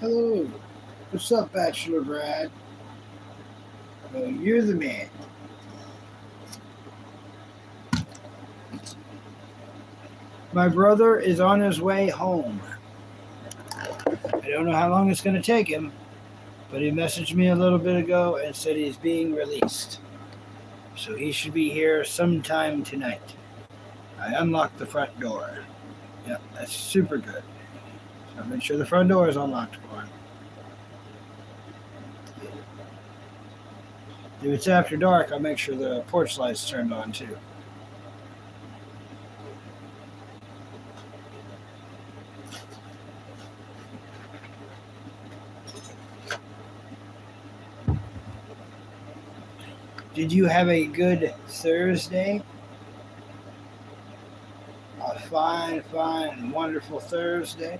Hello. What's up, Bachelor Brad? Well, you're the man. My brother is on his way home. I don't know how long it's going to take him, but he messaged me a little bit ago and said he's being released. So he should be here sometime tonight. I unlocked the front door. Yep, that's super good. So make sure the front door is unlocked for him. If it's after dark, I'll make sure the porch light's turned on too. Did you have a good Thursday? A fine, wonderful Thursday?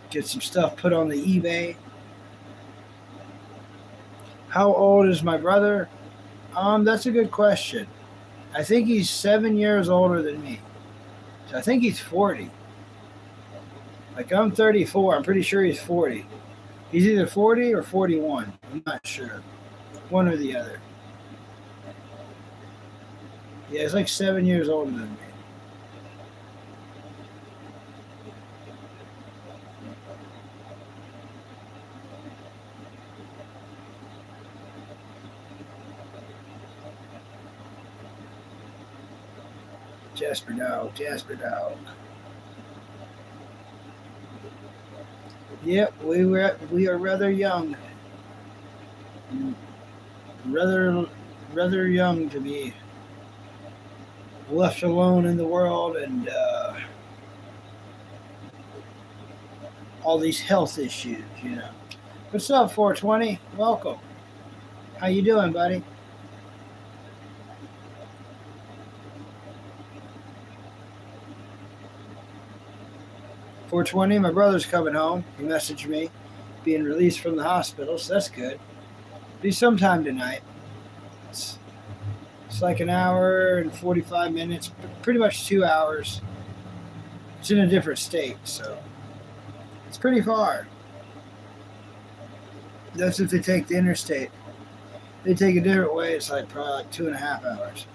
Get some stuff put on the eBay. How old is my brother? That's a good question. I think he's 7 years older than me. So I think he's 40. Like I'm 34. I'm pretty sure he's 40. He's either 40 or 41. I'm not sure. One or the other. Yeah, he's like 7 years older than me. Jasper Dog, Jasper Dog. Yep, we are rather young. Rather young to be left alone in the world and all these health issues. What's up, 420? Welcome. How you doing, buddy? 420, my brother's coming home. He messaged me, being released from the hospital, so that's good. Be sometime tonight. It's, it's like an hour and 45 minutes, pretty much 2 hours. It's in a different state, so it's pretty far. That's if they take the interstate. If they take a different way, it's like probably like 2.5 hours.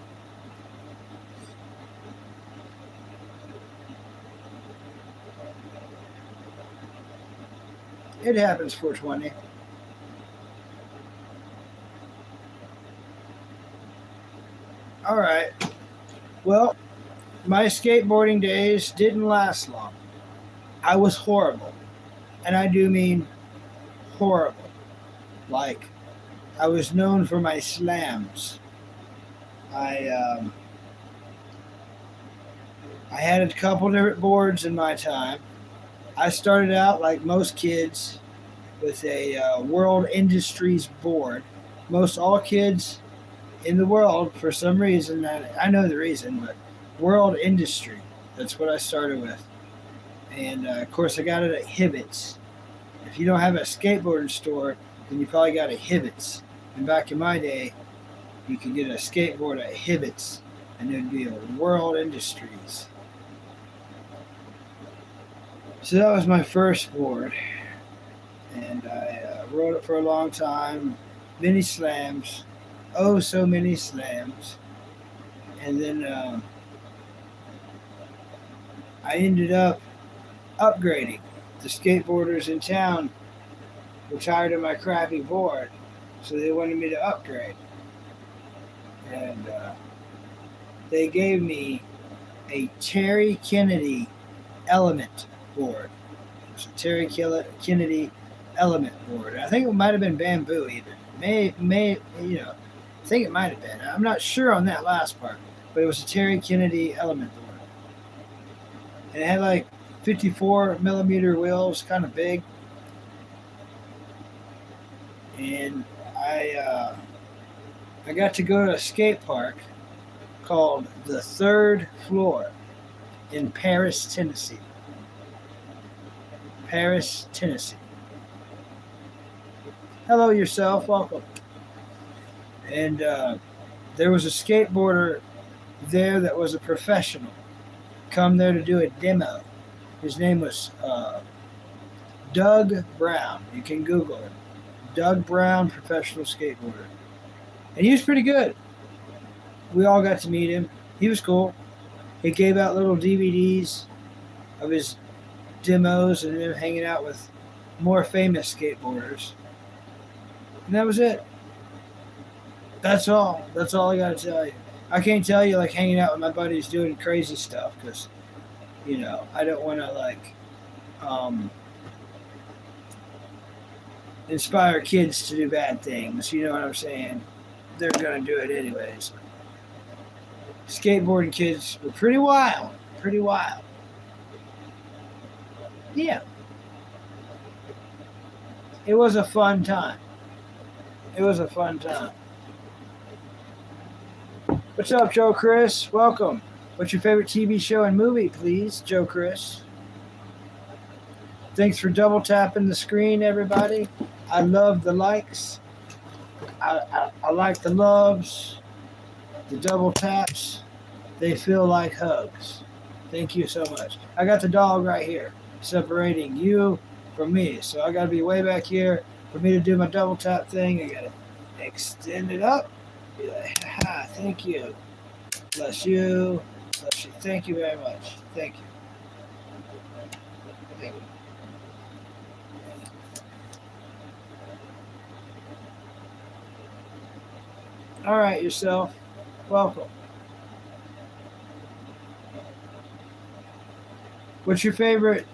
It happens, 420. All right. Well, my skateboarding days didn't last long. I was horrible. And I do mean horrible. Like, I was known for my slams. I I had a couple different boards in my time. I started out like most kids with a World Industries board. Most all kids in the world, for some reason, I know the reason, but World Industry. That's what I started with. And of course, I got it at Hibbett's. If you don't have a skateboarding store, then you probably got a Hibbett's. And back in my day, you could get a skateboard at Hibbett's, and there'd be a World Industries. So that was my first board, and I rode it for a long time. Many slams, oh so many slams, and then I ended up upgrading. The skateboarders in town were tired of my crappy board, so they wanted me to upgrade, and they gave me a Terry Kennedy Element board. It's a Terry Kennedy Element board. I think it might have been bamboo even. I think it might have been. I'm not sure on that last part, but it was a Terry Kennedy Element board. And it had like 54 millimeter wheels, kind of big. And I got to go to a skate park called the Third Floor in Paris, Tennessee. Paris, Tennessee. Hello, yourself. Welcome. And there was a skateboarder there that was a professional. come there to do a demo. His name was Doug Brown. You can Google him. Doug Brown, professional skateboarder. And he was pretty good. We all got to meet him. He was cool. He gave out little DVDs of his demos and him hanging out with more famous skateboarders. And that was it. That's all. That's all I got to tell you. I can't tell you like hanging out with my buddies doing crazy stuff because, you know, I don't want to like inspire kids to do bad things. You know what I'm saying? They're going to do it anyways. Skateboarding kids were pretty wild. Pretty wild. Yeah. It was a fun time. It was a fun time. What's up, Joe Chris? Welcome. What's your favorite TV show and movie, please, Joe Chris? Thanks for double tapping the screen, everybody. I love the likes. I like the loves, the double taps. They feel like hugs. Thank you so much. I got the dog right here, separating you from me. So I got to be way back here for me to do my double tap thing. I got to extend it up. Be like, ha, thank you. Bless you. Bless you. Thank you very much. Thank you. Thank you. All right, yourself. Welcome. What's your favorite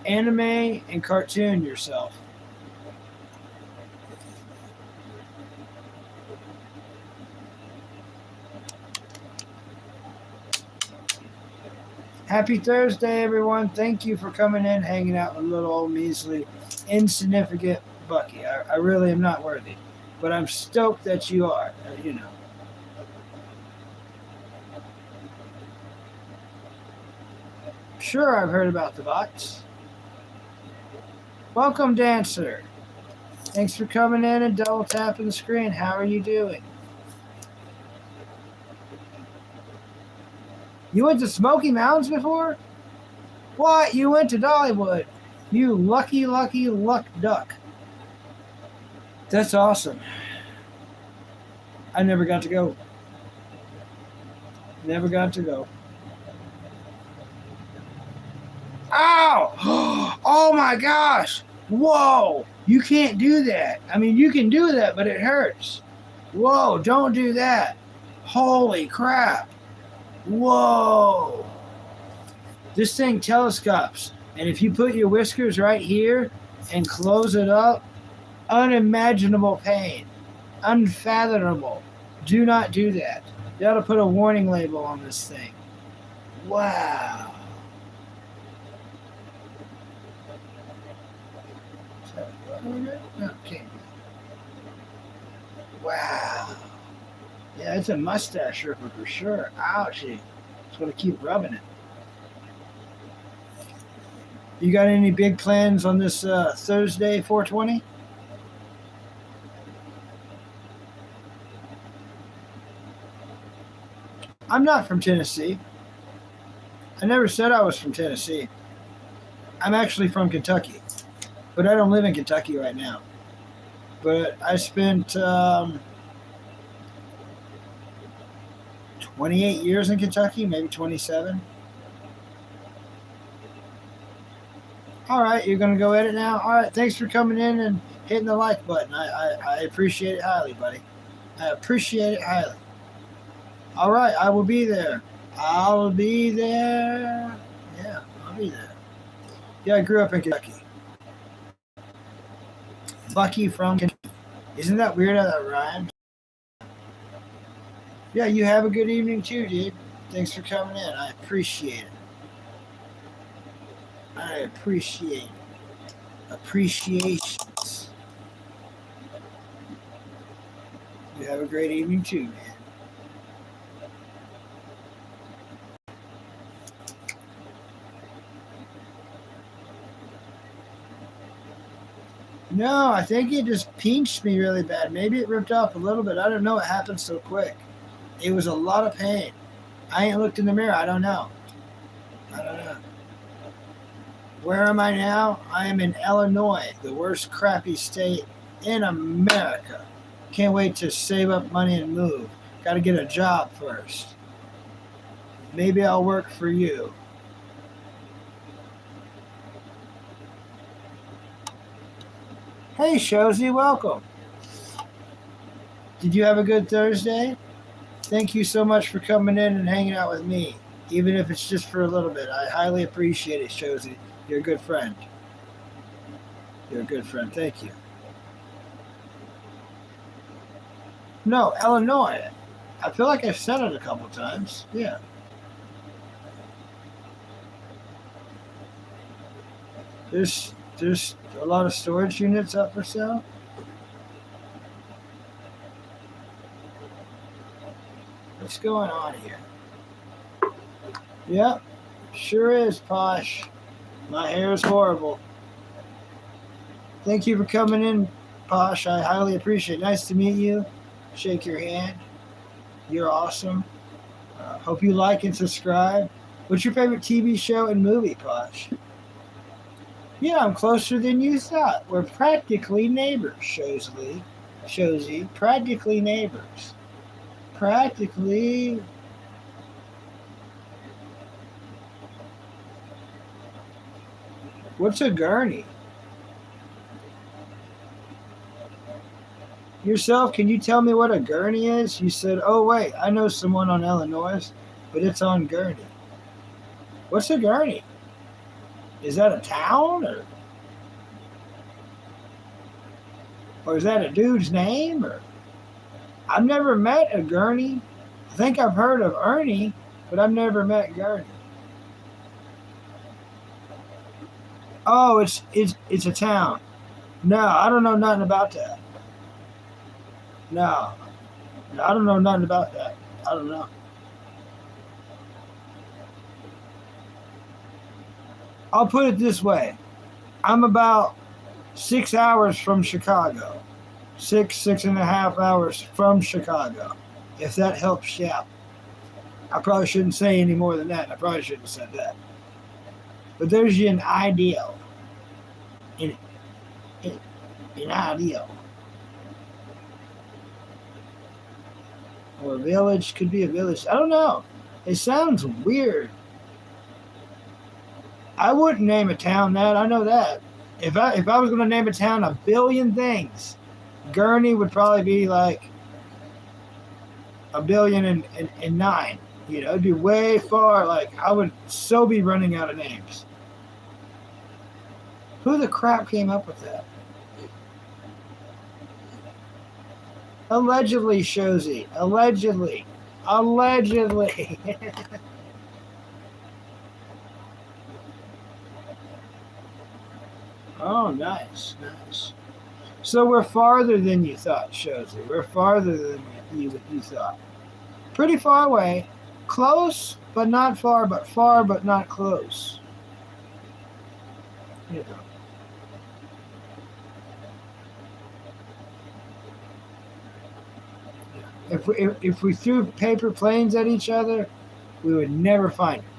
anime and cartoon, yourself? Happy Thursday, everyone. Thank you for coming in, hanging out with little old measly, insignificant Bucky. I really am not worthy, but I'm stoked that you are, you know. Sure, I've heard about the bots. Welcome, Dancer. Thanks for coming in and double tapping the screen. How are you doing? You went to Smoky Mountains before? What? You went to Dollywood? You lucky luck duck. That's awesome. I never got to go. Never got to go. Ow! Oh my gosh! Whoa! You can't do that. I mean, you can do that, but it hurts. Whoa, don't do that. Holy crap. Whoa. This thing telescopes. And if you put your whiskers right here and close it up, unimaginable pain. Unfathomable. Do not do that. You ought to put a warning label on this thing. Wow. Okay. Wow. Yeah, it's a mustache ripper for sure. Ouchie. Just want to keep rubbing it. You got any big plans on this Thursday, 420? I'm not from Tennessee. I never said I was from Tennessee. I'm actually from Kentucky. But I don't live in Kentucky right now. But I spent 28 years in Kentucky, maybe 27. All right, you're going to go edit now? All right, thanks for coming in and hitting the like button. I appreciate it highly, buddy. I appreciate it highly. All right, I will be there. I'll be there. Yeah, I'll be there. Yeah, I grew up in Kentucky. Bucky from Kentucky. Isn't that weird how that rhymes? Yeah, you have a good evening too, dude. Thanks for coming in. I appreciate it. I appreciate appreciations. You have a great evening too, man. No, I think it just pinched me really bad. Maybe it ripped off a little bit. I don't know. It happened so quick. It was a lot of pain. I ain't looked in the mirror. I don't know. I don't know. Where am I now? I am in Illinois, the worst crappy state in America. Can't wait to save up money and move. Got to get a job first. Maybe I'll work for you. Hey, Shozy, welcome. Did you have a good Thursday? Thank you so much for coming in and hanging out with me, even if it's just for a little bit. I highly appreciate it, Shozy. You're a good friend. You're a good friend. Thank you. No, Illinois. I feel like I've said it a couple times. Yeah. There's a lot of storage units up for sale. What's going on here? Yep, sure is, Posh. My hair is horrible. Thank you for coming in, Posh. I highly appreciate it. Nice to meet you. Shake your hand. You're awesome. Hope you like and subscribe. What's your favorite TV show and movie, Posh? Yeah, I'm closer than you thought. We're practically neighbors, Shozy. Practically neighbors. Practically. What's a gurney? Yourself, can you tell me what a gurney is? You said, oh, wait, I know someone on Illinois, but it's on Gurney. What's a gurney? Is that a town? Or is that a dude's name? Or I've never met a gurney. I think I've heard of Ernie, but I've never met Gurney. Oh, it's a town. No, I don't know nothing about that. No, I don't know nothing about that. I don't know. I'll put it this way. I'm about 6 hours from Chicago. 6.5 hours from Chicago. If that helps you out. I probably shouldn't say any more than that. I probably shouldn't have said that. But there's an ideal. An ideal. Or a village, could be a village. I don't know. It sounds weird. I wouldn't name a town that. I know that. If I was going to name a town a billion things, Gurney would probably be like a billion and nine. You know, it'd be way far. Like, I would so be running out of names. Who the crap came up with that? Allegedly, Shozy. Allegedly. Oh, nice. So we're farther than you thought, Shozy. We're farther than you thought. Pretty far away. Close, but not far, but not close. You know. If we threw paper planes at each other, we would never find it.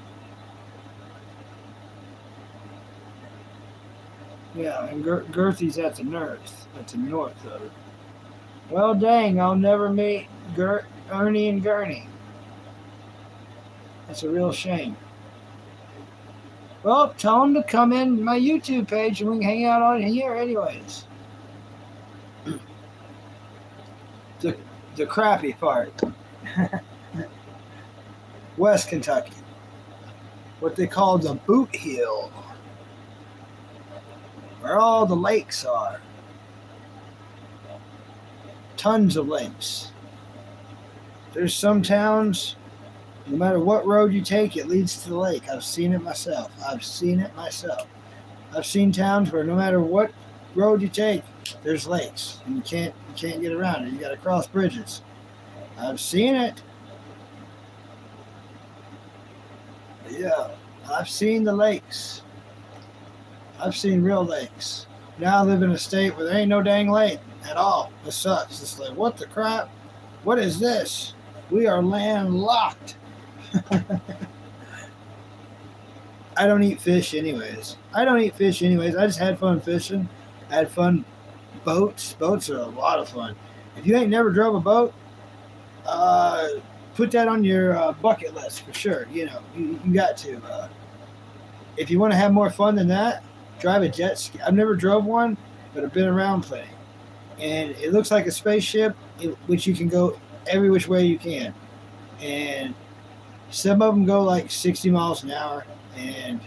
Yeah, and Girthy's at the north. That's the north of it. Well, dang, I'll never meet Ernie and Gurney. That's a real shame. Well, tell them to come in my YouTube page and we can hang out on here anyways. The crappy part. West Kentucky. What they call the Boot Heel. Where all the lakes are. Tons of lakes. There's some towns, no matter what road you take, it leads to the lake. I've seen it myself. I've seen towns where no matter what road you take, there's lakes. And you can't get around it. You got to cross bridges. I've seen it. Yeah, I've seen the lakes. I've seen real lakes. Now I live in a state where there ain't no dang lake at all. It sucks. It's like, what the crap? What is this? We are landlocked. I don't eat fish anyways. I don't eat fish anyways. I just had fun fishing. I had fun boats. Boats are a lot of fun. If you ain't never drove a boat, uh, put that on your bucket list for sure. You know, you got to. If you want to have more fun than that, drive a jet ski. I've never drove one, but I've been around plenty. And it looks like a spaceship, which you can go every which way you can. And some of them go like 60 miles an hour. And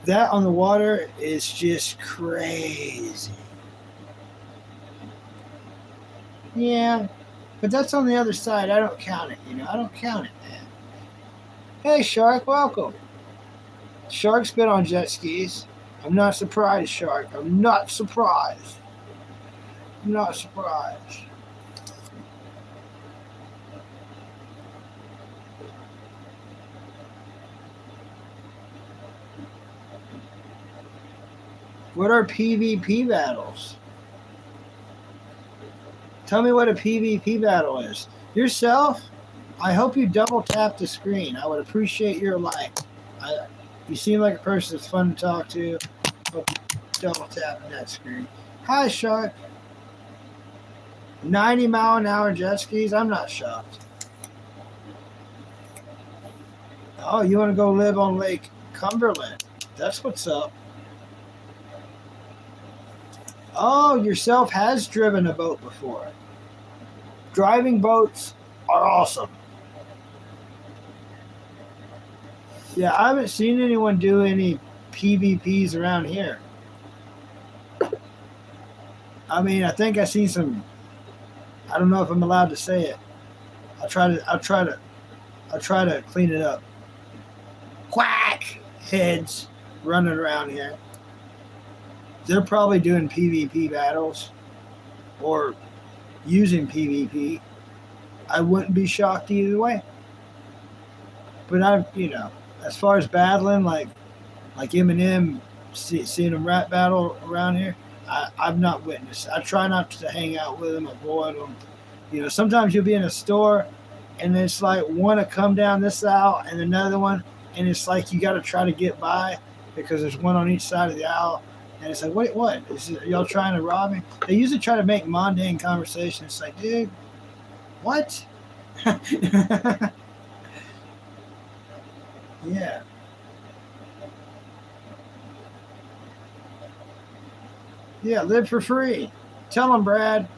that on the water is just crazy. Yeah, but that's on the other side. I don't count it, you know. I don't count it, man. Hey, Shark, welcome. Shark's been on jet skis. I'm not surprised, Shark. I'm not surprised. I'm not surprised. What are PvP battles? Tell me what a PvP battle is. Yourself, I hope you double tap the screen. I would appreciate your like. You seem like a person that's fun to talk to. Hope you double tap that screen. Hi, Shark. 90-mile-an-hour jet skis? I'm not shocked. Oh, you want to go live on Lake Cumberland? That's what's up. Oh, yourself has driven a boat before. Driving boats are awesome. Yeah, I haven't seen anyone do any PvPs around here. I mean, I think I seen some. I don't know if I'm allowed to say it. I'll try to clean it up. Quack heads running around here. They're probably doing PvP battles or using PvP. I wouldn't be shocked either way. But as far as battling, like Eminem, seeing them rap battle around here, I've not witnessed. I try not to hang out with them, avoid them. You know, sometimes you'll be in a store, and it's like one to come down this aisle and another one, and it's like you got to try to get by because there's one on each side of the aisle. And it's like, wait, what? Are y'all trying to rob me? They usually try to make mundane conversation. It's like, dude, what? Yeah. Yeah, live for free. Tell them, Brad.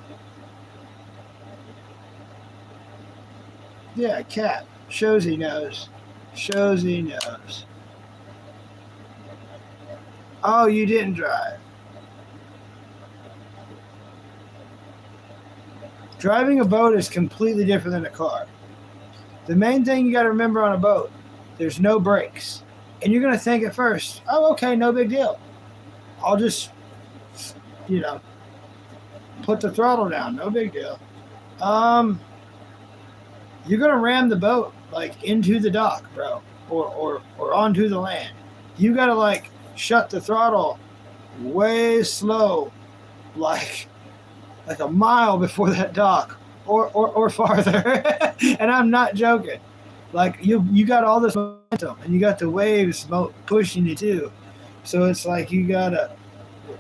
Yeah, cat. Shows he knows. Shows he knows. Oh, you didn't drive. Driving a boat is completely different than a car. The main thing you got to remember on a boat, there's no brakes. And you're going to think at first, oh, okay, no big deal. I'll just, put the throttle down. No big deal. You're going to ram the boat, like, into the dock, bro, or onto the land. You got to, shut the throttle way slow, like a mile before that dock or farther. And I'm not joking. Like you got all this momentum and you got the waves pushing you too. So it's like you gotta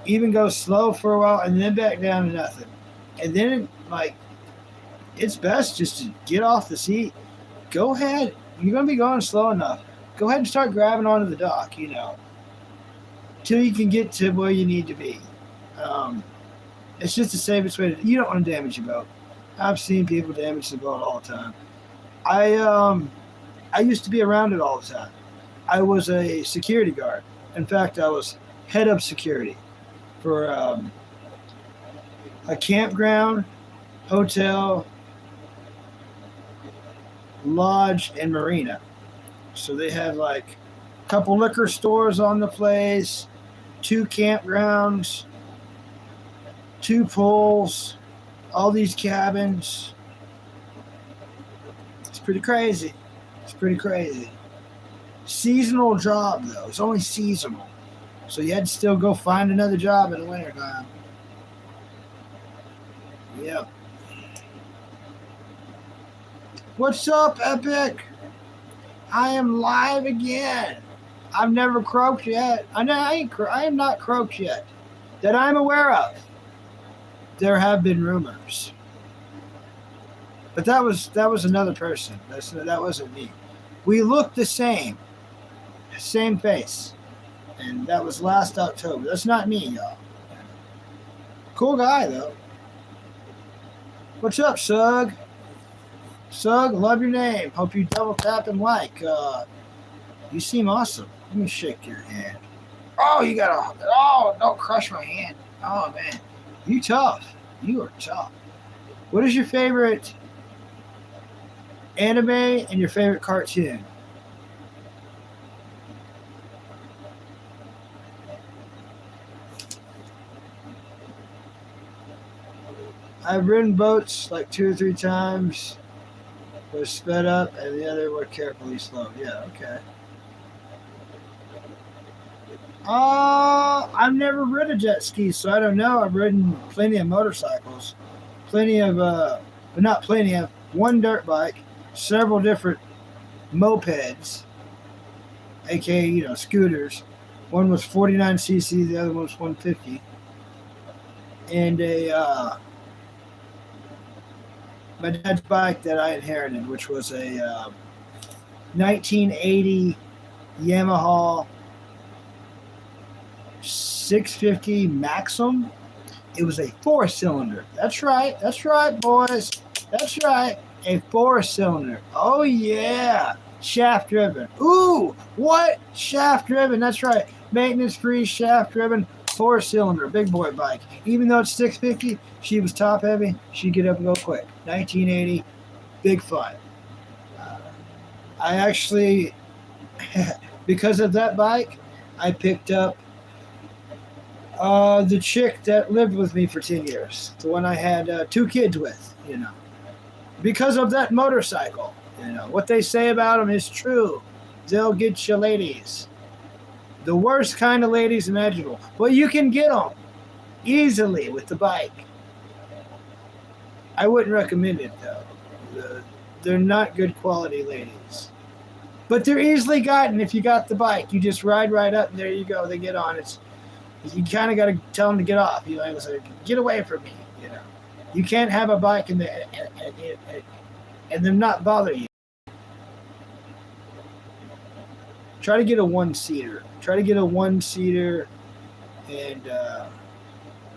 even go slow for a while and then back down to nothing. And then it's best just to get off the seat. Go ahead. You're gonna be going slow enough. Go ahead and start grabbing onto the dock, till you can get to where you need to be. It's just the safest way. You don't want to damage your boat. I've seen people damage the boat all the time. I used to be around it all the time. I was a security guard. In fact, I was head of security for a campground, hotel, lodge, and marina. So they had a couple liquor stores on the place, 2 campgrounds, 2 pools, all these cabins. It's pretty crazy. It's pretty crazy. Seasonal job, though. It's only seasonal. So you had to still go find another job in the wintertime. Yep. What's up, Epic? I am live again. I've never croaked yet. I am not croaked yet that I'm aware of. There have been rumors, but that was another person. That wasn't me. We looked the same face, and that was last October. That's not me, y'all. Cool guy though. What's up, Sug? Sug, love your name. Hope you double tap and like. You seem awesome. Let me shake your hand. Oh, you got a. Oh, don't crush my hand. Oh man, you tough. You are tough. What is your favorite anime and your favorite cartoon? I've ridden boats like 2 or 3 times. Was sped up, and the other were carefully slowed. Yeah, okay. I've never ridden a jet ski, so I don't know. I've ridden plenty of motorcycles, plenty of, but not plenty of, one dirt bike, several different mopeds, aka, scooters. One was 49cc, the other one was 150. And my dad's bike that I inherited, which was a 1980 Yamaha 650 Maxim. It was a 4-cylinder. That's right, boys. That's right, a 4-cylinder. Oh yeah, shaft driven. Ooh, what? Shaft driven. That's right, maintenance free, shaft driven, 4-cylinder, big boy bike. Even though it's 650, she was top heavy. She'd get up and go quick. 1980, big fun. I actually, because of that bike, I picked up the chick that lived with me for 10 years, the one I had 2 kids with, because of that motorcycle. What they say about them is true. They'll get you ladies. The worst kind of ladies imaginable. Well, you can get them easily with the bike. I wouldn't recommend it, though. They're not good quality ladies. But they're easily gotten if you got the bike. You just ride right up, and there you go. They get on. You kind of got to tell them to get off. It's like, get away from me. You can't have a bike and them not bother you. Try to get a 1-seater. And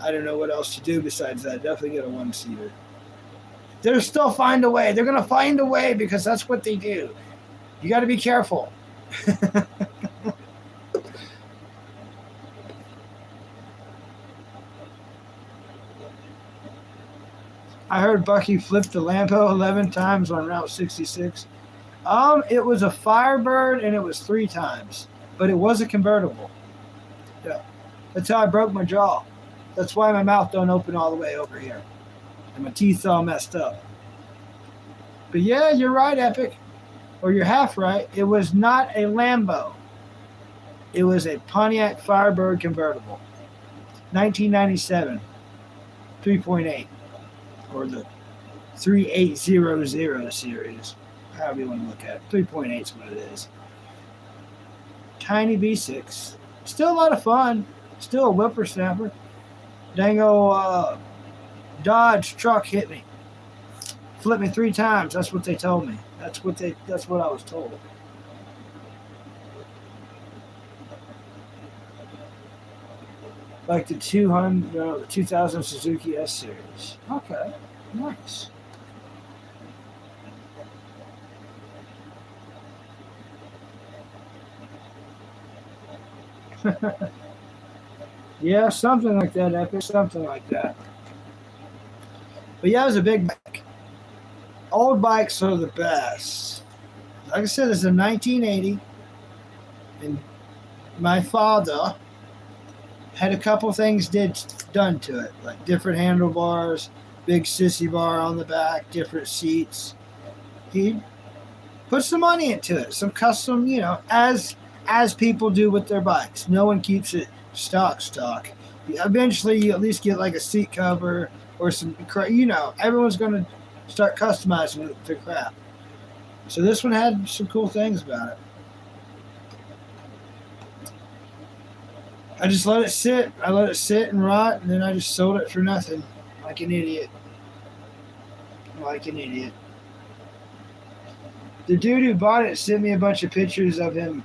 I don't know what else to do besides that. Definitely get a 1-seater. They'll still find a way. They're going to find a way because that's what they do. You got to be careful. I heard Bucky flipped the Lambo 11 times on Route 66. It was a Firebird, and it was 3 times. But it was a convertible. Yeah. That's how I broke my jaw. That's why my mouth don't open all the way over here. And my teeth all messed up. But yeah, you're right, Epic. Or you're half right. It was not a Lambo. It was a Pontiac Firebird convertible. 1997. 3.8. Or the 3800 series. However you want to look at it. 3.8 is what it is. Tiny V6. Still a lot of fun. Still a whippersnapper. Dango Dodge truck hit me. Flipped me 3 times. That's what they told me. That's what I was told. Like the 2000 Suzuki S series. Okay, nice. Yeah, something like that, Epic. Something like that. But yeah, it was a big bike. Old bikes are the best. Like I said, it's a 1980, and my father had a couple things done to it, like different handlebars, big sissy bar on the back, different seats. He put some money into it, some custom, as people do with their bikes. No one keeps it stock. Eventually, you at least get like a seat cover or some, everyone's going to start customizing their crap. So this one had some cool things about it. I just let it sit. I let it sit and rot, and then I just sold it for nothing, like an idiot. Like an idiot. The dude who bought it sent me a bunch of pictures of him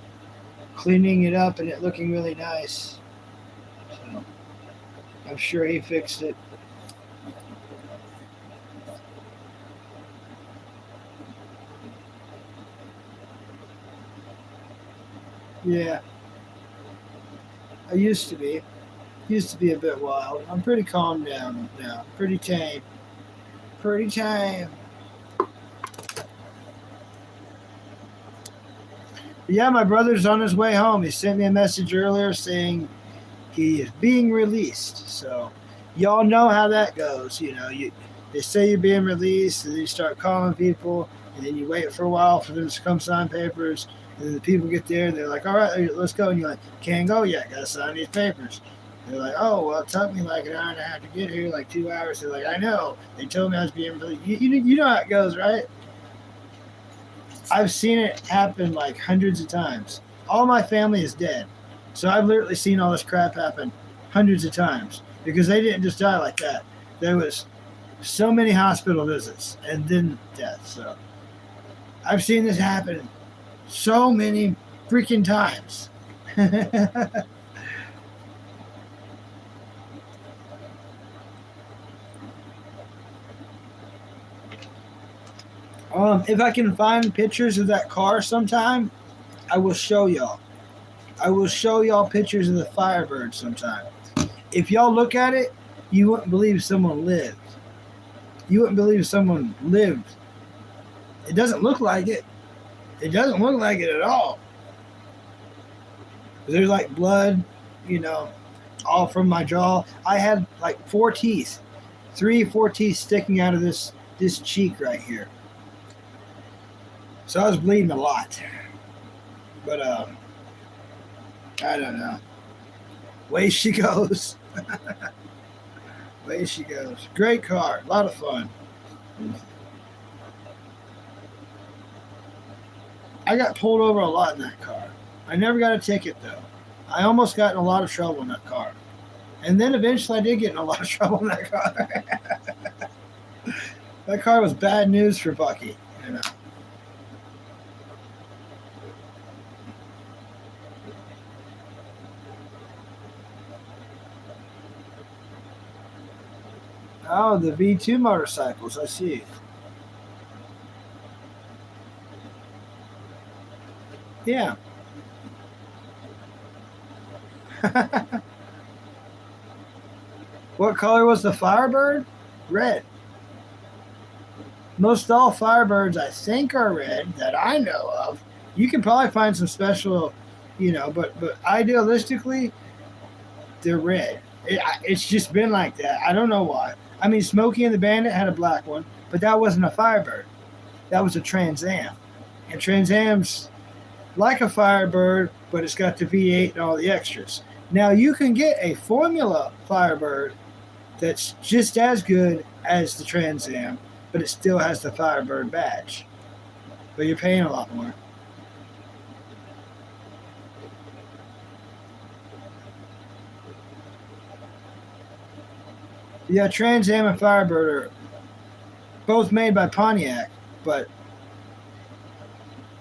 cleaning it up and it looking really nice. So I'm sure he fixed it. Yeah, I used to be. Used to be a bit wild. I'm pretty calmed down now. Pretty tame. Pretty tame. Yeah, my brother's on his way home. He sent me a message earlier saying he is being released. So y'all know how that goes. You know, they say you're being released, and then you start calling people, and then you wait for a while for them to come sign papers. And then the people get there, and they're like, "All right, let's go." And you're like, "Can't go yet. Got to sign these papers." They're like, "Oh, well, it took me like an hour and a half to get here, like 2 hours." They're like, "I know. They told me I was being released." You know how it goes, right? I've seen it happen like hundreds of times. All my family is dead. So I've literally seen all this crap happen hundreds of times because they didn't just die like that. There was so many hospital visits and then death. So I've seen this happen so many freaking times. If I can find pictures of that car sometime, I will show y'all. I will show y'all pictures of the Firebird sometime. If y'all look at it, you wouldn't believe someone lived. You wouldn't believe someone lived. It doesn't look like it. It doesn't look like it at all. There's like blood, you know, all from my jaw. I had like 4 teeth, 3, 4 teeth sticking out of this cheek right here. So I was bleeding a lot. But I don't know. Way she goes. Way she goes. Great car. A lot of fun. I got pulled over a lot in that car. I never got a ticket though. I almost got in a lot of trouble in that car. And then eventually I did get in a lot of trouble in that car. That car was bad news for Bucky, you know. Oh, the V2 motorcycles, I see. Yeah. What color was the Firebird? Red. Most all Firebirds, I think, are red that I know of. You can probably find some special, you know, but idealistically, they're red. It's just been like that. I don't know why. I mean, Smokey and the Bandit had a black one, but that wasn't a Firebird. That was a Trans Am. And Trans Am's like a Firebird, but it's got the V8 and all the extras. Now, you can get a Formula Firebird that's just as good as the Trans Am, but it still has the Firebird badge. But you're paying a lot more. Yeah, Trans Am and Firebird are both made by Pontiac, but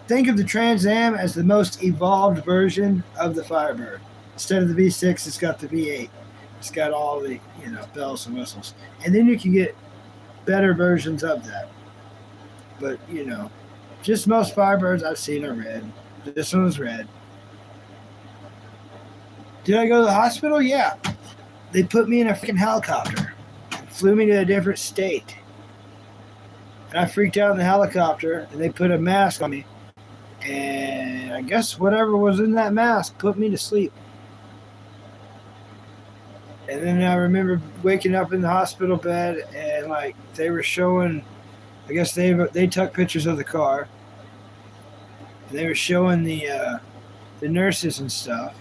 think of the Trans Am as the most evolved version of the Firebird. Instead of the V6, it's got the V8. It's got all the, you know, bells and whistles. And then you can get better versions of that. But, you know, just most Firebirds I've seen are red. This one was red. Did I go to the hospital? Yeah. They put me in a freaking helicopter. Flew me to a different state. And I freaked out in the helicopter, and they put a mask on me. And I guess whatever was in that mask put me to sleep. And then I remember waking up in the hospital bed, and like they were showing, I guess they took pictures of the car. And they were showing the nurses and stuff.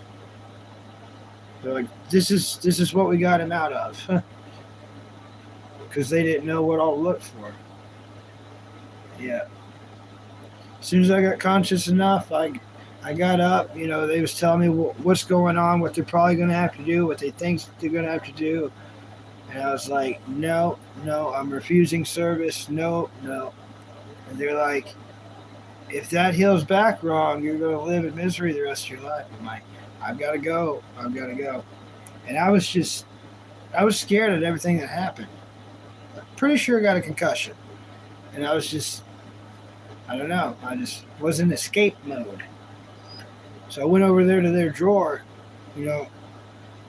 They're like, this is what we got him out of, because they didn't know what all to look for. Yeah. As soon as I got conscious enough, I I got up, they was telling me what's going on, what they're probably going to have to do, what they think they're going to have to do. And I was like, no, I'm refusing service. No, no. And they're like, if that heals back wrong, you're going to live in misery the rest of your life. I'm like, I've got to go. I've got to go. And I was scared of everything that happened. I'm pretty sure I got a concussion. And I was just, I don't know. I just was in escape mode. So I went over there to their drawer.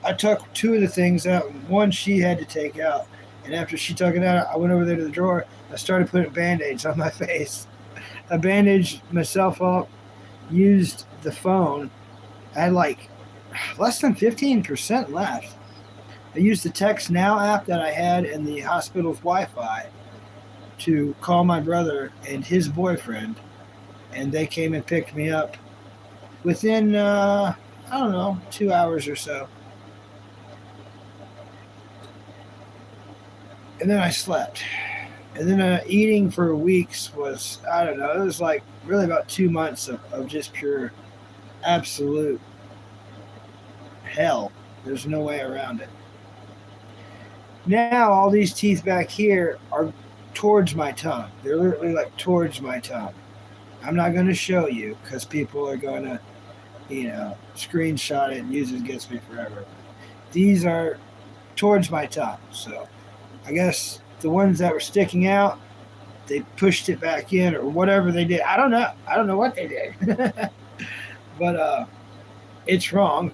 I took two of the things out. One she had to take out. And after she took it out, I went over there to the drawer. I started putting Band-Aids on my face. I bandaged myself up, used the phone. I had like less than 15% left. I used the Text Now app that I had in the hospital's Wi-Fi to call my brother and his boyfriend, and they came and picked me up within, 2 hours or so. And then I slept. And then eating for weeks was, it was like really about 2 months of just pure, absolute hell. There's no way around it. Now all these teeth back here are towards my tongue. They're literally like towards my tongue. I'm not going to show you because people are going to, screenshot it and use it against me forever. These are towards my tongue. So I guess the ones that were sticking out, they pushed it back in or whatever they did. I don't know. I don't know what they did. But it's wrong.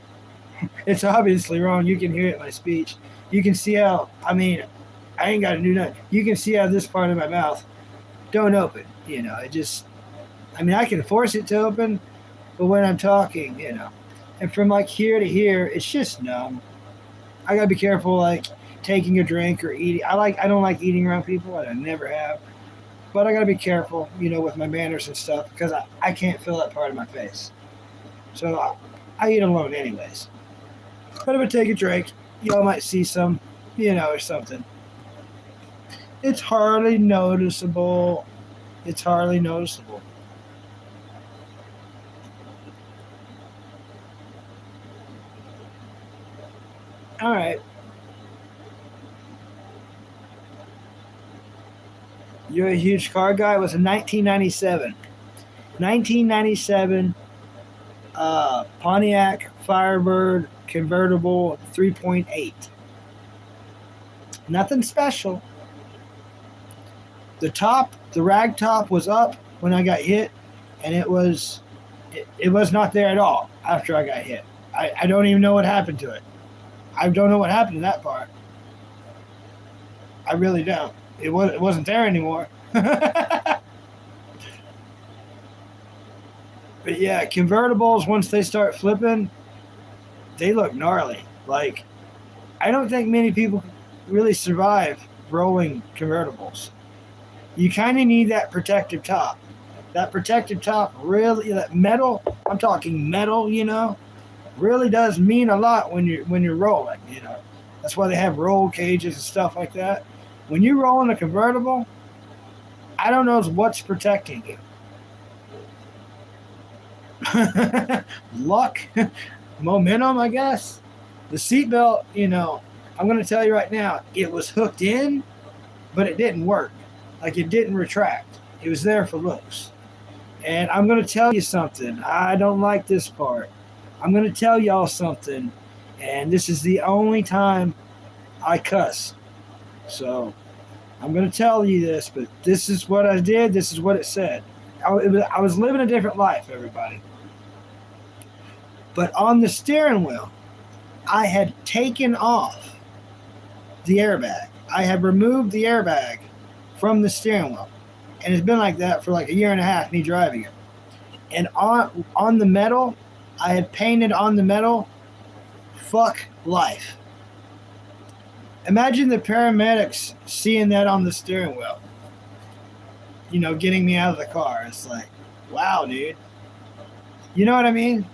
It's obviously wrong. You can hear it in my speech. You can see how, I ain't got to do nothing. You can see how this part of my mouth don't open. It just, I can force it to open, but when I'm talking, and from like here to here, it's just numb. I got to be careful, like taking a drink or eating. I don't like eating around people, and I never have. But I got to be careful, with my manners and stuff, because I can't feel that part of my face. So I eat alone anyways. But if I take a drink, y'all might see some, or something. It's hardly noticeable. It's hardly noticeable. All right. You're a huge car guy. It was in 1997. 1997 Pontiac Firebird convertible 3.8. Nothing special. The rag top was up when I got hit, and it was not there at all after I got hit. I don't even know what happened to it. I don't know what happened to that part. I really don't. It wasn't there anymore. But yeah, convertibles, once they start flipping, they look gnarly. Like, I don't think many people really survive rolling convertibles. You kind of need that protective top. That protective top really, that metal, I'm talking metal, really does mean a lot when you're rolling, That's why they have roll cages and stuff like that. When you're rolling a convertible, I don't know what's protecting you. Luck, momentum, I guess. The seatbelt, I'm going to tell you right now, it was hooked in, but it didn't work. Like, it didn't retract. It was there for looks. And I'm going to tell you something. I don't like this part. I'm going to tell y'all something, and this is the only time I cuss. So I'm going to tell you this, but this is what I did. This is what it said. I was living a different life, everybody. But on the steering wheel, I had taken off the airbag. I had removed the airbag from the steering wheel. And it's been like that for like a year and a half, me driving it. And on the metal, I had painted on the metal, fuck life. Imagine the paramedics seeing that on the steering wheel. Getting me out of the car. It's like, wow, dude. You know what I mean?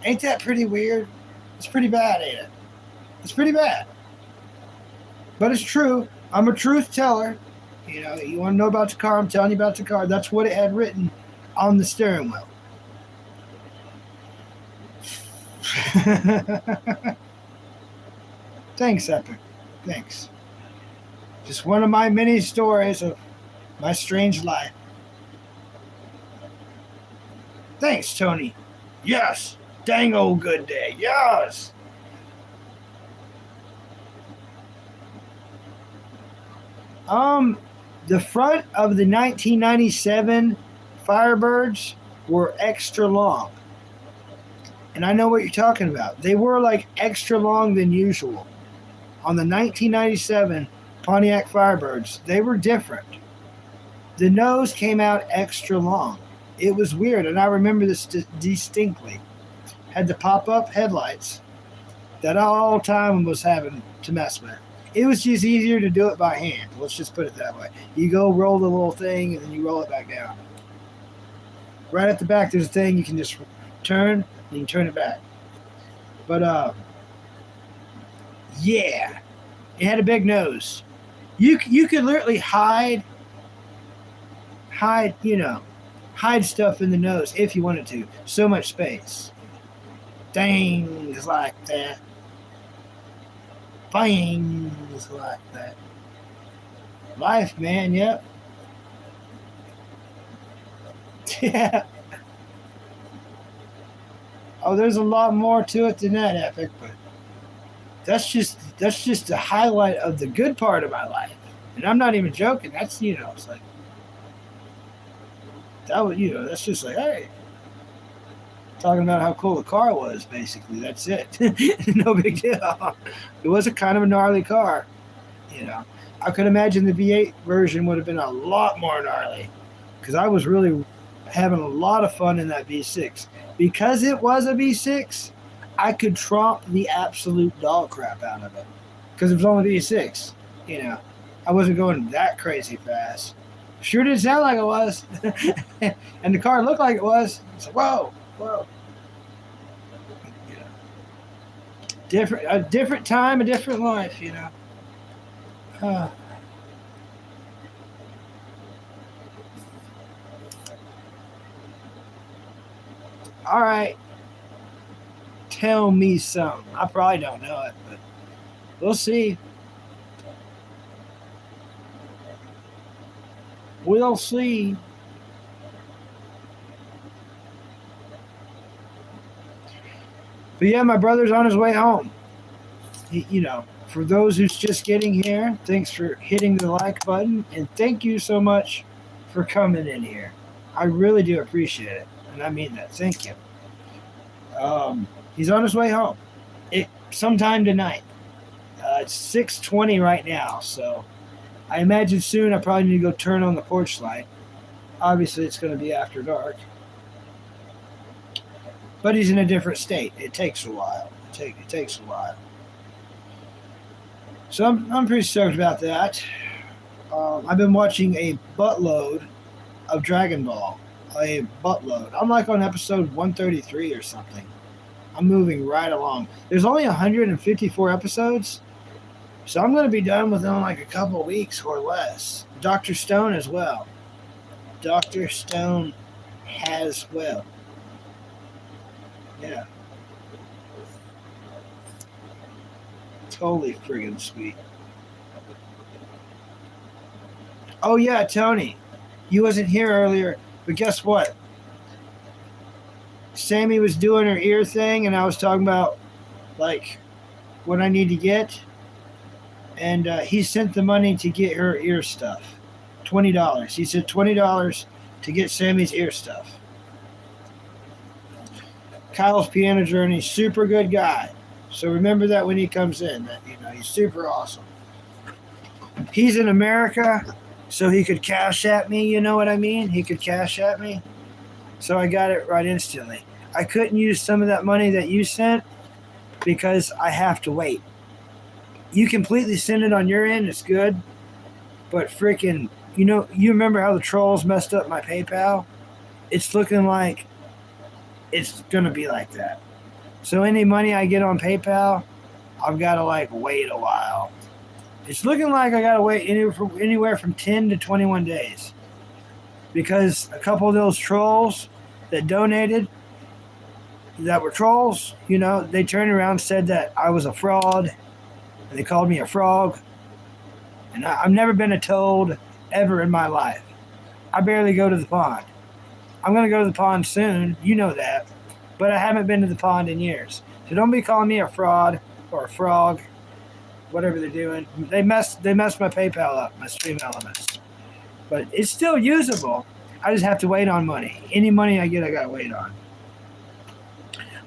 Ain't that pretty weird? It's pretty bad, ain't it? It's pretty bad. But it's true. I'm a truth teller. You want to know about the car, I'm telling you about the car. That's what it had written on the steering wheel. Thanks, Epic. Thanks. Just one of my many stories of my strange life. Thanks, Tony. Yes. Dang old good day. Yes. The front of the 1997 Firebirds were extra long. And I know what you're talking about. They were like extra long than usual. On the 1997 Pontiac Firebirds, they were different. The nose came out extra long. It was weird, and I remember this distinctly. Had the pop-up headlights that all time was having to mess with. It was just easier to do it by hand. Let's just put it that way. You go roll the little thing, and then you roll it back down. Right at the back, there's a thing you can just turn, and you can turn it back. But, yeah. It had a big nose. You could literally hide, hide stuff in the nose if you wanted to. So much space. Things like that. Things like that. Life, man, yep. Yeah. Oh, there's a lot more to it than that, Epic, but that's just the highlight of the good part of my life. And I'm not even joking. That's, it's like, that was, that's just like, hey, talking about how cool the car was, basically. That's it. No big deal. It was a kind of a gnarly car. I could imagine the V8 version would have been a lot more gnarly, because I was really having a lot of fun in that V6. Because it was a V6, I could tromp the absolute dog crap out of it, because it was only V6. I wasn't going that crazy fast. Sure didn't sound like it was. And the car looked like it was. It's like, whoa. A different time, a different life, All right. Tell me something. I probably don't know it, but we'll see. We'll see. But yeah, my brother's on his way home. For those who's just getting here, thanks for hitting the like button, and thank you so much for coming in here. I really do appreciate it, and I mean that. Thank you. He's on his way home. Sometime tonight. It's 6:20 right now, so I imagine soon I probably need to go turn on the porch light. Obviously, it's going to be after dark. But he's in a different state. It takes a while. It takes a while. So I'm pretty stoked about that. I've been watching a buttload of Dragon Ball. A buttload. I'm like on episode 133 or something. I'm moving right along. There's only 154 episodes, so I'm going to be done within like a couple of weeks or less. Dr. Stone as well. Dr. Stone as well. Yeah. Totally friggin' sweet. Oh yeah, Tony. You wasn't here earlier, but guess what? Sammy was doing her ear thing, and I was talking about, like, what I need to get. And he sent the money to get her ear stuff. $20. He said $20 to get Sammy's ear stuff. Kyle's Piano Journey, super good guy. So remember that when he comes in, that he's super awesome. He's in America, so he could cash at me, you know what I mean? He could cash at me. So I got it right instantly. I couldn't use some of that money that you sent because I have to wait. You completely send it on your end, it's good. But freaking, you remember how the trolls messed up my PayPal? It's looking like it's going to be like that. So any money I get on PayPal, I've got to wait a while. It's looking like I got to wait anywhere from 10 to 21 days. Because a couple of those trolls that donated, that were trolls, they turned around and said that I was a fraud, and they called me a frog. And I've never been a toad ever in my life. I barely go to the pond. I'm going to go to the pond soon, you know that, but I haven't been to the pond in years. So don't be calling me a fraud or a frog, whatever they're doing. They messed my PayPal up, my Stream Elements. But it's still usable. I just have to wait on money. Any money I get, I got to wait on.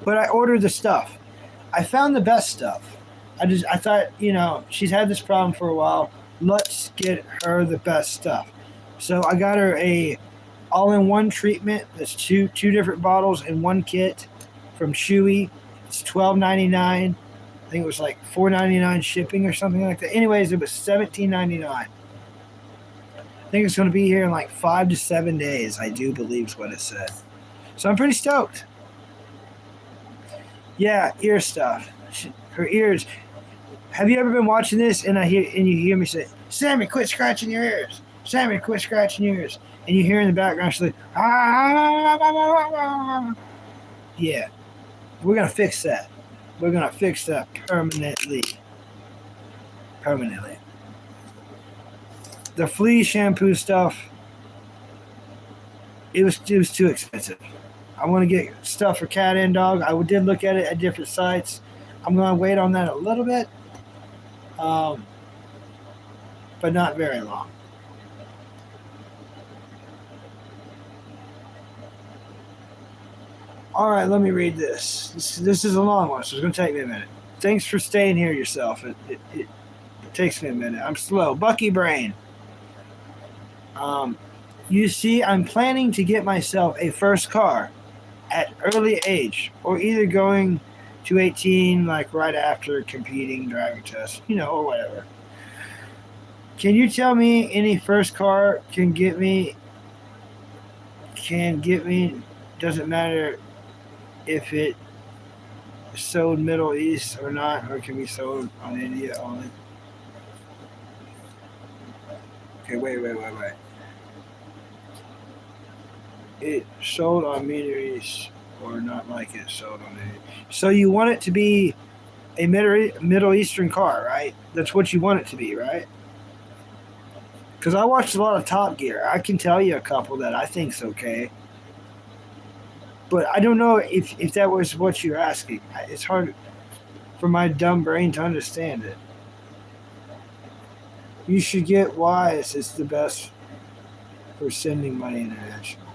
But I ordered the stuff. I found the best stuff. I thought, she's had this problem for a while. Let's get her the best stuff. So I got her a all-in-one treatment. That's two different bottles in one kit from Chewy. It's $12.99. I think it was like $4.99 shipping or something like that. Anyways, it was $17.99. I think it's going to be here in like 5 to 7 days, I do believe is what it said. So I'm pretty stoked. Yeah, ear stuff. Her ears. Have you ever been watching this and you hear me say, "Sammy, quit scratching your ears. Sammy, quit scratching your ears." And you hear in the background, she's like, "Ah." Yeah, we're going to fix that. We're going to fix that permanently. Permanently. The flea shampoo stuff, it was too expensive. I want to get stuff for cat and dog. I did look at it at different sites. I'm going to wait on that a little bit, but not very long. All right, let me read this. This is a long one, so it's going to take me a minute. Thanks for staying here yourself. It takes me a minute. I'm slow. Bucky Brain. You see, I'm planning to get myself a first car at early age, or either going to 18, like right after competing driving test, or whatever. Can you tell me any first car can get me, doesn't matter if it is sold Middle East or not, or can be sold on India only? Okay, wait. It sold on Middle East or not like it sold on it. So you want it to be a Middle Eastern car, right? That's what you want it to be, right? Because I watched a lot of Top Gear. I can tell you a couple that I think's okay. But I don't know if that was what you're asking. It's hard for my dumb brain to understand it. You should get Wise. It's the best for sending money international.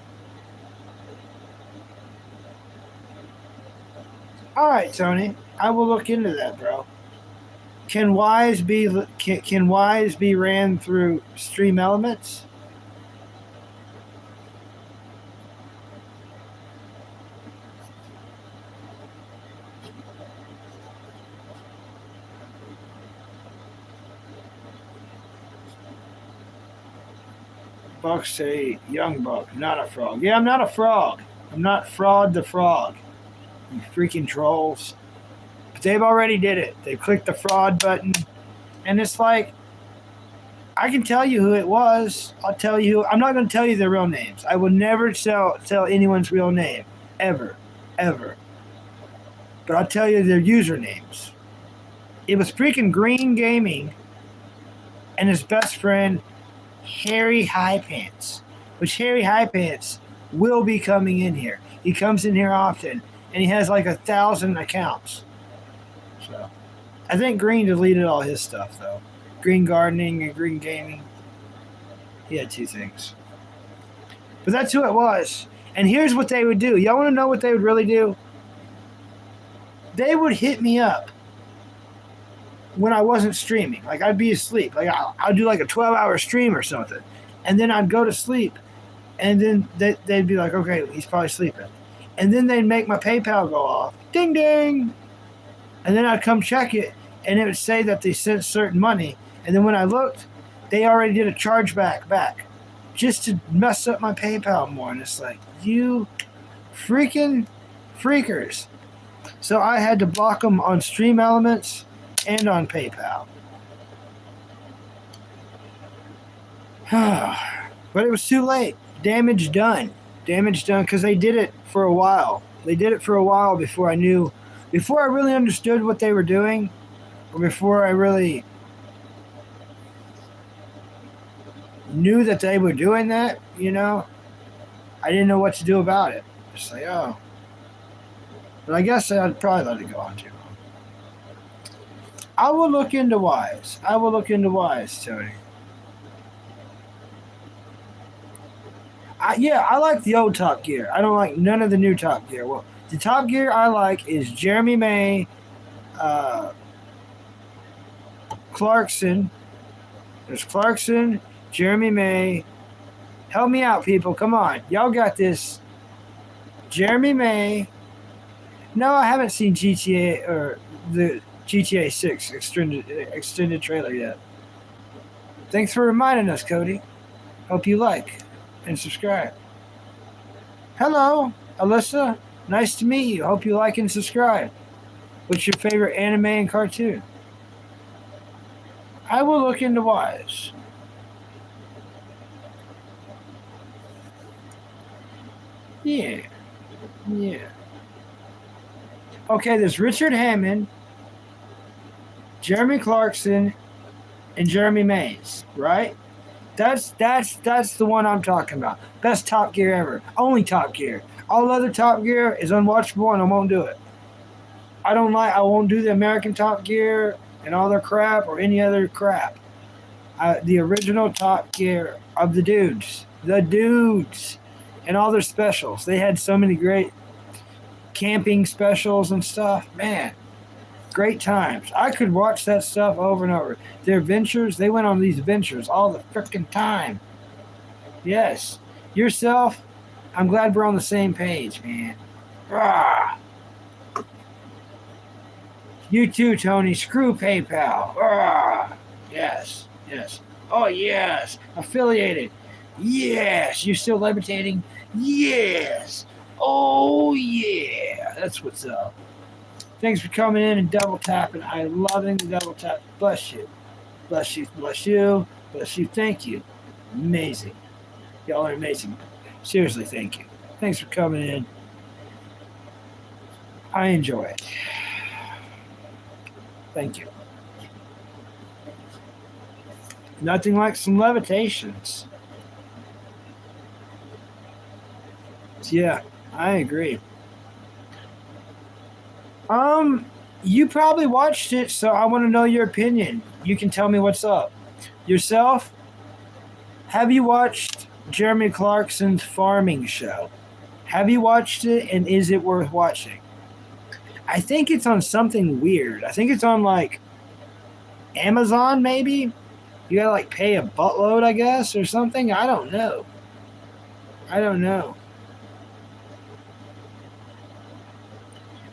All right, Tony. I will look into that, bro. Can Wise be ran through Stream Elements? Buck say, young buck, not a frog. Yeah, I'm not a frog. I'm not Fraud the Frog. You freaking trolls. But they've already did it. They clicked the fraud button. And it's like, I can tell you who it was. I'll tell you. I'm not going to tell you their real names. I will never tell anyone's real name. Ever. Ever. But I'll tell you their usernames. It was freaking Green Gaming and his best friend, Harry High Pants. Which Harry High Pants will be coming in here. He comes in here often. And he has like 1,000 accounts. So, I think Green deleted all his stuff, though. Green Gardening and Green Gaming. He had 2 things. But that's who it was. And here's what they would do. Y'all want to know what they would really do? They would hit me up when I wasn't streaming. Like, I'd be asleep. Like, I'd do like a 12-hour stream or something. And then I'd go to sleep. And then they'd be like, okay, he's probably sleeping. And then they'd make my PayPal go off. Ding, ding. And then I'd come check it, and it would say that they sent certain money. And then when I looked, they already did a chargeback back just to mess up my PayPal more. And it's like, you freaking freakers. So I had to block them on Stream Elements and on PayPal. But it was too late. Damage done because they did it for a while. They did it for a while before I really understood what they were doing, or before I really knew that they were doing that, I didn't know what to do about it. Just like, oh. But I guess I'd probably let it go on too long. I will look into Wise. Tony. I like the old Top Gear. I don't like none of the new Top Gear. Well, the Top Gear I like is Jeremy May, Clarkson. There's Clarkson, Jeremy May. Help me out, people. Come on. Y'all got this. Jeremy May. No, I haven't seen GTA or the GTA 6 extended trailer yet. Thanks for reminding us, Cody. Hope you like and subscribe. Hello, Alyssa. Nice to meet you. Hope you like and subscribe. What's your favorite anime and cartoon? I will look into Wise. Yeah. Okay, there's Richard Hammond, Jeremy Clarkson, and Jeremy Mays, right? That's the one I'm talking about. Best Top Gear ever. Only Top Gear. All other Top Gear is unwatchable, and I won't do it. I won't do the American Top Gear and all their crap or any other crap. The original Top Gear of the dudes, and all their specials. They had so many great camping specials and stuff. Man, great times. I could watch that stuff over and over. Their adventures, they went on these adventures all the frickin' time. Yes. Yourself, I'm glad we're on the same page, man. Ah. You too, Tony. Screw PayPal. Ah. Yes. Oh, yes. Affiliated. Yes. You still levitating? Yes. Oh, yeah. That's what's up. Thanks for coming in and double tapping. I love the double tap. Bless you. Thank you. Amazing. Y'all are amazing. Seriously, thank you. Thanks for coming in. I enjoy it. Thank you. Nothing like some levitations. Yeah, I agree. You probably watched it, so I want to know your opinion. You can tell me what's up. Yourself, have you watched Jeremy Clarkson's farming show? Have you watched it, and is it worth watching? I think it's on something weird. I think it's on, like, Amazon, maybe? You gotta, like, pay a buttload, I guess, or something? I don't know.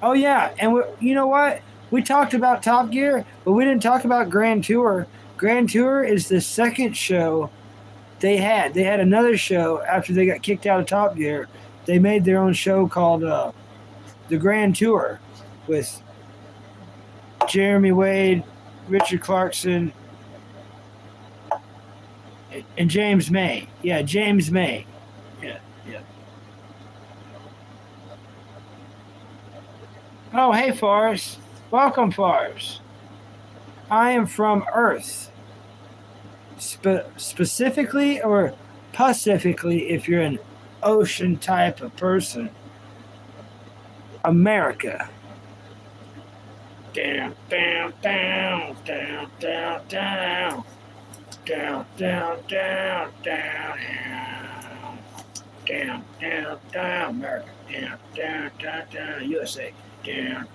Oh, yeah, and you know what? We talked about Top Gear, but we didn't talk about Grand Tour. Grand Tour is the second show they had. They had another show after they got kicked out of Top Gear. They made their own show called The Grand Tour with Jeremy Wade, Richard Clarkson, and James May. Yeah, James May. Yeah. Oh, hey, Forrest. Welcome, Forrest. I am from Earth. Specifically or pacifically, if you're an ocean type of person. America. Down. America. Down. USA. Down.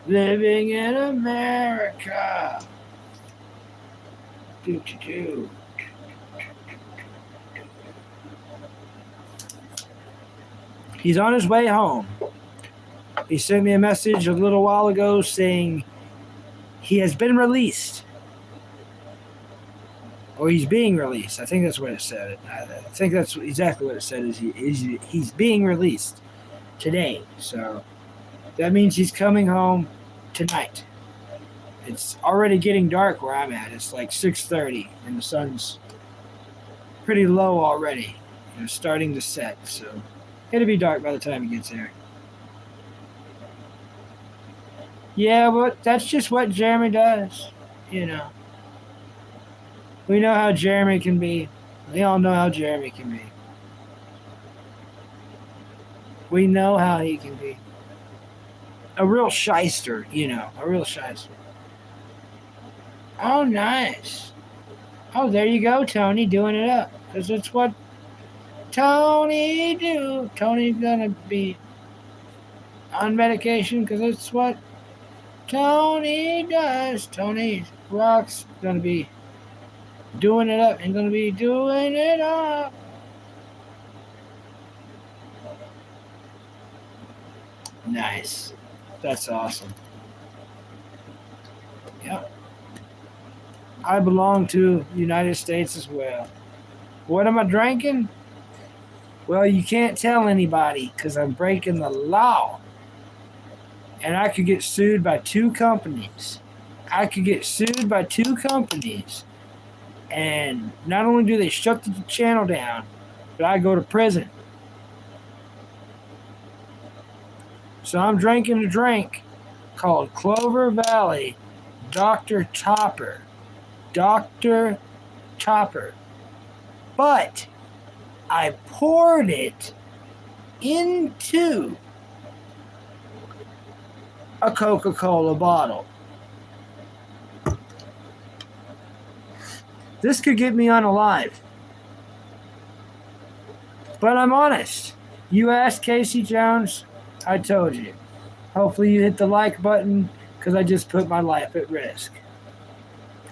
Living in America. Do. He's on his way home. He sent me a message a little while ago saying he has been released. Or he's being released. I think that's what it said. I think that's exactly what it said. He's being released today. So that means he's coming home tonight. It's already getting dark where I'm at. It's like 6:30 and the sun's pretty low already. Starting to set, so it'll be dark by the time he gets there. Yeah, but that's just what Jeremy does. We know how Jeremy can be. We all know how Jeremy can be. We know how he can be. A real shyster, a real shyster. Oh, nice. Oh, there you go, Tony, doing it up. Because it's what Tony do. Tony's gonna be on medication because it's what Tony does. Tony Rock's gonna be doing it up and gonna be doing it up. Nice. That's awesome. Yep. I belong to the United States as well. What am I drinking? Well, you can't tell anybody because I'm breaking the law. And I could get sued by 2 companies. And not only do they shut the channel down, but I go to prison. So I'm drinking a drink called Clover Valley Dr. Topper. Dr. Topper. But I poured it into a Coca-Cola bottle. This could get me unalive. But I'm honest. You asked Casey Jones, I told you. Hopefully you hit the like button because I just put my life at risk.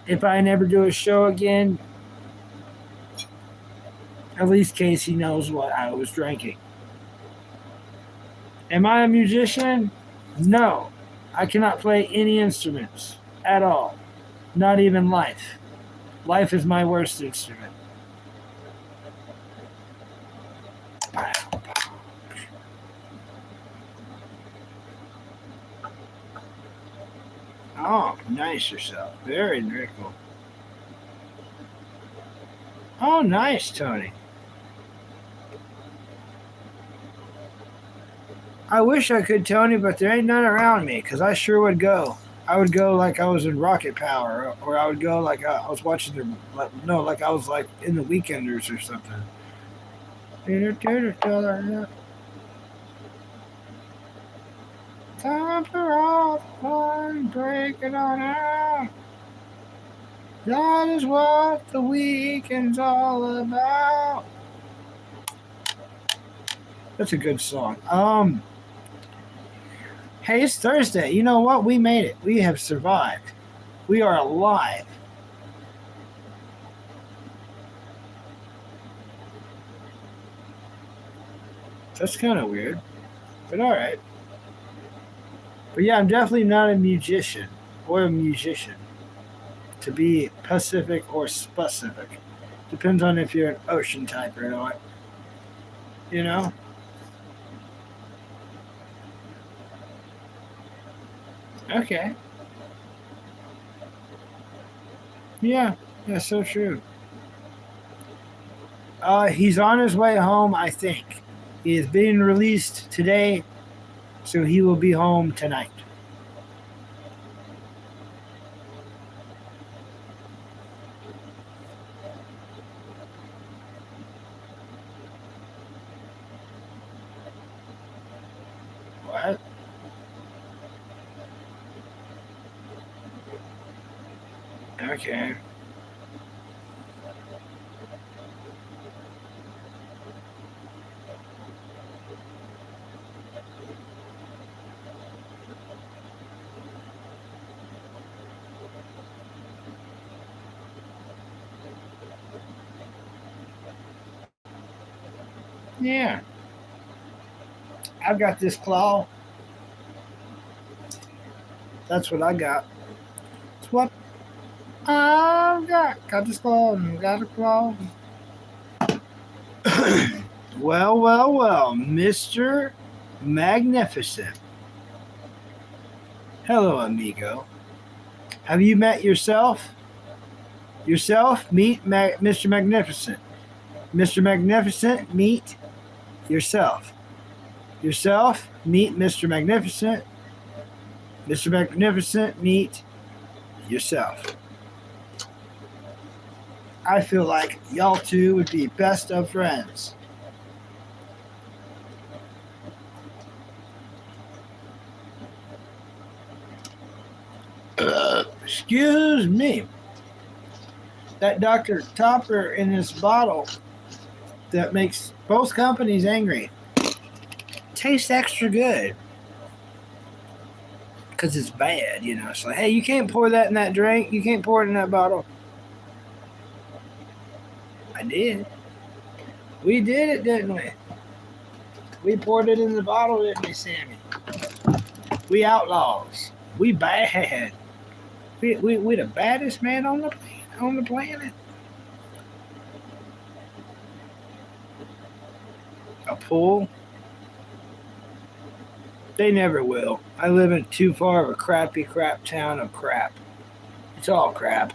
If I never do a show again, at least Casey knows what I was drinking. Am I a musician? No. I cannot play any instruments at all. Not even life. Life is my worst instrument. Oh, nice yourself. Very cool. Oh, nice, Tony. I wish I could, Tony, but there ain't none around me, because I sure would go. I would go like I was in Rocket Power, or I would go like I was watching like I was like in the Weekenders or something. Time for all the fun, break it on out. That is what the weekend's all about. That's a good song. Hey, it's Thursday. You know what? We made it. We have survived. We are alive. That's kind of weird, but all right. But yeah, I'm definitely not a musician or a musician. To be Pacific or specific. Depends on if you're an ocean type or not. You know? Okay. Yeah, so true. He's on his way home, I think. He is being released today, so he will be home tonight. What? Okay. Yeah. I've got this claw. That's what I got. It's what I've got. Got this claw and got a claw. Well, Mr. Magnificent. Hello, amigo. Have you met yourself? Meet Mr. Magnificent. Mr. Magnificent, meet yourself. Yourself, meet Mr. Magnificent. Mr. Magnificent, meet yourself. I feel like y'all two would be best of friends. Excuse me. That Dr. Topper in this bottle that makes both companies angry tastes extra good. Because it's bad, you know. It's like, hey, you can't pour that in that drink. You can't pour it in that bottle. I did. We did it, didn't we? We poured it in the bottle, didn't we, Sammy? We outlaws. We bad. We the baddest man on the planet. A pool? They never will. I live in too far of a crappy crap town of crap. It's all crap.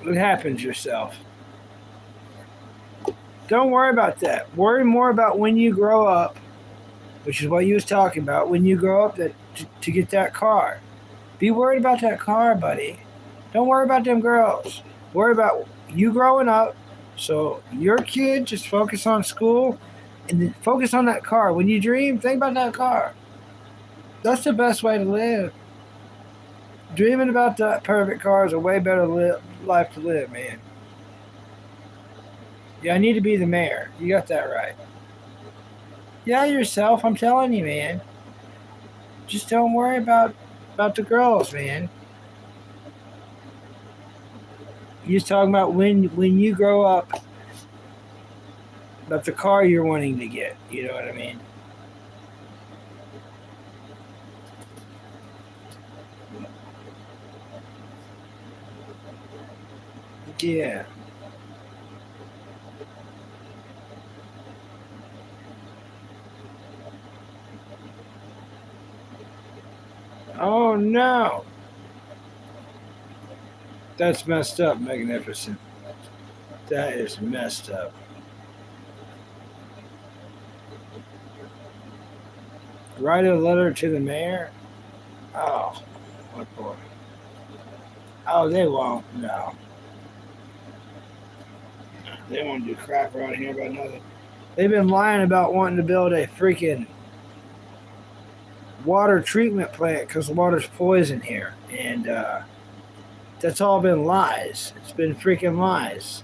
What happens yourself? Don't worry about that. Worry more about when you grow up, which is what you was talking about, when you grow up to get that car. Be worried about that car, buddy. Don't worry about them girls. Worry about you growing up. So your kid, just focus on school and then focus on that car. When you dream, think about that car. That's the best way to live. Dreaming about that perfect car is a way better life to live, man. Yeah, I need to be the mayor. You got that right. Yeah, yourself. I'm telling you, man. Just don't worry about the girls, man. You're just talking about when you grow up, about the car you're wanting to get. You know what I mean? Yeah. Oh no. That's messed up, Magnificent. That is messed up. Write a letter to the mayor? Oh, what boy? Oh, they won't. No. They won't do crap around here about nothing. They've been lying about wanting to build a freaking water treatment plant because the water's poison here. And that's all been lies. It's been freaking lies.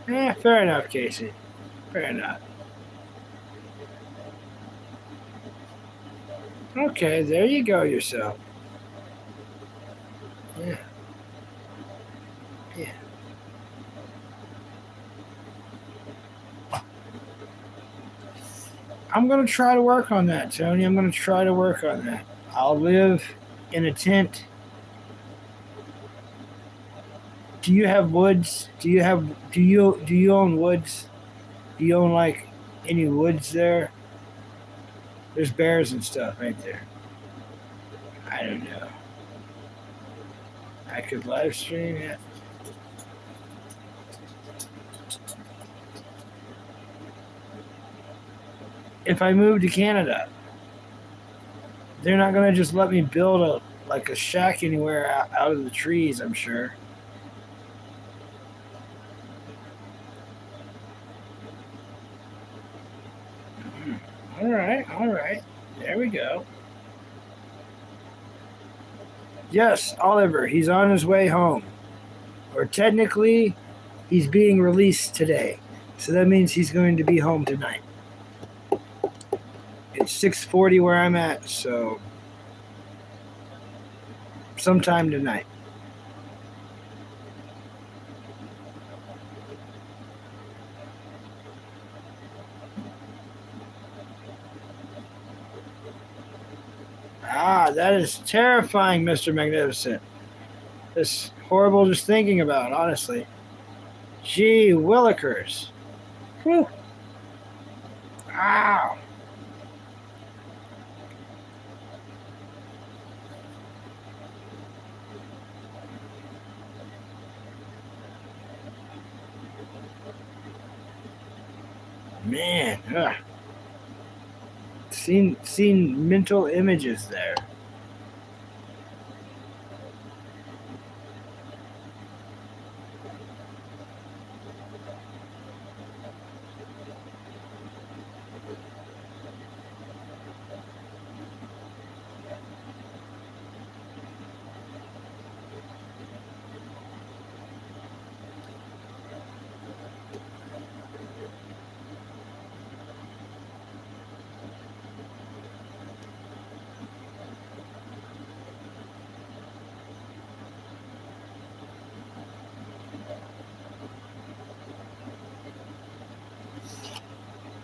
Fair enough, Casey. Fair enough. Okay, there you go yourself. Yeah. Yeah. I'm going to try to work on that, Tony. I'm going to try to work on that. I'll live in a tent. Do you have woods? Do you own woods? Do you own like any woods there? There's bears and stuff right there. I don't know. I could live stream it. If I move to Canada, they're not gonna just let me build a shack anywhere out of the trees, I'm sure. All right. There we go. Yes, Oliver, he's on his way home. Or technically, he's being released today. So that means he's going to be home tonight. It's 6:40 where I'm at, so sometime tonight. Ah, that is terrifying, Mr. Magnificent. It's horrible just thinking about, honestly. Gee willikers. Whew. Ow. Man, seen mental images there.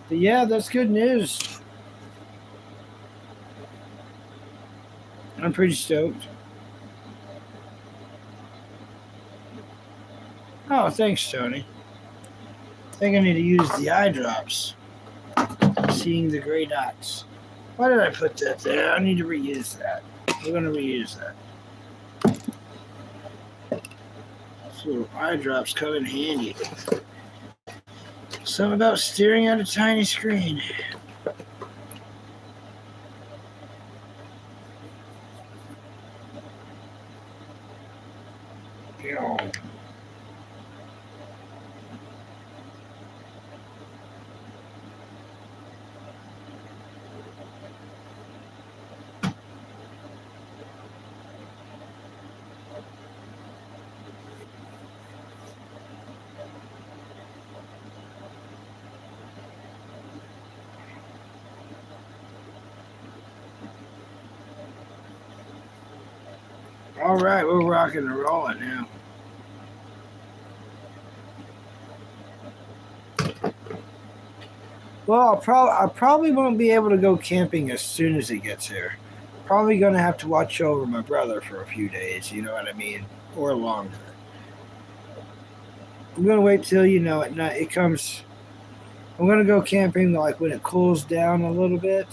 But yeah, that's good news. I'm pretty stoked. Oh, thanks, Tony. I think I need to use the eye drops. Seeing the gray dots. Why did I put that there? I need to reuse that. We're going to reuse that. These little eye drops come in handy. Something about staring at a tiny screen. All right, we're rocking and rolling now. Well, I probably won't be able to go camping as soon as it gets here. Probably going to have to watch over my brother for a few days, you know what I mean? Or longer. I'm going to wait till, at night it comes. I'm going to go camping like when it cools down a little bit.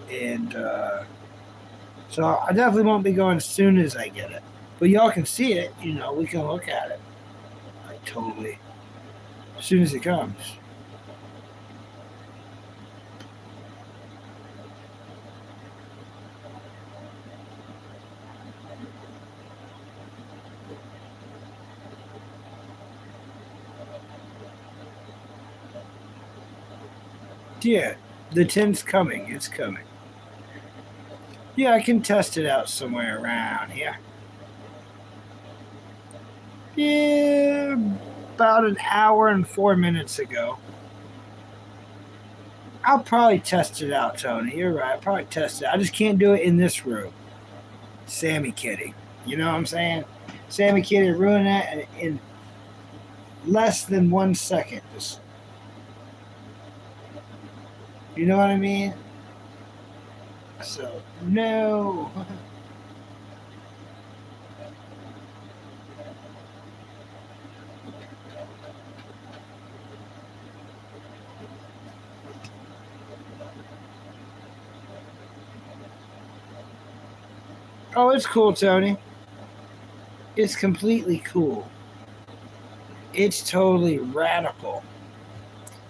And so I definitely won't be going as soon as I get it. But y'all can see it, we can look at it. Like totally. As soon as it comes. Yeah, the tint's coming. It's coming. Yeah, I can test it out somewhere around here. Yeah, about an hour and 4 minutes ago. I'll probably test it out, Tony. You're right. I'll probably test it. I just can't do it in this room. Sammy Kitty. You know what I'm saying? Sammy Kitty ruined that in less than 1 second. You know what I mean? So, no. Oh, it's cool, Tony. It's completely cool. It's totally radical.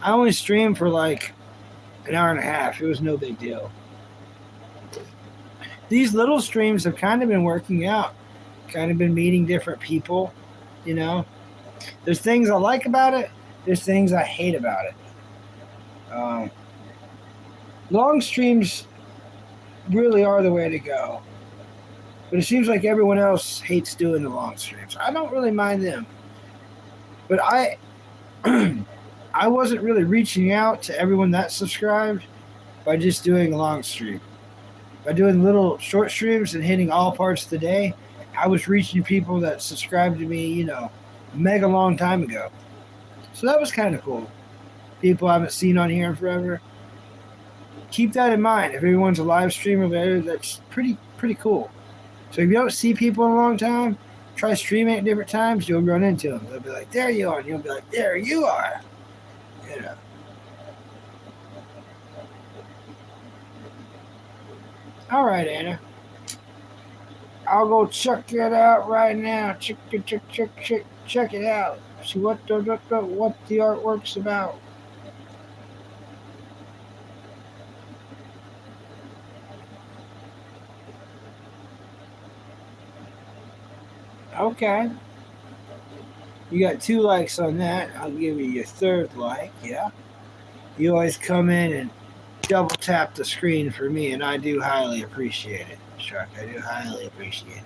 I only streamed for like an hour and a half. It was no big deal. These little streams have kind of been working out. Kind of been meeting different people, There's things I like about it. There's things I hate about it. Long streams really are the way to go. But it seems like everyone else hates doing the long streams. I don't really mind them. But I wasn't really reaching out to everyone that subscribed by just doing a long stream. By doing little short streams and hitting all parts of the day, I was reaching people that subscribed to me, mega long time ago. So that was kind of cool. People I haven't seen on here in forever. Keep that in mind. If everyone's a live streamer there, that's pretty cool. So if you don't see people in a long time, try streaming at different times, you'll run into them. They'll be like, there you are. And you'll be like, there you are. You know. All right, Anna. I'll go check it out right now. Check it out. See what the artwork's about. Okay. You got 2 likes on that. I'll give you your 3rd like. Yeah. You always come in and double tap the screen for me, and I do highly appreciate it, Chuck. I do highly appreciate it.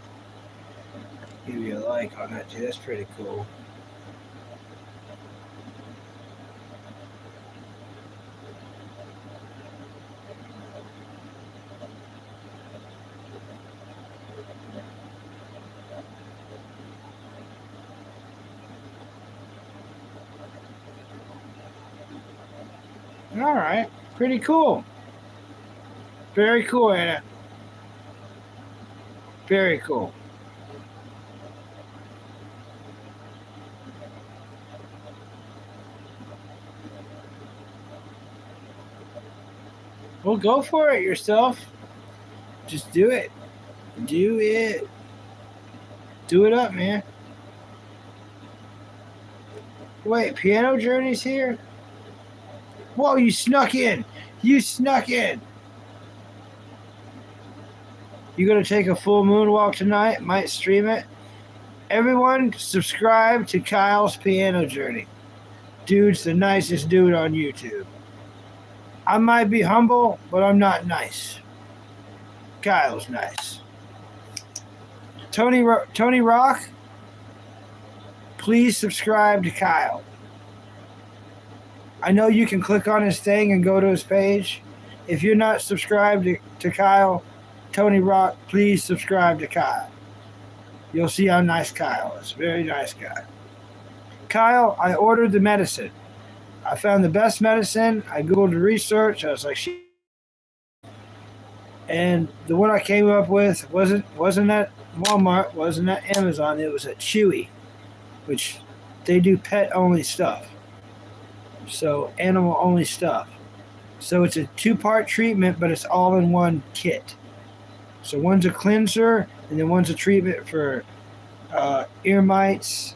Give you a like on that too. That's pretty cool. All right. Pretty cool. Very cool, Anna. Very cool. Well, go for it yourself. Just do it. Do it. Do it up, man. Wait, Piano Journey's here? Whoa, you snuck in. You snuck in. You gonna take a full moonwalk tonight? Might stream it. Everyone, subscribe to Kyle's Piano Journey. Dude's the nicest dude on YouTube. I might be humble, but I'm not nice. Kyle's nice. Tony Rock, please subscribe to Kyle. I know you can click on his thing and go to his page. If you're not subscribed to Kyle, Tony Rock, please subscribe to Kyle. You'll see how nice Kyle is. Very nice guy. Kyle, I ordered the medicine. I found the best medicine. I Googled the research. I was like, and the one I came up with wasn't at Walmart, wasn't at Amazon. It was at Chewy, which they do pet-only stuff. So animal-only stuff. So it's a 2-part treatment, but it's all in one kit. So one's a cleanser, and then one's a treatment for ear mites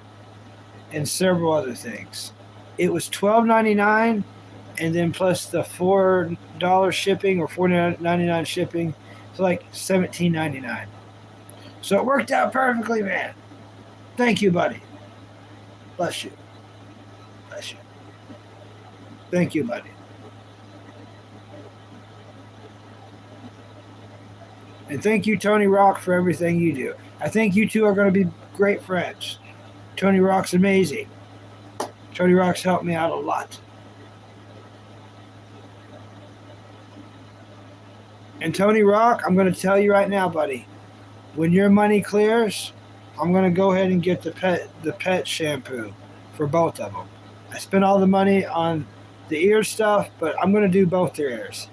and several other things. It was $12.99, and then plus the $4 shipping or $4.99 shipping, it's like $17.99. So it worked out perfectly, man. Thank you, buddy. Bless you. Bless you. Thank you, buddy. And thank you, Tony Rock, for everything you do. I think you two are going to be great friends. Tony Rock's amazing. Tony Rock's helped me out a lot. And Tony Rock, I'm going to tell you right now, buddy, when your money clears, I'm going to go ahead and get the pet shampoo for both of them. I spent all the money on the ear stuff, but I'm going to do both their ears.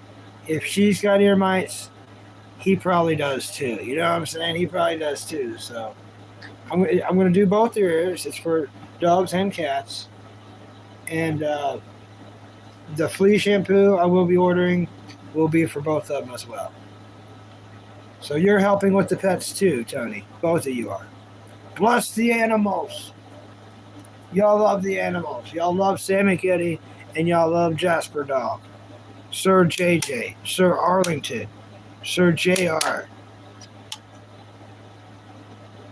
If she's got ear mites, he probably does too. You know what I'm saying? He probably does too. So I'm going to do both their ears. It's for dogs and cats. And the flea shampoo I will be ordering will be for both of them as well. So you're helping with the pets too, Tony. Both of you are. Plus the animals. Y'all love the animals. Y'all love Sammy Kitty, and y'all love Jasper Dog. Sir JJ, Sir Arlington, Sir JR,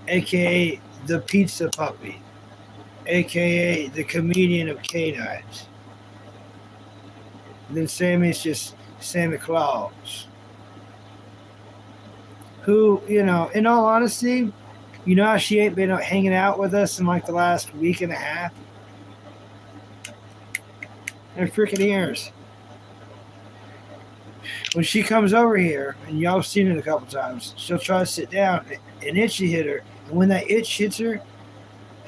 a.k.a. the Pizza Puppy, a.k.a. the Comedian of Canines. And then Sammy's just Santa Claus. Who, in all honesty, you know how she ain't been hanging out with us in like the last week and a half? Her freaking ears. When she comes over here, and y'all have seen it a couple times, she'll try to sit down, and itchy hit her. And when that itch hits her,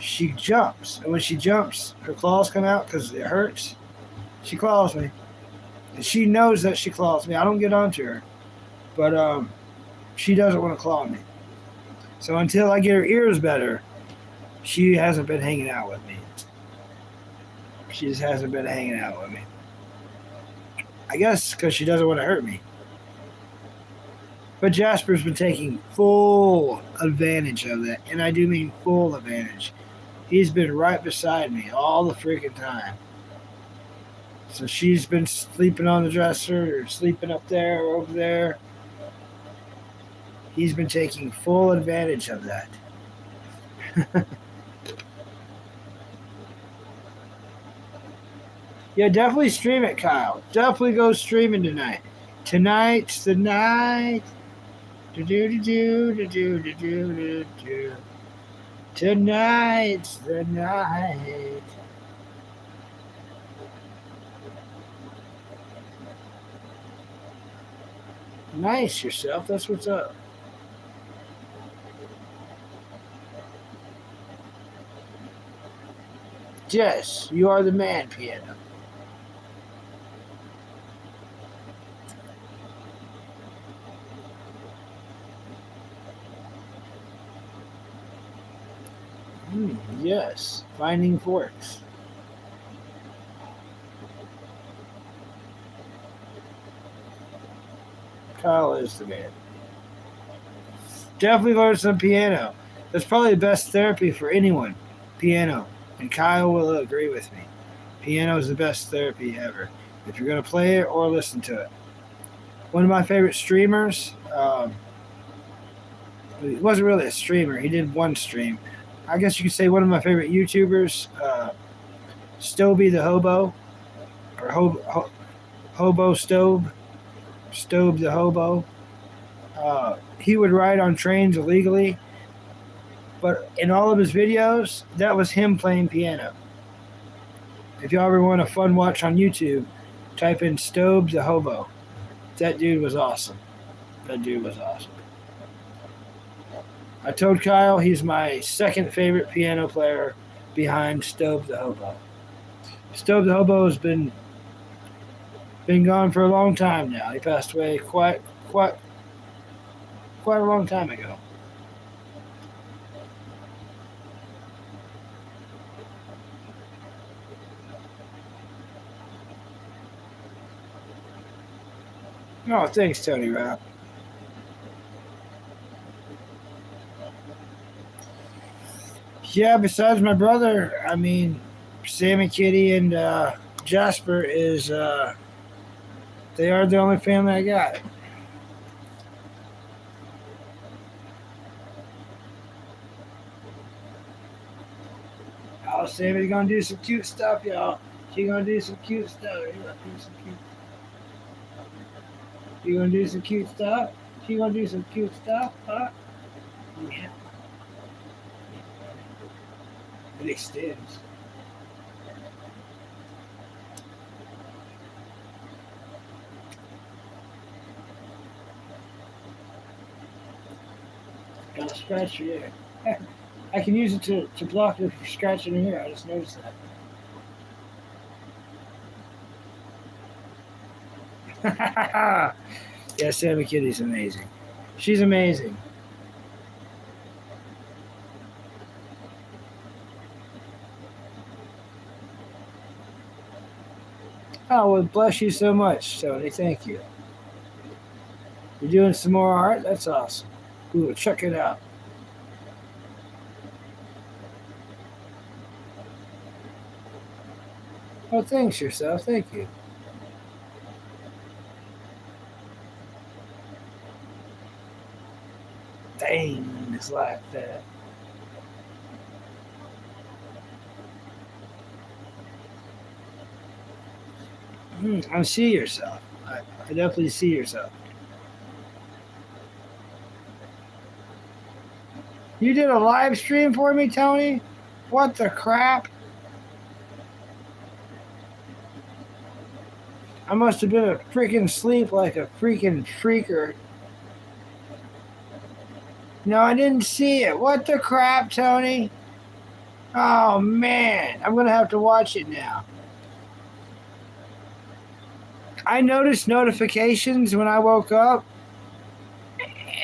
she jumps. And when she jumps, her claws come out because it hurts. She claws me. And she knows that she claws me. I don't get onto her. But she doesn't want to claw me. So until I get her ears better, She hasn't been hanging out with me. She just hasn't been hanging out with me. I guess because she doesn't want to hurt me. But Jasper's been taking full advantage of that. And I do mean full advantage. He's been right beside me all the freaking time. So she's been sleeping on the dresser or sleeping up there or over there. He's been taking full advantage of that. Yeah, definitely stream it, Kyle. Definitely go streaming tonight. Tonight's the night. Do-do-do-do-do-do-do-do-do. Tonight's the night. Nice yourself. That's what's up. Jess, you are the man, piano. Yes, finding forks. Kyle is the man. Definitely learn some piano. That's probably the best therapy for anyone. Piano. And Kyle will agree with me. Piano is the best therapy ever. If you're going to play it or listen to it. One of my favorite streamers, he wasn't really a streamer. He did one stream. I guess you could say one of my favorite YouTubers, Stobe the Hobo, or Hobo Stobe, Stobe the Hobo. He would ride on trains illegally, but in all of his videos, that was him playing piano. If y'all ever want a fun watch on YouTube, type in Stobe the Hobo. That dude was awesome. That dude was awesome. I told Kyle he's my second favorite piano player behind Stobe the Hobo. Stobe the Hobo has been gone for a long time now. He passed away quite a long time ago. Oh, thanks, Tony Rock. Yeah, besides my brother, I mean, Sammy, Kitty, and Jasper is, they are the only family I got. Oh, Sammy's gonna do some cute stuff, y'all. She gonna do some cute stuff. You gonna do some cute stuff? She gonna do some cute stuff, huh? Yeah. It extends. Gotta scratch your ear. I can use it to block your scratching your ear. I just noticed that. Yeah, Sammy Kitty's amazing. She's amazing. Oh, well, bless you so much, Tony. Thank you. You're doing some more art? That's awesome. Ooh, check it out. Oh, thanks yourself. Thank you. Dang, it's like that. I see yourself. I definitely see yourself. You did a live stream for me, Tony? What the crap? I must have been a freaking sleep like a freaking freaker. No, I didn't see it. What the crap, Tony? Oh, man. I'm going to have to watch it now. I noticed notifications when I woke up,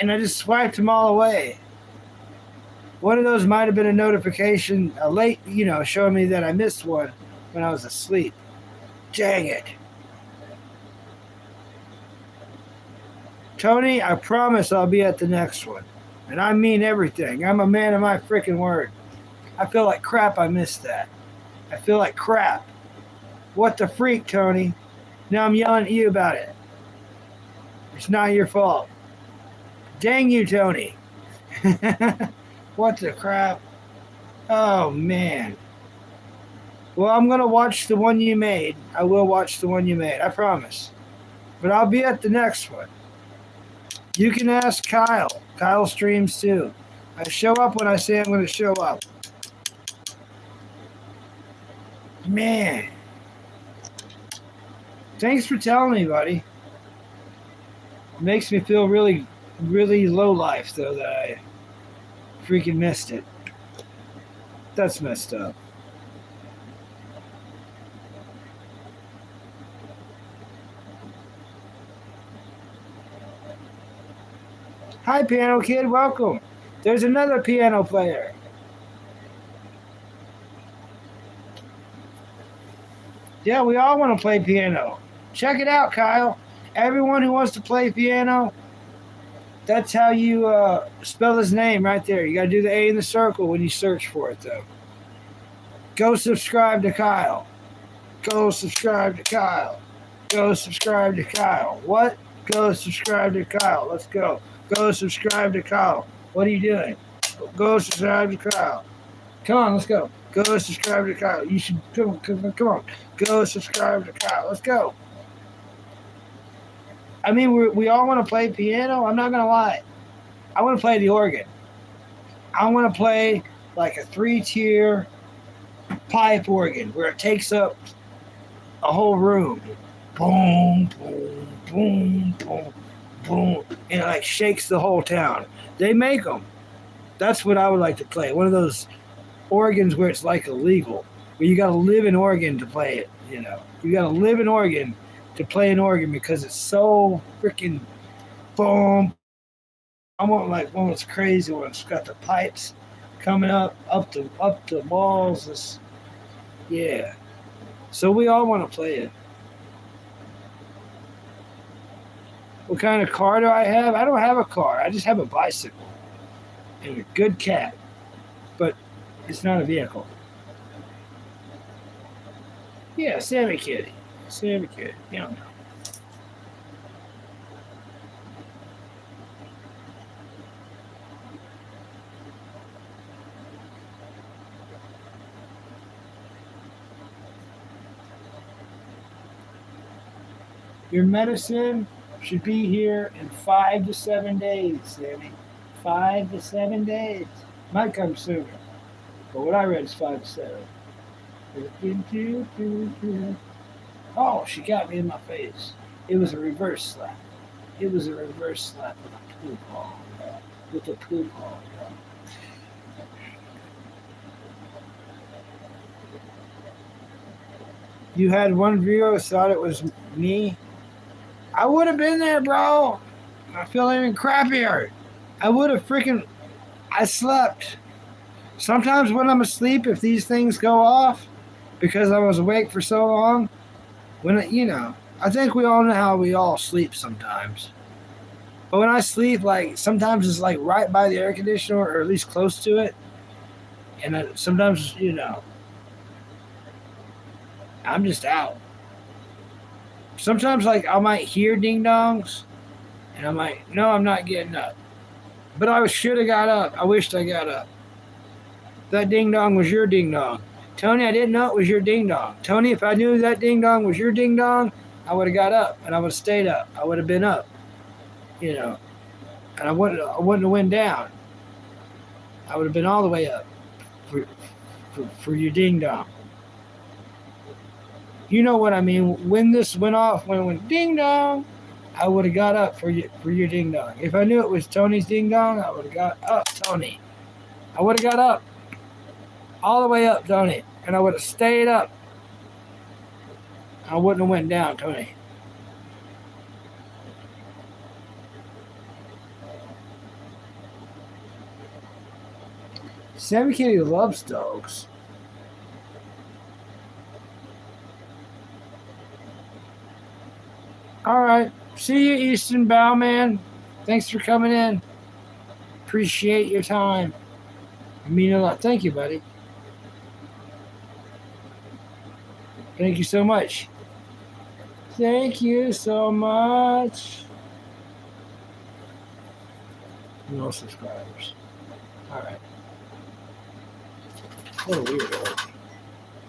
and I just swiped them all away. One of those might have been a notification, a late, showing me that I missed one when I was asleep. Dang it. Tony, I promise I'll be at the next one. And I mean everything. I'm a man of my freaking word. I feel like crap I missed that. I feel like crap. What the freak, Tony? Now I'm yelling at you about it. It's not your fault. Dang you, Tony. What the crap? Oh, man. Well, I'm going to watch the one you made. I will watch the one you made. I promise. But I'll be at the next one. You can ask Kyle. Kyle streams too. I show up when I say I'm going to show up. Man. Thanks for telling me, buddy. It makes me feel really, really low life, though, that I freaking missed it. That's messed up. Hi, Piano Kid. Welcome. There's another piano player. Yeah, we all want to play piano. Check it out, Kyle. Everyone who wants to play piano, that's how you spell his name right there. You got to do the A in the circle when you search for it, though. Go subscribe to Kyle. Go subscribe to Kyle. Go subscribe to Kyle. What? Go subscribe to Kyle. Let's go. Go subscribe to Kyle. What are you doing? Go subscribe to Kyle. Come on, let's go. Go subscribe to Kyle. You should come on. Go subscribe to Kyle. Let's go. I mean, we all want to play piano. I'm not gonna lie. I want to play the organ. I want to play like a 3-tier pipe organ where it takes up a whole room. Boom, boom, boom, boom, boom, and it like shakes the whole town. They make them. That's what I would like to play. One of those organs where it's like illegal, where you got to live in Oregon to play it. You got to live in Oregon to play an organ because it's so freaking boom. I want like one of those crazy ones. It's got the pipes coming up the walls. Yeah. So we all want to play it. What kind of car do I have? I don't have a car. I just have a bicycle and a good cat. But it's not a vehicle. Yeah, Sammy Kitty. Sammy Kitty. You don't know. Your medicine should be here in 5 to 7 days, Sammy. 5 to 7 days. Might come sooner. But what I read is 5 to 7. Oh, she got me in my face. It was a reverse slap. It was a reverse slap with a poop ball. With a poop ball. You had one viewer who thought it was me. I would have been there, bro. I feel even crappier. I would have I slept. Sometimes when I'm asleep, if these things go off, because I was awake for so long, I think we all know how we all sleep sometimes. But when I sleep, like, sometimes it's like right by the air conditioner, or at least close to it. And sometimes, I'm just out. Sometimes, like, I might hear ding-dongs, and I might, no, I'm not getting up. But I should have got up. I wished I got up. That ding-dong was your ding-dong. Tony, I didn't know it was your ding-dong. Tony, if I knew that ding-dong was your ding-dong, I would have got up, and I would have stayed up. I would have been up, and I wouldn't have went down. I would have been all the way up for your ding-dong. You know what I mean. When this went off, when it went ding-dong, I would have got up for your ding-dong. If I knew it was Tony's ding-dong, I would have got up, Tony. I would have got up. All the way up, Tony. And I would have stayed up. I wouldn't have went down, Tony. Sammy Kitty loves dogs. All right. See you, Easton Bowman. Thanks for coming in. Appreciate your time. I mean a lot. Thank you, buddy. Thank you so much. Thank you so much. No subscribers. All right. What a weirdo.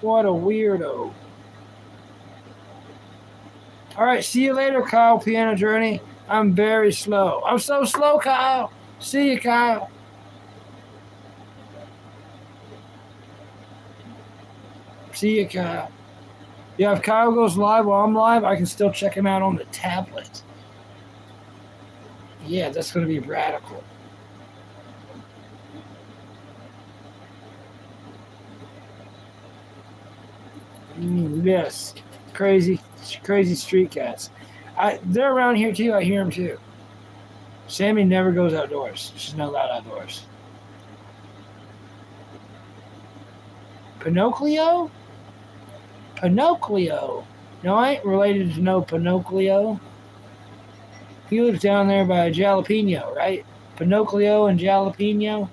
What a weirdo. All right. See you later, Kyle Piano Journey. I'm very slow. I'm so slow, Kyle. See you, Kyle. See you, Kyle. Yeah, if Kyle goes live while I'm live, I can still check him out on the tablet. Yeah, that's going to be radical. Yes, crazy street cats. They're around here too. I hear them too. Sammy never goes outdoors. She's not allowed outdoors. Pinocchio? Pinocchio. No, I ain't related to no Pinocchio. He lives down there by Jalapeno, right? Pinocchio and Jalapeno.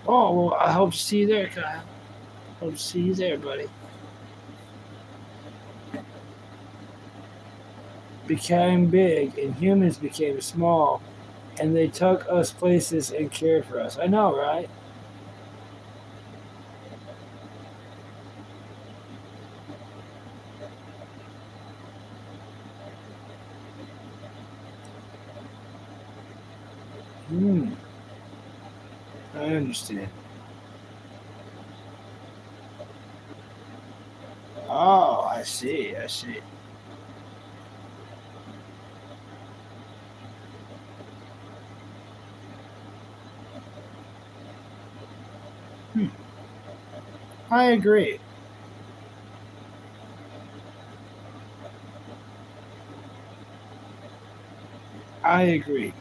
Oh, well, I hope to see you there, Kyle. Hope to see you there, buddy. Became big and humans became small, and they took us places and cared for us. I know, right? I understand. Oh, I see. I agree. I agree.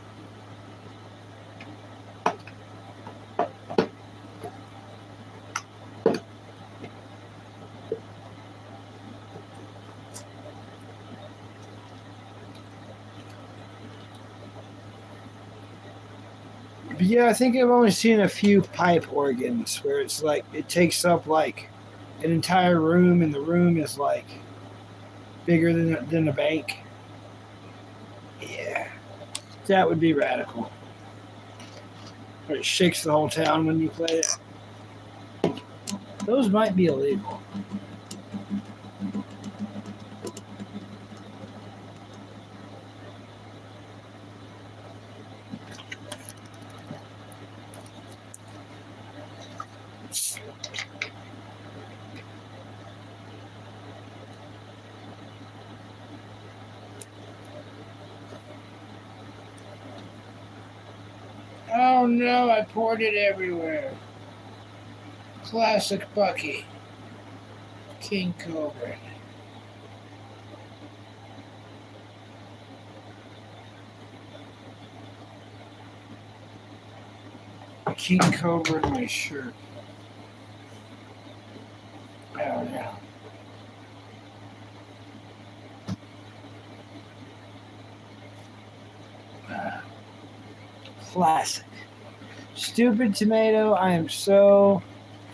But yeah, I think I've only seen a few pipe organs where it's like it takes up like an entire room, and the room is like bigger than a bank. Yeah, that would be radical. Or it shakes the whole town when you play it. Those might be illegal. Oh no, I poured it everywhere. Classic Bucky. King Cobra. King Cobra in my shirt. Oh no. Classic. Stupid Tomato, I am so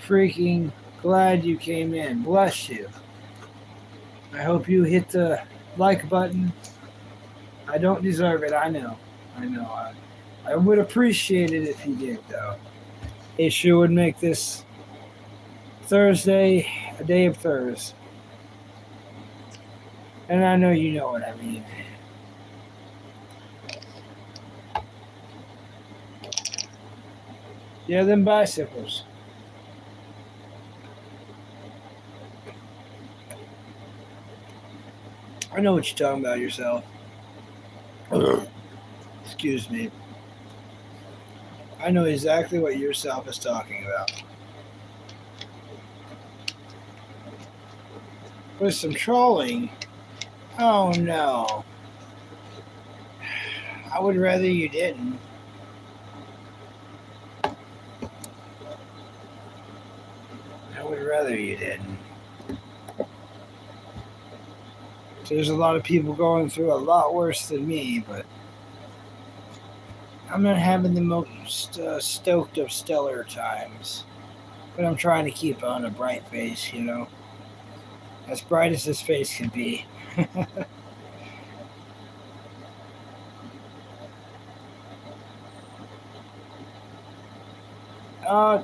freaking glad you came in. Bless you. I hope you hit the like button. I don't deserve it, I know. I would appreciate it if you did, though. It sure would make this Thursday a day of Thurs. And I know you know what I mean. Yeah, them bicycles. I know what you're talking about yourself. Excuse me. I know exactly what yourself is talking about. With some trolling, Oh no. I would rather you didn't. I would rather you didn't. There's a lot of people going through a lot worse than me, but I'm not having the most stoked of stellar times. But I'm trying to keep on a bright face, you know, as bright as this face can be.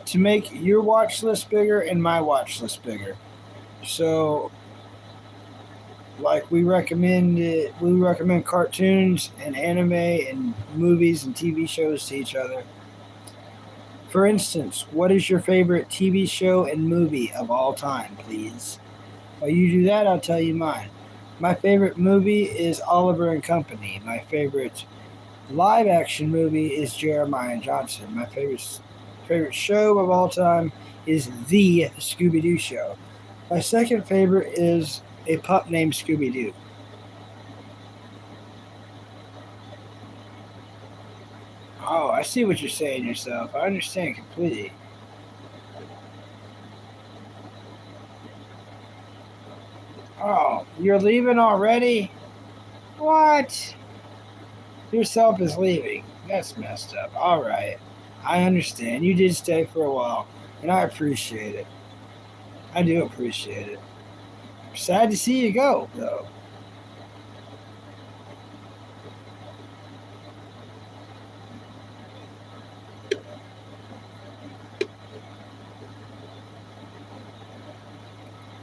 To make your watch list bigger and my watch list bigger. So, like we recommend cartoons and anime and movies and TV shows to each other. For instance, what is your favorite TV show and movie of all time, please? While you do that, I'll tell you mine. My favorite movie is Oliver and Company. My favorite live action movie is Jeremiah Johnson. My favorite show of all time is The Scooby Doo Show. My second favorite is A Pup Named Scooby Doo. Oh, I see what you're saying yourself. I understand completely. Oh, you're leaving already? What? Yourself is leaving. That's messed up. All right. I understand. You did stay for a while, and I appreciate it. I do appreciate it. Sad to see you go, though.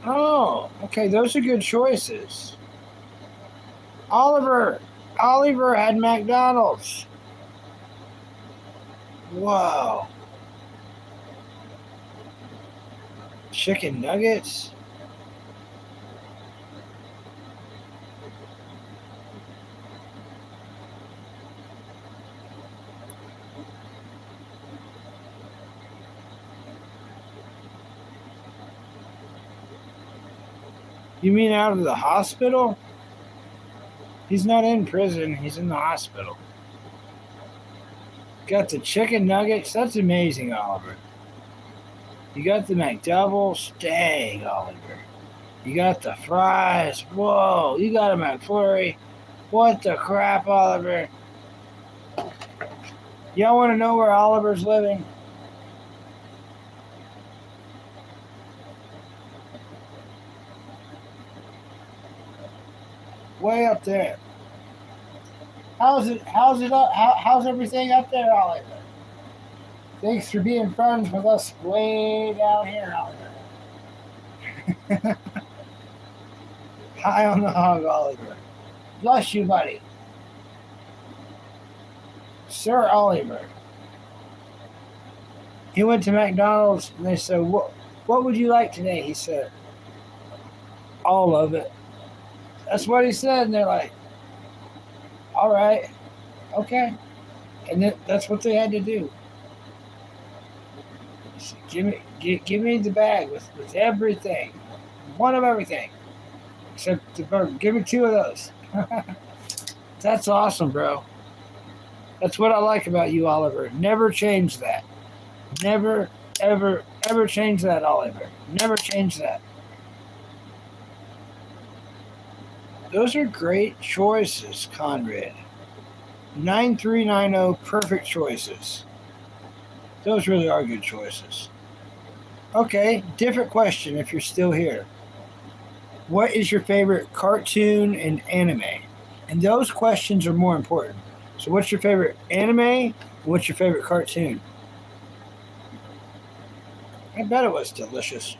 Oh, okay. Those are good choices. Oliver. Oliver had McDonald's. Whoa. Chicken nuggets? You mean out of the hospital? He's not in prison. He's in the hospital. Got the chicken nuggets. That's amazing, Oliver. You got the McDouble. Dang, Oliver. You got the fries. Whoa. You got a McFlurry. What the crap, Oliver? Y'all want to know where Oliver's living? Way up there. How's it? How's it up? How's everything up there, Oliver? Thanks for being friends with us way down here, Oliver. High on the hog, Oliver. Bless you, buddy. Sir Oliver. He went to McDonald's and they said, what would you like today? He said, all of it. That's what he said. And they're like, all right, okay. And that's what they had to do. Said, give me the bag with everything. One of everything. Except the burger. Give me two of those. That's awesome, bro. That's what I like about you, Oliver. Never change that. Never, ever, ever change that, Oliver. Never change that. Those are great choices, Conrad. 9390, perfect choices. Those really are good choices. Okay, different question if you're still here. What is your favorite cartoon and anime? And those questions are more important. So, what's your favorite anime? What's your favorite cartoon? I bet it was delicious.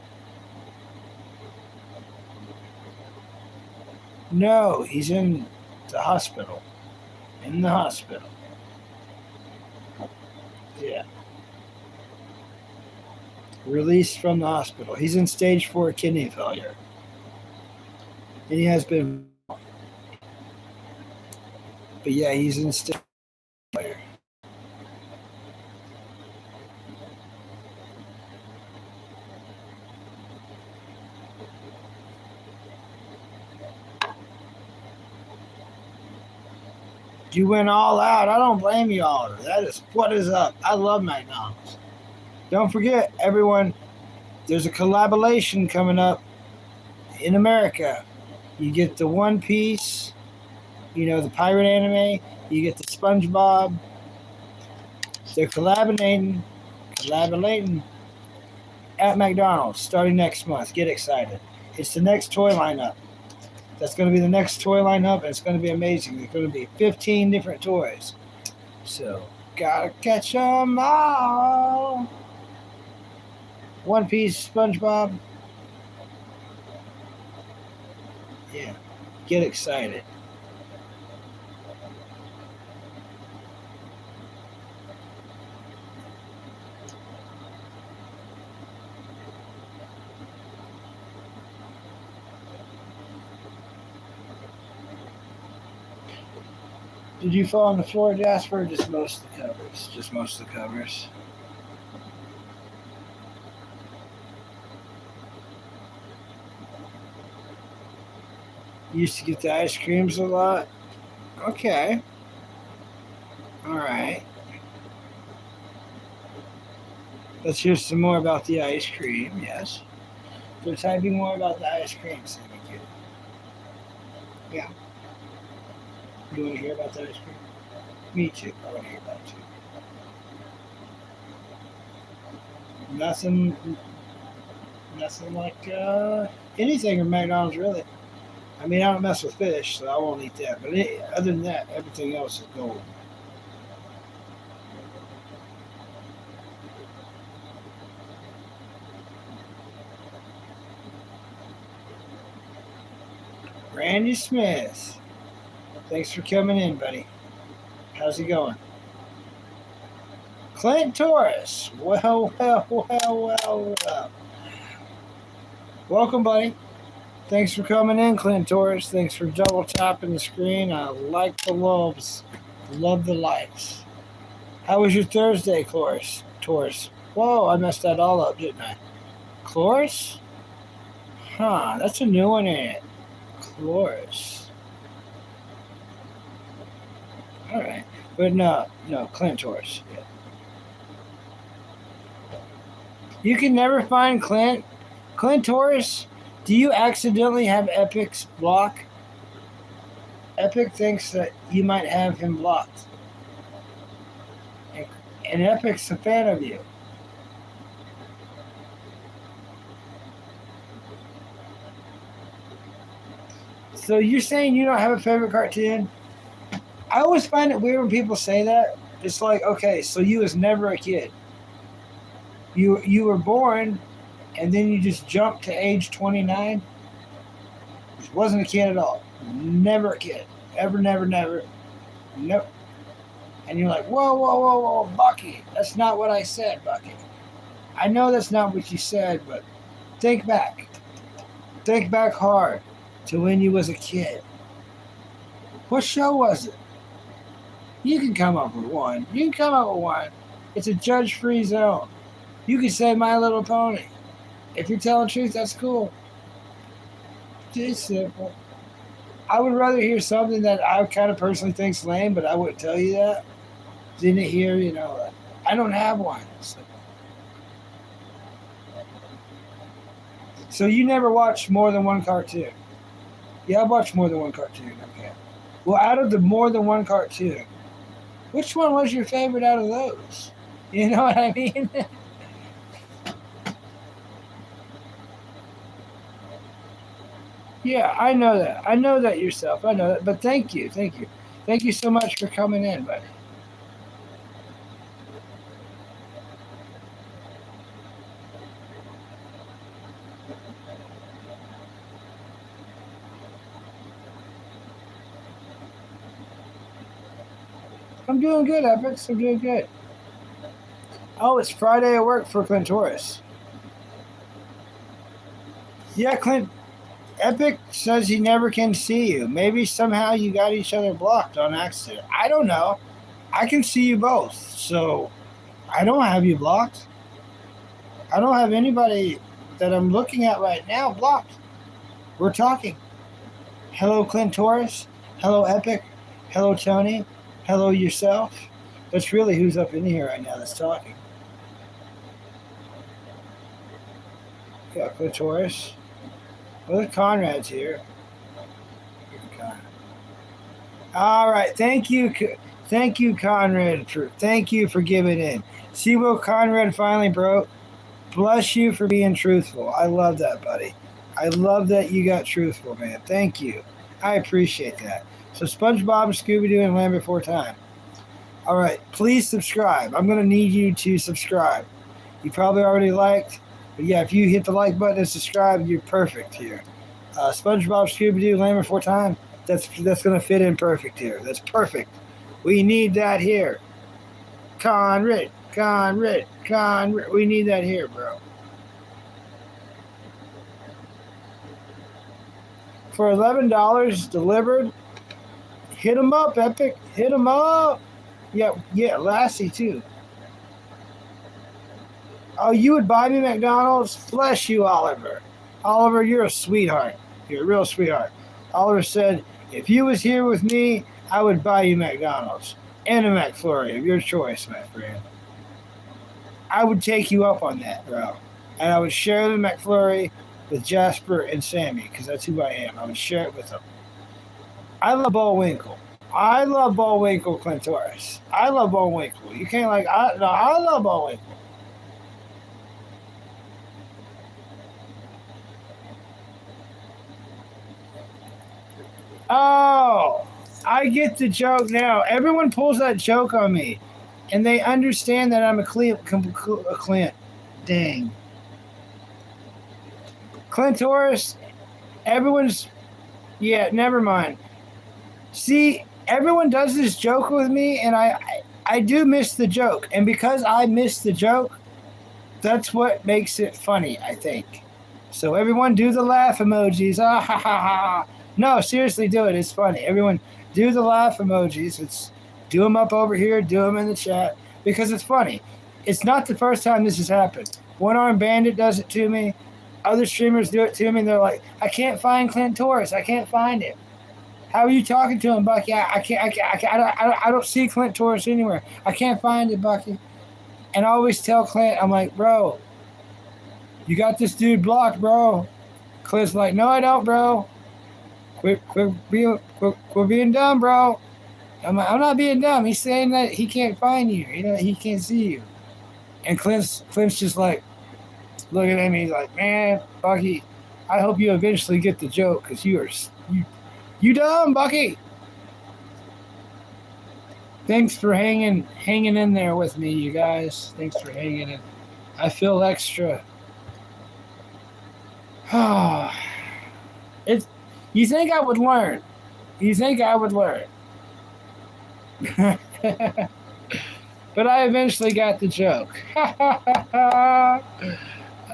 No, he's in the hospital. In the hospital. Yeah. Released from the hospital. He's in stage 4 kidney failure. And he has been. But yeah, he's in stage failure. You went all out. I don't blame you, Oliver. That is what is up. I love McDonald's. Don't forget, everyone, there's a collaboration coming up in America. You get the One Piece, the pirate anime. You get the SpongeBob. They're collaborating at McDonald's starting next month. Get excited. It's the next toy lineup. That's going to be the next toy lineup, and it's going to be amazing. There's going to be 15 different toys. So, gotta catch them all. One Piece, SpongeBob. Yeah, get excited. Did you fall on the floor, Jasper? Just most of the covers. Just most of the covers. You used to get the ice creams a lot? Okay. Alright. Let's hear some more about the ice cream, yes. So typing more about the ice cream, Sammy Q. Yeah. You want to hear about the ice cream? Me too. I want to hear about it too. Nothing like anything in McDonald's, really. I mean, I don't mess with fish, so I won't eat that. But other than that, everything else is gold. Randy Smith. Thanks for coming in, buddy. How's it going? Clint Torres. Well. Welcome, buddy. Thanks for coming in, Clint Torres. Thanks for double tapping the screen. I like the loves. Love the likes. How was your Thursday, Cloris? Torres? Whoa, I messed that all up, didn't I? Cloris? Huh, that's a new one, ain't it? Cloris. Alright. But no, Clint Torres. Yeah. You can never find Clint. Clint Torres? Do you accidentally have Epic's block? Epic thinks that you might have him blocked. And Epic's a fan of you. So you're saying you don't have a favorite cartoon? I always find it weird when people say that. It's like, okay, so you was never a kid. You were born, and then you just jumped to age 29. Just wasn't a kid at all. Never a kid. Ever, never. Nope. And you're like, whoa, Bucky. That's not what I said, Bucky. I know that's not what you said, but think back. Think back hard to when you was a kid. What show was it? You can come up with one. It's a judge-free zone. You can say My Little Pony. If you're telling the truth, that's cool. Just simple. I would rather hear something that I kind of personally think's lame, but I wouldn't tell you that. Than to hear, I don't have one. So you never watched more than one cartoon? Yeah, I've watched more than one cartoon. Okay. Well, out of the more than one cartoon, which one was your favorite out of those? You know what I mean? Yeah, I know that. I know that yourself. I know that. But thank you. Thank you so much for coming in, buddy. I'm doing good, Epics. I'm doing good. Oh, it's Friday at work for Clint Torres. Yeah, Clint. Epic says he never can see you. Maybe somehow you got each other blocked on accident. I don't know. I can see you both, so I don't have you blocked. I don't have anybody that I'm looking at right now blocked. We're talking. Hello, Clint Torres. Hello, Epic. Hello, Tony. Hello yourself. That's really who's up in here right now that's talking. Yeah, Clitoris. Well, Conrad's here. All right, thank you, Conrad. Thank you for giving in. See what Conrad finally broke. Bless you for being truthful. I love that, buddy. I love that you got truthful, man. Thank you. I appreciate that. So SpongeBob, Scooby Doo, and Land Before Time. All right, please subscribe. I'm gonna need you to subscribe. You probably already liked, but yeah, if you hit the like button and subscribe, you're perfect here. SpongeBob, Scooby Doo, Land Before Time. That's gonna fit in perfect here. That's perfect. We need that here. Conrad. We need that here, bro. For $11 delivered, hit them up, Epic. Hit them up. Yeah, Lassie too. Oh, you would buy me McDonald's? Bless you, Oliver. Oliver, you're a sweetheart. You're a real sweetheart. Oliver said, if you was here with me, I would buy you McDonald's and a McFlurry of your choice, my friend. I would take you up on that, bro. And I would share the McFlurry with Jasper and Sammy because that's who I am. I would share it with them. I love Bullwinkle. I love Bullwinkle, Clintoris. I love Bullwinkle. You can't I love Bullwinkle. Oh, I get the joke now. Everyone pulls that joke on me, and they understand that I'm a Clint. Dang. Clintoris, everyone's. Yeah, never mind. See, everyone does this joke with me, and I do miss the joke. And because I miss the joke, that's what makes it funny, I think. So everyone do the laugh emojis. Ah ha ha ha. No, seriously, do it. It's funny. Everyone do the laugh emojis. Do them up over here. Do them in the chat because it's funny. It's not the first time this has happened. One Arm Bandit does it to me. Other streamers do it to me. And they're like, I can't find Clintoris. I can't find him. How are you talking to him, Bucky? I don't see Clintoris anywhere. I can't find it, Bucky. And I always tell Clint, I'm like, bro, you got this dude blocked, bro. Clint's like, no, I don't, bro. Quit being dumb, bro. I'm not being dumb. He's saying that he can't find you. You know, he can't see you. And Clint's just like looking at me. He's like, man, Bucky, I hope you eventually get the joke because you dumb, Bucky. Thanks for hanging in there with me, you guys. Thanks for hanging in. I feel extra. It's. You think I would learn? You think I would learn? But I eventually got the joke.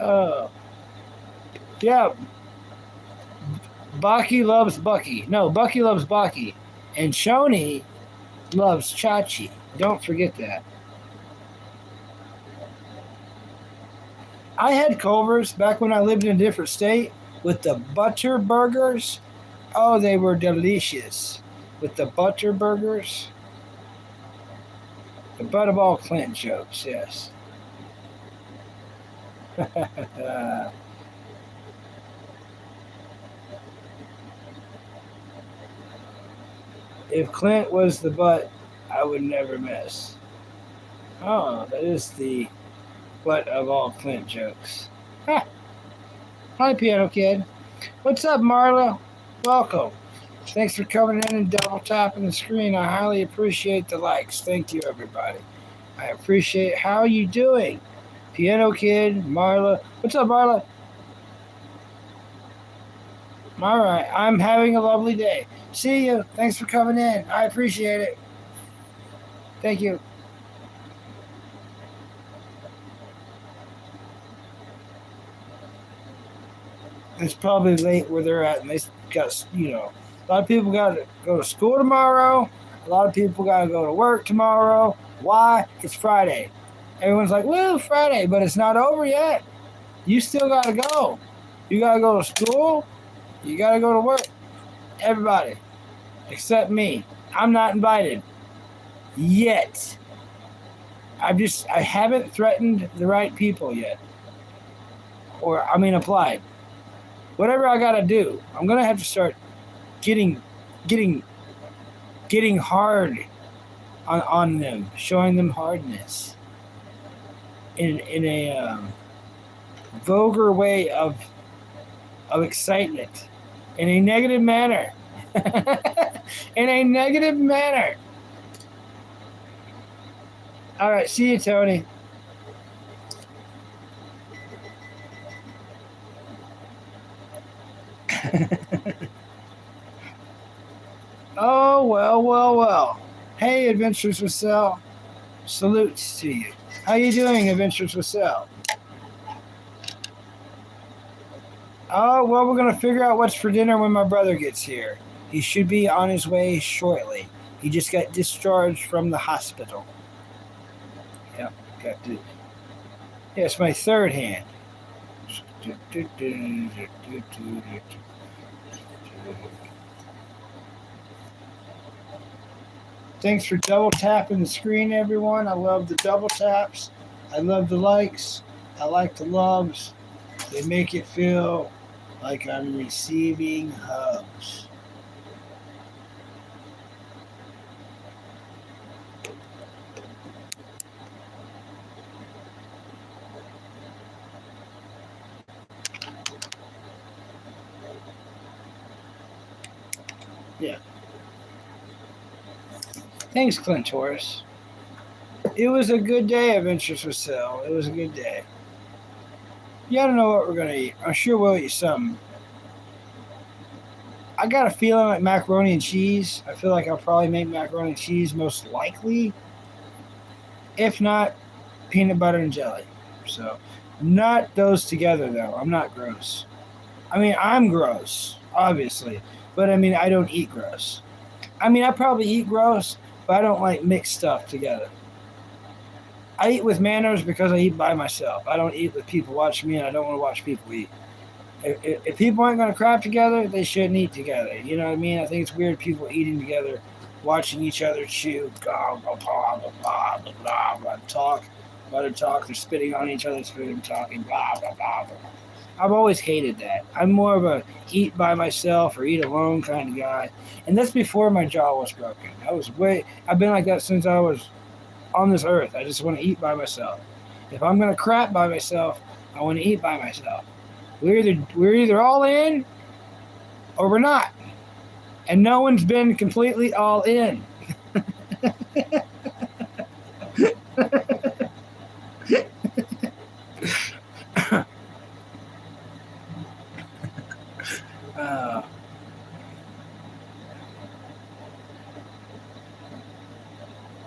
Oh. Yeah. Bucky loves Bucky. No, Bucky loves Bucky. And Shoni loves Chachi. Don't forget that. I had Culver's back when I lived in a different state with the butter burgers. Oh, they were delicious. With the butter burgers. The Butterball Clint jokes, yes. If Clint was the butt, I would never miss. Oh, that is the butt of all Clint jokes. Ha! Hi, Piano Kid. What's up, Marla? Welcome. Thanks for coming in and double tapping the screen. I highly appreciate the likes. Thank you, everybody. I appreciate how you doing. Piano Kid, Marla. What's up, Marla? All right. I'm having a lovely day. See you. Thanks for coming in. I appreciate it. Thank you. It's probably late where they're at, and they got, a lot of people got to go to school tomorrow. A lot of people got to go to work tomorrow. Why? It's Friday. Everyone's like, woo, Friday, but it's not over yet. You still got to go. You got to go to school. You got to go to work. Everybody, except me. I'm not invited. yet. I haven't threatened the right people yet. Applied. Whatever I gotta do, I'm gonna have to start getting hard on them, showing them hardness in a vulgar way of excitement, in a negative manner, in a negative manner. All right, see you, Tony. Oh, well. Hey, Adventures with Sal. Salutes to you. How you doing, Adventures with Sal? Oh, well, we're going to figure out what's for dinner when my brother gets here. He should be on his way shortly. He just got discharged from the hospital. Yep, got to. Yeah, it's my third hand. Thanks for double tapping the screen, everyone. I love the double taps. I love the likes. I like the loves. They make it feel like I'm receiving hugs. Yeah. Thanks, Clint Torres. It was a good day of Adventures with Sal. It was a good day. Yeah, I don't know what we're going to eat. I'm sure we'll eat something. I got a feeling like macaroni and cheese. I feel like I'll probably make macaroni and cheese most likely. If not, peanut butter and jelly. So, not those together, though. I'm not gross. I mean, I'm gross, obviously. But, I mean, I don't eat gross. I mean, I probably eat gross, but I don't like mix stuff together. I eat with manners because I eat by myself. I don't eat with people watching me, and I don't want to watch people eat. If people aren't going to crap together, they shouldn't eat together. You know what I mean? I think it's weird people eating together, watching each other chew, blah, blah, blah, blah, blah, blah, blah, blah, talk. They're spitting on each other's food and talking, blah, blah, blah, blah. I've always hated that. I'm more of a eat by myself or eat alone kind of guy. And that's before my jaw was broken. I've been like that since I was on this earth. I just want to eat by myself. If I'm going to crap by myself, I want to eat by myself. We're either all in or we're not. And no one's been completely all in.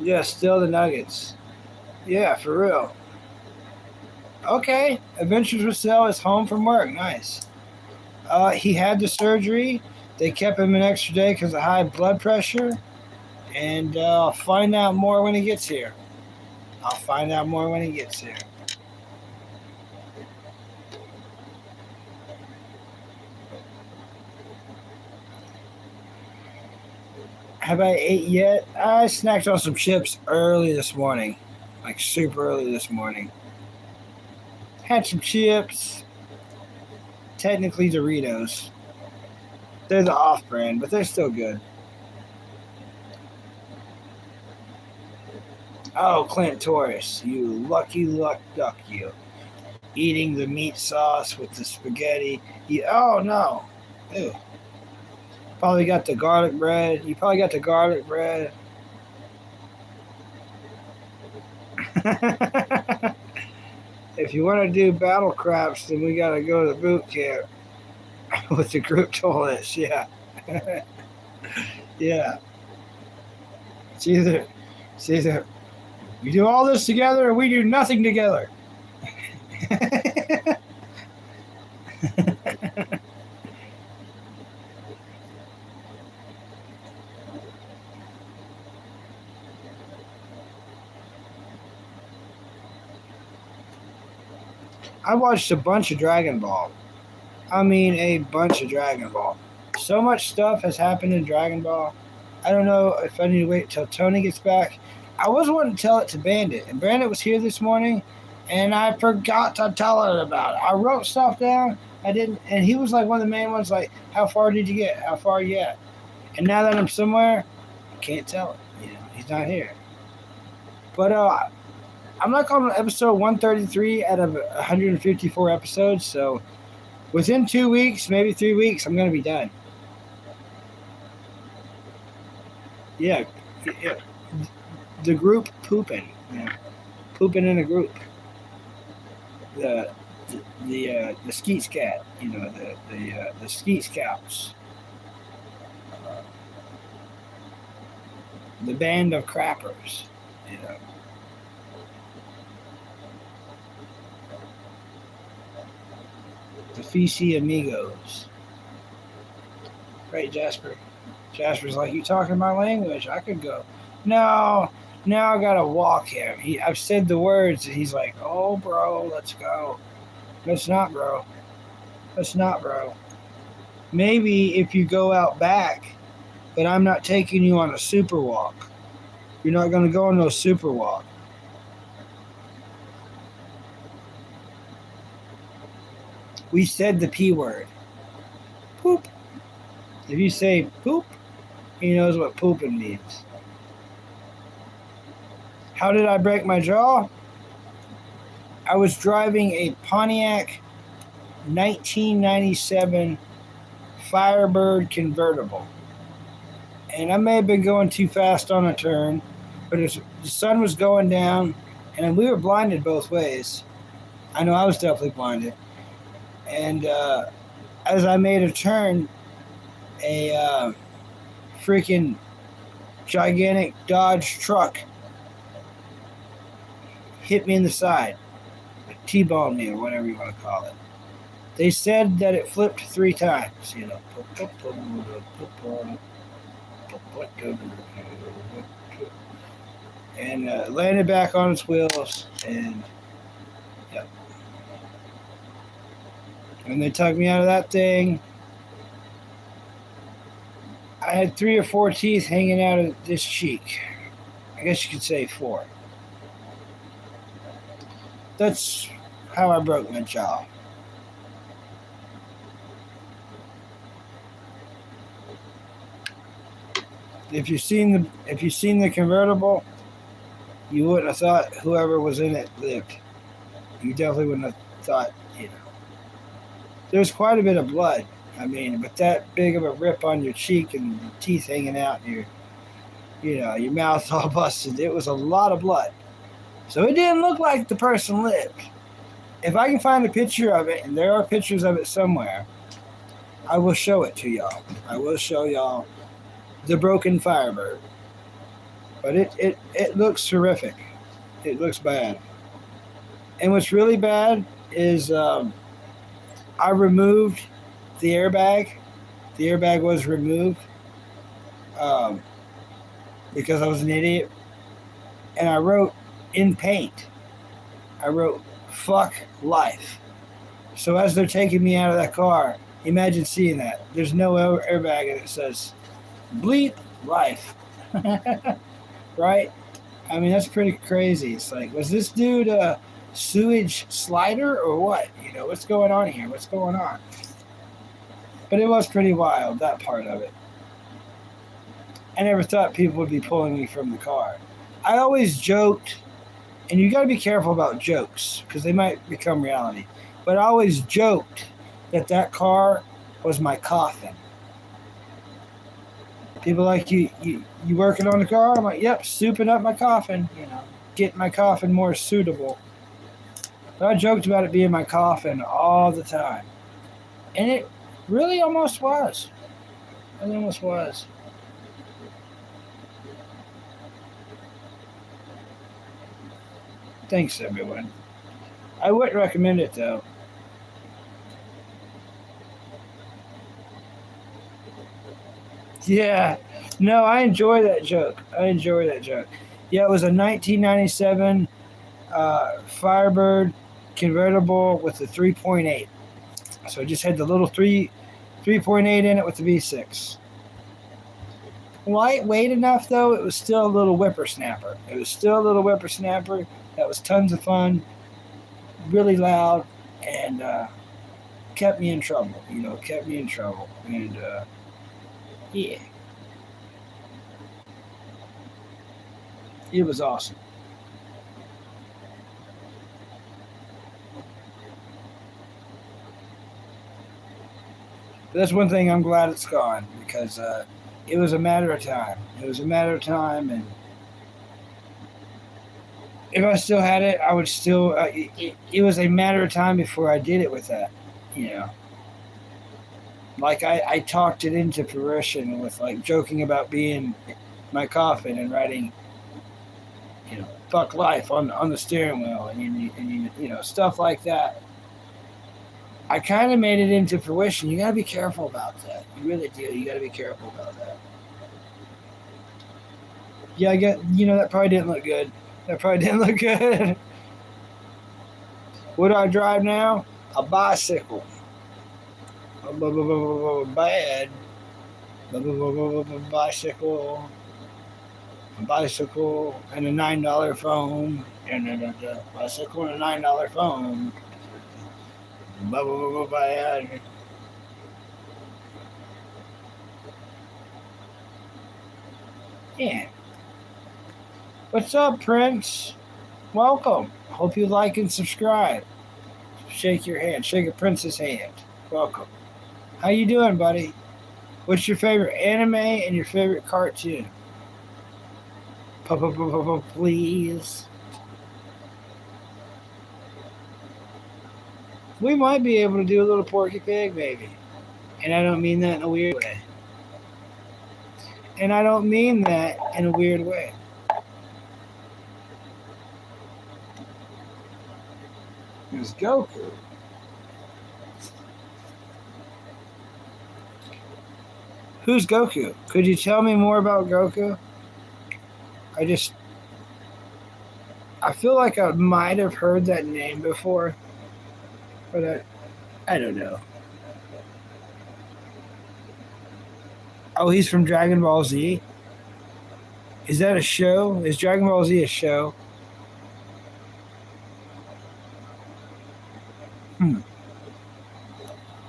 Yeah, still the Nuggets. Yeah, for real. Okay, Adventures with Sal is home from work. Nice. He had the surgery. They kept him an extra day because of high blood pressure. And I'll find out more when he gets here. Have I ate yet? I snacked on some chips early this morning. Like super early this morning. Had some chips. Technically Doritos. They're the off-brand, but they're still good. Oh, Clint Torres, you lucky duck, you. Eating the meat sauce with the spaghetti. Oh, no. Ew. Probably got the garlic bread. You probably got the garlic bread. If you want to do battle craps, then we got to go to the boot camp with the group toilets. Yeah. Yeah. It's either we do all this together or we do nothing together. I watched a bunch of Dragon Ball. I mean, a bunch of Dragon Ball. So much stuff has happened in Dragon Ball. I don't know if I need to wait till Tony gets back I was wanting to tell it to Bandit, and Bandit was here this morning, and I forgot to tell it about it. I wrote stuff down. I didn't, and he was like one of the main ones. Like, how far did you get? How far you at? And now that I'm somewhere, I can't tell it. He's not here. But I'm like on episode 133 out of 154 episodes. So within 2 weeks, maybe 3 weeks, I'm gonna be done. Yeah. The group pooping. Yeah. Pooping in a group. The Skeet Scat, the Skeet Scouts, the band of crappers, the Fisi Amigos. Right, Jasper? Jasper's like, you talking my language? I could go. No, now I gotta walk him. I've said the words, and he's like, oh, bro, let's go. Let's not, bro. Let's not, bro. Maybe if you go out back, but I'm not taking you on a super walk. You're not going to go on no super walk. We said the P word. Poop. If you say poop, he knows what pooping means. How did I break my jaw? I was driving a Pontiac 1997 Firebird convertible. And I may have been going too fast on a turn, but the sun was going down, and we were blinded both ways. I know I was definitely blinded. And as I made a turn, a freaking gigantic Dodge truck hit me in the side. T-boned me, or whatever you want to call it. They said that it flipped 3 times, and landed back on its wheels, and yep. When they took me out of that thing, I had 3 or 4 teeth hanging out of this cheek. I guess you could say 4. That's how I broke my jaw. If you've seen the convertible, you wouldn't have thought whoever was in it lived. You definitely wouldn't have thought, There's quite a bit of blood. I mean, with that big of a rip on your cheek and your teeth hanging out and your mouth all busted, it was a lot of blood. So it didn't look like the person lived. If I can find a picture of it, and there are pictures of it somewhere, I will show it to y'all. I will show y'all the broken Firebird. But it looks horrific. It looks bad. And what's really bad is I removed the airbag. The airbag was removed because I was an idiot. And I wrote in paint, fuck life. So as they're taking me out of that car, imagine seeing that. There's no airbag and it says, bleep life. Right? I mean, that's pretty crazy. It's like, was this dude a sewage slider or what? What's going on here? What's going on? But it was pretty wild, that part of it. I never thought people would be pulling me from the car. I always joked, and you got to be careful about jokes because they might become reality. But I always joked that car was my coffin. People like, you working on the car? I'm like, yep, souping up my coffin, getting my coffin more suitable. But I joked about it being my coffin all the time. And it really almost was. It almost was. Thanks, everyone. I wouldn't recommend it, though. Yeah. No, I enjoy that joke. Yeah, it was a 1997 Firebird convertible with a 3.8. So I just had the little 3.8 in it with the V6. lightweight enough, though. It was still a little whippersnapper. It was still a little whippersnapper. That was tons of fun, really loud, and kept me in trouble. Kept me in trouble. And yeah, it was awesome. But that's one thing I'm glad it's gone because it was a matter of time. It was a matter of time, and if I still had it, I would still. It was a matter of time before I did it with that. You know, like I talked it into fruition with like joking about being my coffin and writing, fuck life on the steering wheel and stuff like that. I kind of made it into fruition. You gotta be careful about that. You really do. You gotta be careful about that. Yeah, I get. That probably didn't look good. That probably didn't look good. What do I drive now? A bicycle. Bad. Bicycle. A bicycle and a $9 phone. And a bicycle and a $9 phone. Bad. Yeah. What's up, Prince? Welcome. Hope you like and subscribe. Shake your hand. Shake a Prince's hand. Welcome. How you doing, buddy? What's your favorite anime and your favorite cartoon? Please. We might be able to do a little Porky Pig, maybe. And I don't mean that in a weird way. And I don't mean that in a weird way. There's Goku. Who's Goku? Could you tell me more about Goku? I feel like I might have heard that name before, but I don't know. Oh, he's from Dragon Ball Z? Is that a show? Is Dragon Ball Z a show?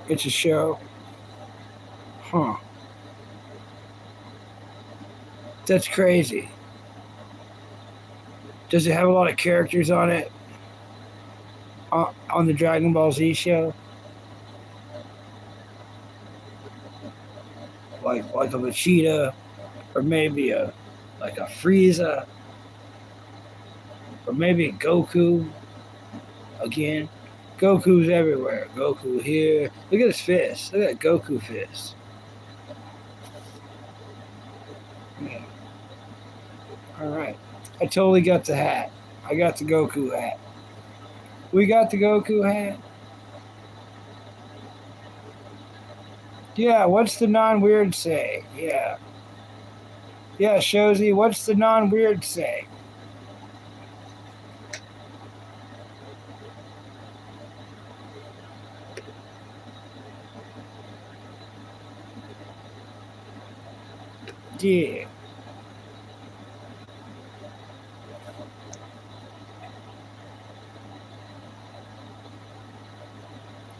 It's a show? Huh. That's crazy. Does it have a lot of characters on it? On the Dragon Ball Z show? Like a Vegeta, or maybe a Frieza, or maybe a Goku again. Goku's everywhere. Goku here. Look at his fist. Look at that Goku fist. Yeah. All right. I totally got the hat. I got the Goku hat. We got the Goku hat. Yeah, what's the non-weird say? Yeah. Yeah, Shozy, what's the non-weird say? Yeah.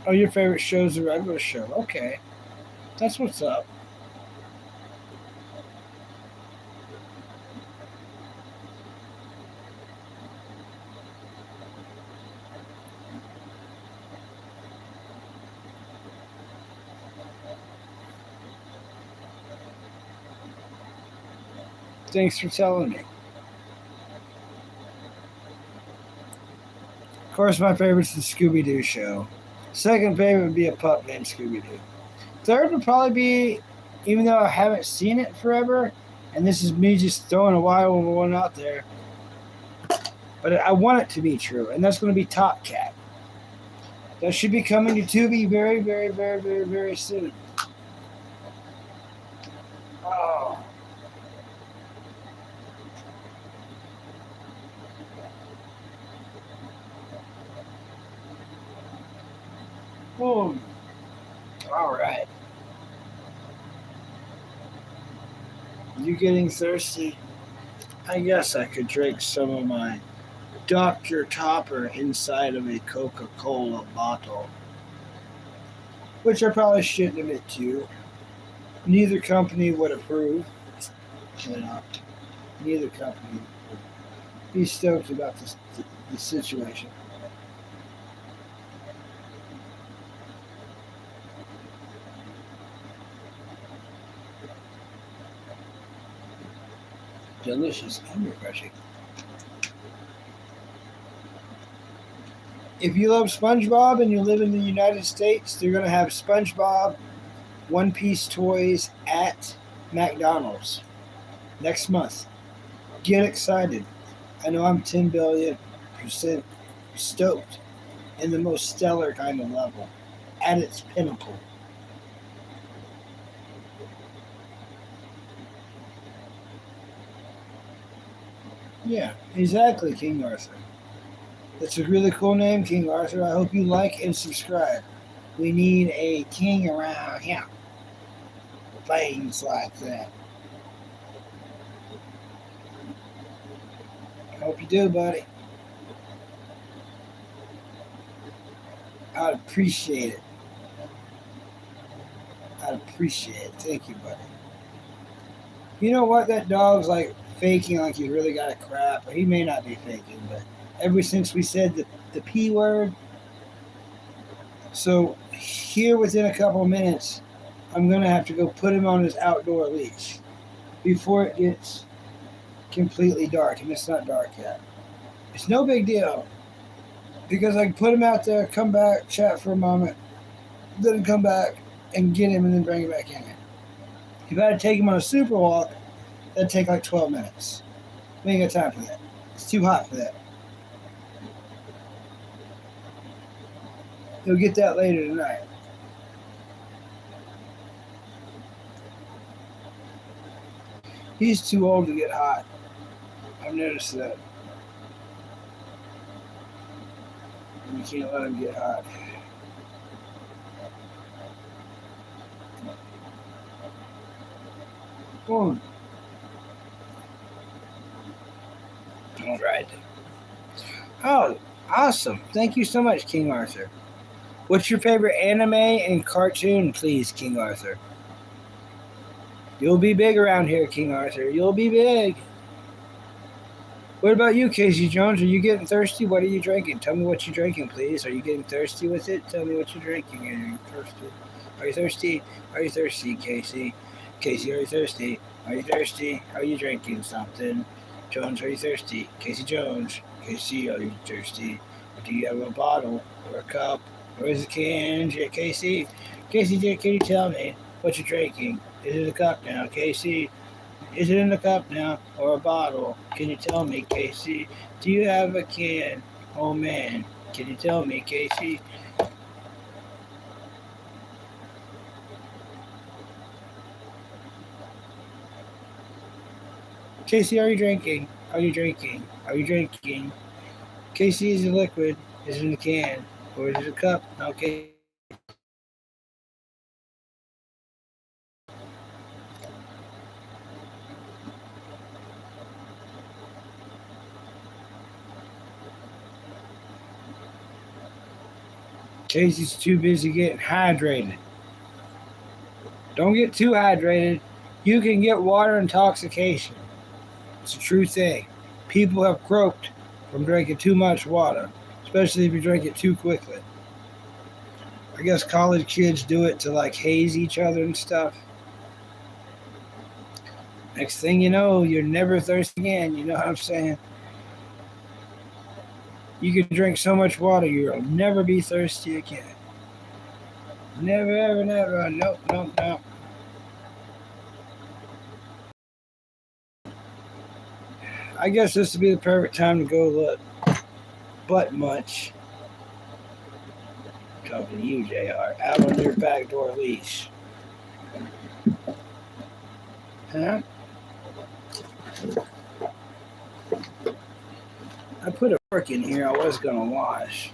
Oh, your favorite show's the regular show. Okay. That's what's up. Thanks for telling me. Of course, my favorite's the Scooby-Doo show. Second favorite would be a pup named Scooby-Doo. Third would probably be, even though I haven't seen it forever, and this is me just throwing a wild one out there, but I want it to be true, and that's going to be Top Cat. That should be coming to Tubi very, very, very, very, very soon. Oh. Boom. All right. You getting thirsty? I guess I could drink some of my Dr. Topper inside of a Coca-Cola bottle, which I probably shouldn't admit to. Neither company would approve. You know, neither company would be stoked about the situation. Delicious and refreshing. If you love SpongeBob and you live in the United States, they're going to have SpongeBob One Piece toys at McDonald's next month. Get excited. I know I'm 10 billion% stoked in the most stellar kind of level at its pinnacle. Yeah, exactly, King Arthur. That's a really cool name, King Arthur. I hope you like and subscribe. We need a king around here. Things like that. I hope you do, buddy. I'd appreciate it. I'd appreciate it. Thank you, buddy. You know what? That dog's like faking like he really got a crap. Or he may not be faking, but ever since we said the P word, so here within a couple of minutes, I'm going to have to go put him on his outdoor leash before it gets completely dark. And it's not dark yet. It's no big deal because I can put him out there, come back, chat for a moment, then come back and get him and then bring him back in. If I had to take him on a super walk, that'd take like 12 minutes. We ain't got time for that. It's too hot for that. You'll get that later tonight. He's too old to get hot. I've noticed that. You can't let him get hot. Boom. All right. Oh, awesome. Thank you so much, King Arthur. What's your favorite anime and cartoon, please, King Arthur? You'll be big around here, King Arthur. You'll be big. What about you, Casey Jones? Are you getting thirsty? What are you drinking? Tell me what you're drinking, please. Are you getting thirsty with it? Tell me what you're drinking. Are you thirsty? Are you thirsty? Are you thirsty, Casey? Casey, are you thirsty? Are you thirsty? Are you drinking something? Jones, are you thirsty? Casey Jones. Casey, are you thirsty? Do you have a bottle or a cup or is it a can? Casey? Casey, can you tell me what you're drinking? Is it a cup now, Casey? Is it in a cup now or a bottle? Can you tell me, Casey? Do you have a can? Oh man, can you tell me, Casey? Casey, are you drinking? Are you drinking? Are you drinking? Casey, is it liquid? Is it in a can? Or is it a cup? Okay. Casey's too busy getting hydrated. Don't get too hydrated. You can get water intoxication. It's a true thing. People have croaked from drinking too much water, especially if you drink it too quickly. I guess college kids do it to like haze each other and stuff. Next thing you know, you're never thirsty again. You know what I'm saying? You can drink so much water, you'll never be thirsty again. Never, ever, never. Nope, nope, nope. I guess this would be the perfect time to go look. But much. Talking to you, JR. Out on your back door leash. Huh? I put a fork in here I was going to wash.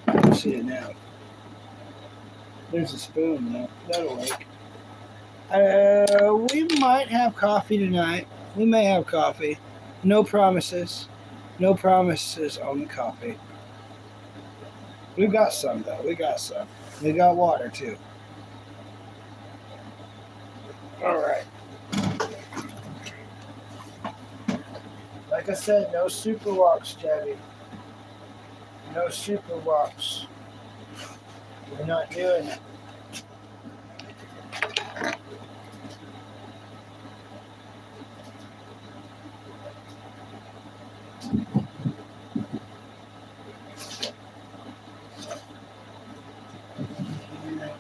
I don't see it now. There's a spoon though. That'll work. We might have coffee tonight. We may have coffee. No promises. No promises on the coffee. We got some though. We got some. We got water too. All right. Like I said, no super walks, Chevy. No super walks. We're not doing it.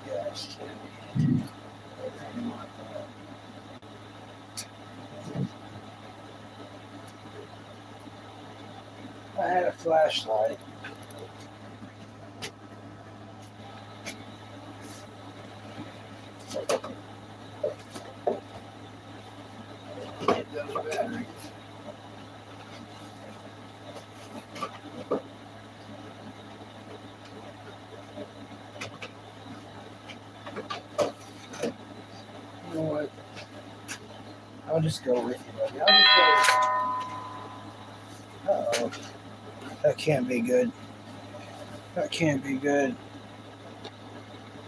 Yes, Chevy. I had a flashlight. Get those batteries. You know what? I'll just go with you, buddy. I'll just go with you. Uh-oh. That can't be good. That can't be good.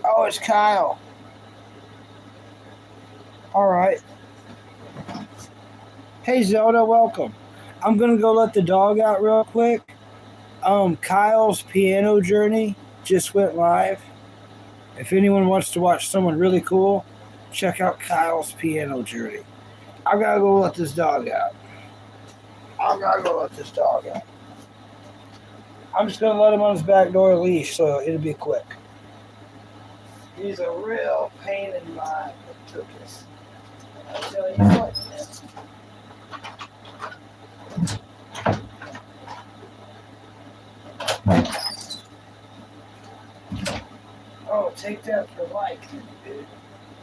Oh, it's Kyle. All right. Hey, Zelda, welcome. I'm going to go let the dog out real quick. Kyle's piano journey just went live. If anyone wants to watch someone really cool, check out Kyle's piano journey. I gotta go let this dog out. I'm just gonna let him on his back door leash, so it'll be quick. He's a real pain in my tuchus. I tell you what, man. Oh, take that for life, dude.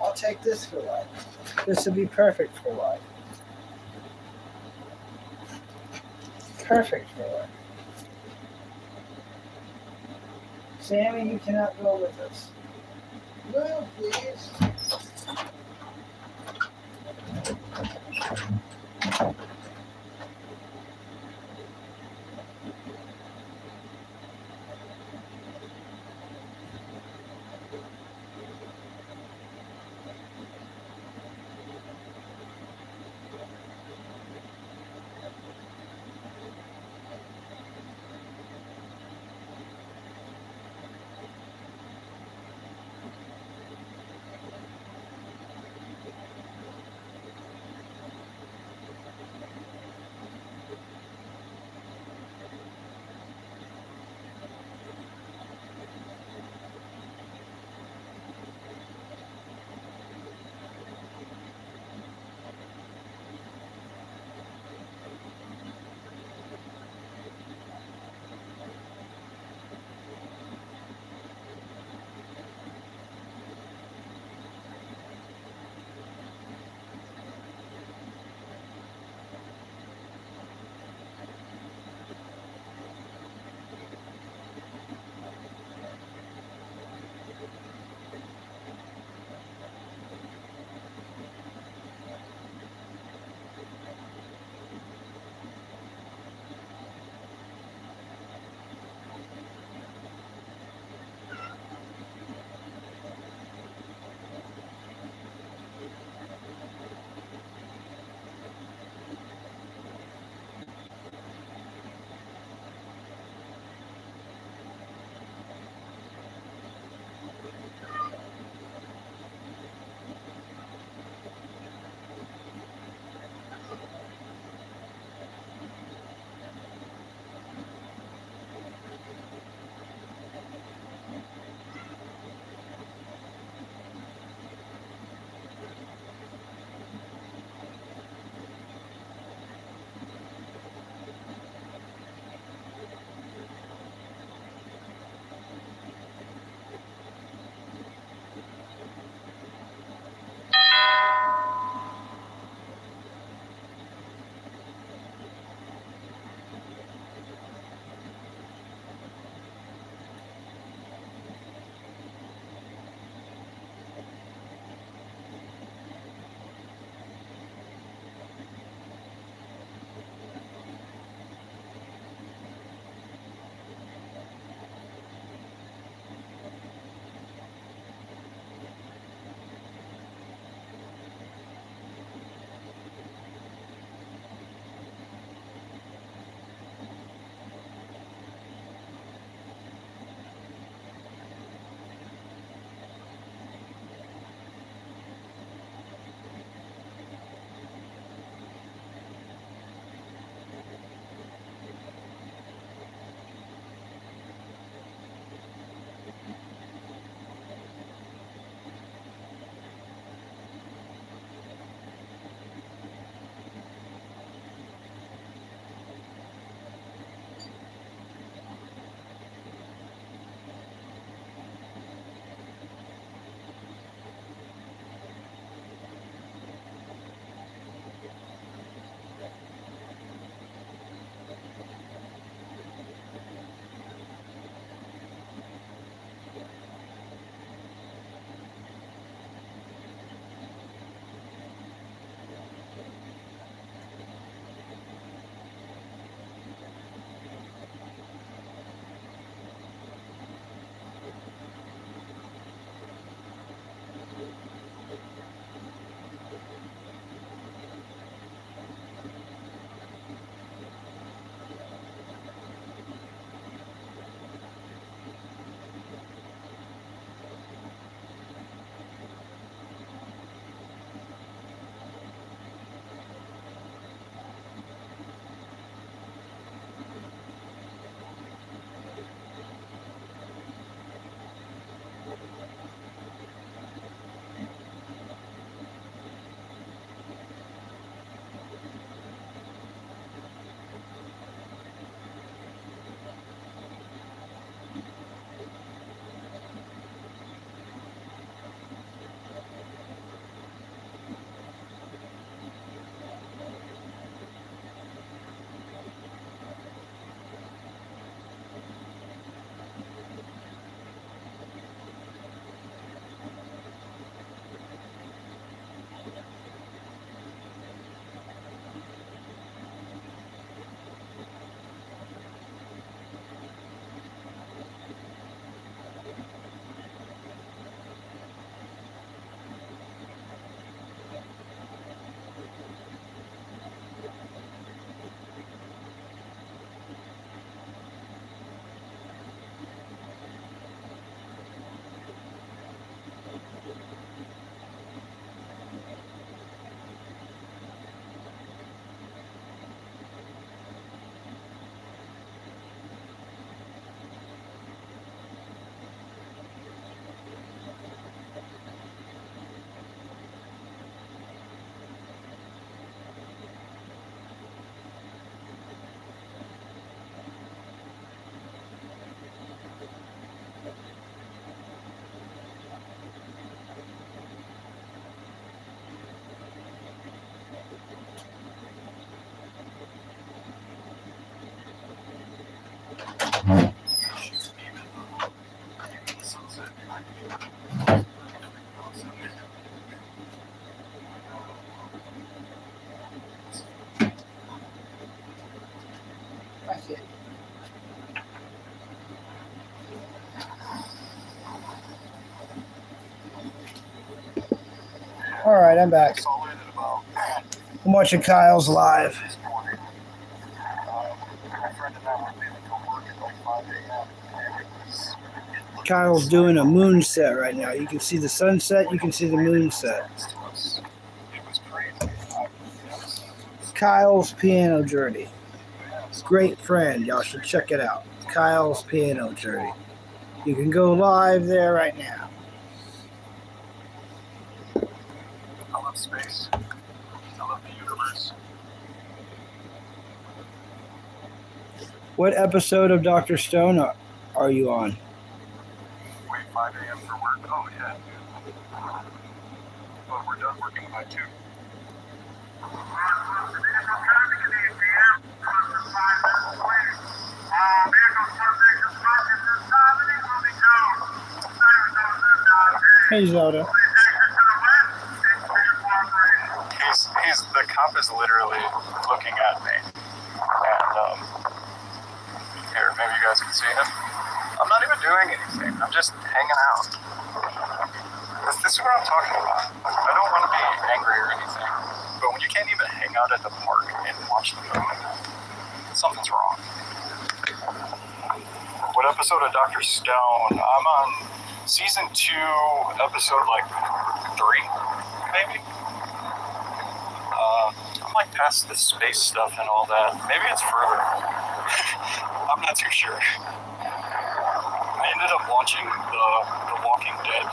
I'll take this for life. This would be perfect for life. Perfect for life. Sammy, you cannot go with us. No, please. That's it. All right, I'm back. I'm watching Kyle's live. Kyle's doing a moon set right now. You can see the sunset, you can see the moon set. Kyle's Piano Journey. Great friend. Y'all should check it out. Kyle's Piano Journey. You can go live there right now. I love space. I love the universe. What episode of Dr. Stone are you on? Wait, 5 a.m. for work? Oh, yeah. Well, we're done working by 2. Hey, Zelda. The cop is literally looking at me. And, here, maybe you guys can see him. I'm not even doing anything. I'm just hanging out. This is what I'm talking about. I don't want to be angry or anything. But when you can't even hang out at the park and watch the moon, something's wrong. What episode of Dr. Stone? I'm on season 2, episode 3, maybe? I'm past the space stuff and all that. Maybe it's further. I'm not too sure. I ended up watching the Walking Dead,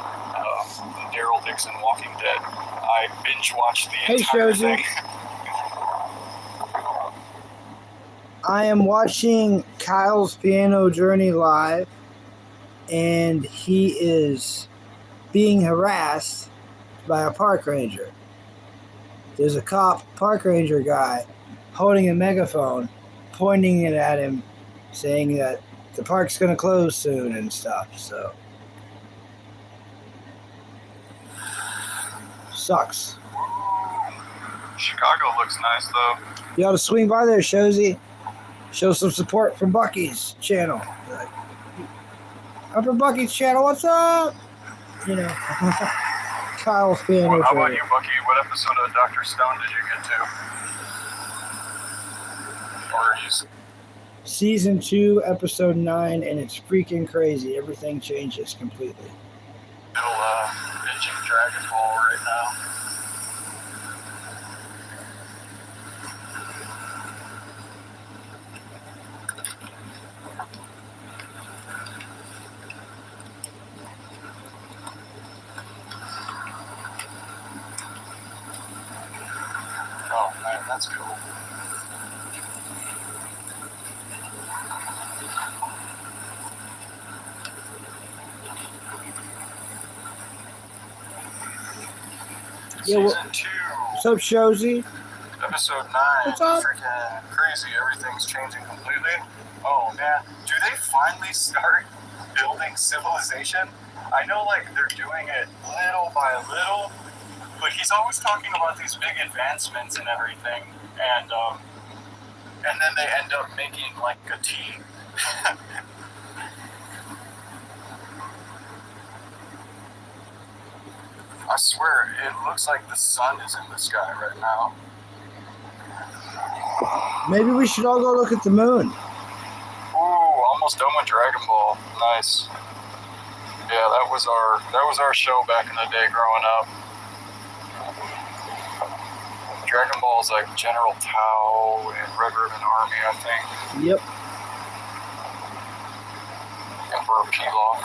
Daryl Dixon Walking Dead. I binge watched the entire thing. I am watching Kyle's Piano Journey live, and he is being harassed by a park ranger. There's a park ranger guy, holding a megaphone, pointing it at him, saying that the park's going to close soon and stuff, so. Sucks. Chicago looks nice, though. You ought to swing by there, Shozy. Show some support from Bucky's channel. Like, Upper Bucky's channel, what's up? You know. Kyle's Piano. How about you, Bucky? What episode of Dr. Stone did you get to? Or Season 2, episode 9, and it's freaking crazy. Everything changes completely. Still binging Dragon Ball right now. Oh man, that's cool. Yeah, Season 2. What's up, Shozy? Episode 9. What's up? Freaking crazy. Everything's changing completely. Oh man, do they finally start building civilization? I know they're doing it little by little, but he's always talking about these big advancements and everything, and then they end up making a tea. I swear, it looks like the sun is in the sky right now. Maybe we should all go look at the moon. Ooh, almost done with Dragon Ball. Nice. Yeah, that was our show back in the day growing up. Dragon Ball is like General Tao and Red Ribbon Army, I think. Yep. Emperor Pilaf.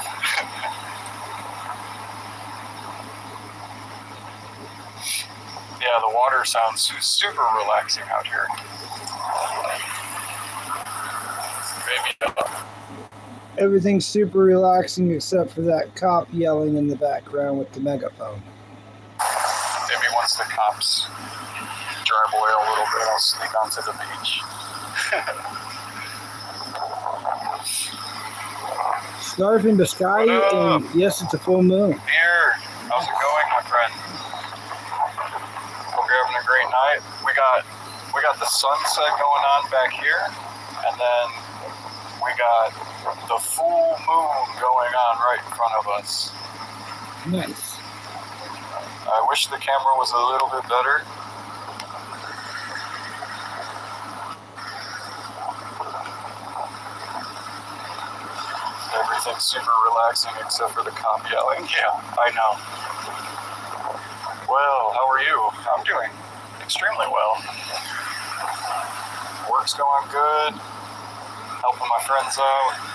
Yeah, the water sounds super relaxing out here. Maybe Everything's super relaxing except for that cop yelling in the background with the megaphone. maybe once the cops drive away a little bit, I'll sneak onto the beach. Scarfing Biscotti, What up? and yes, it's a full moon. Here, how's it going, my friend? Hope you're having a great night. We got the sunset going on back here, and then we got the full moon going on right in front of us. Nice. I wish the camera was a little bit better. Everything's super relaxing except for the cop yelling. Yeah, I know. Well, how are you? I'm doing extremely well. Work's going good. Helping my friends out.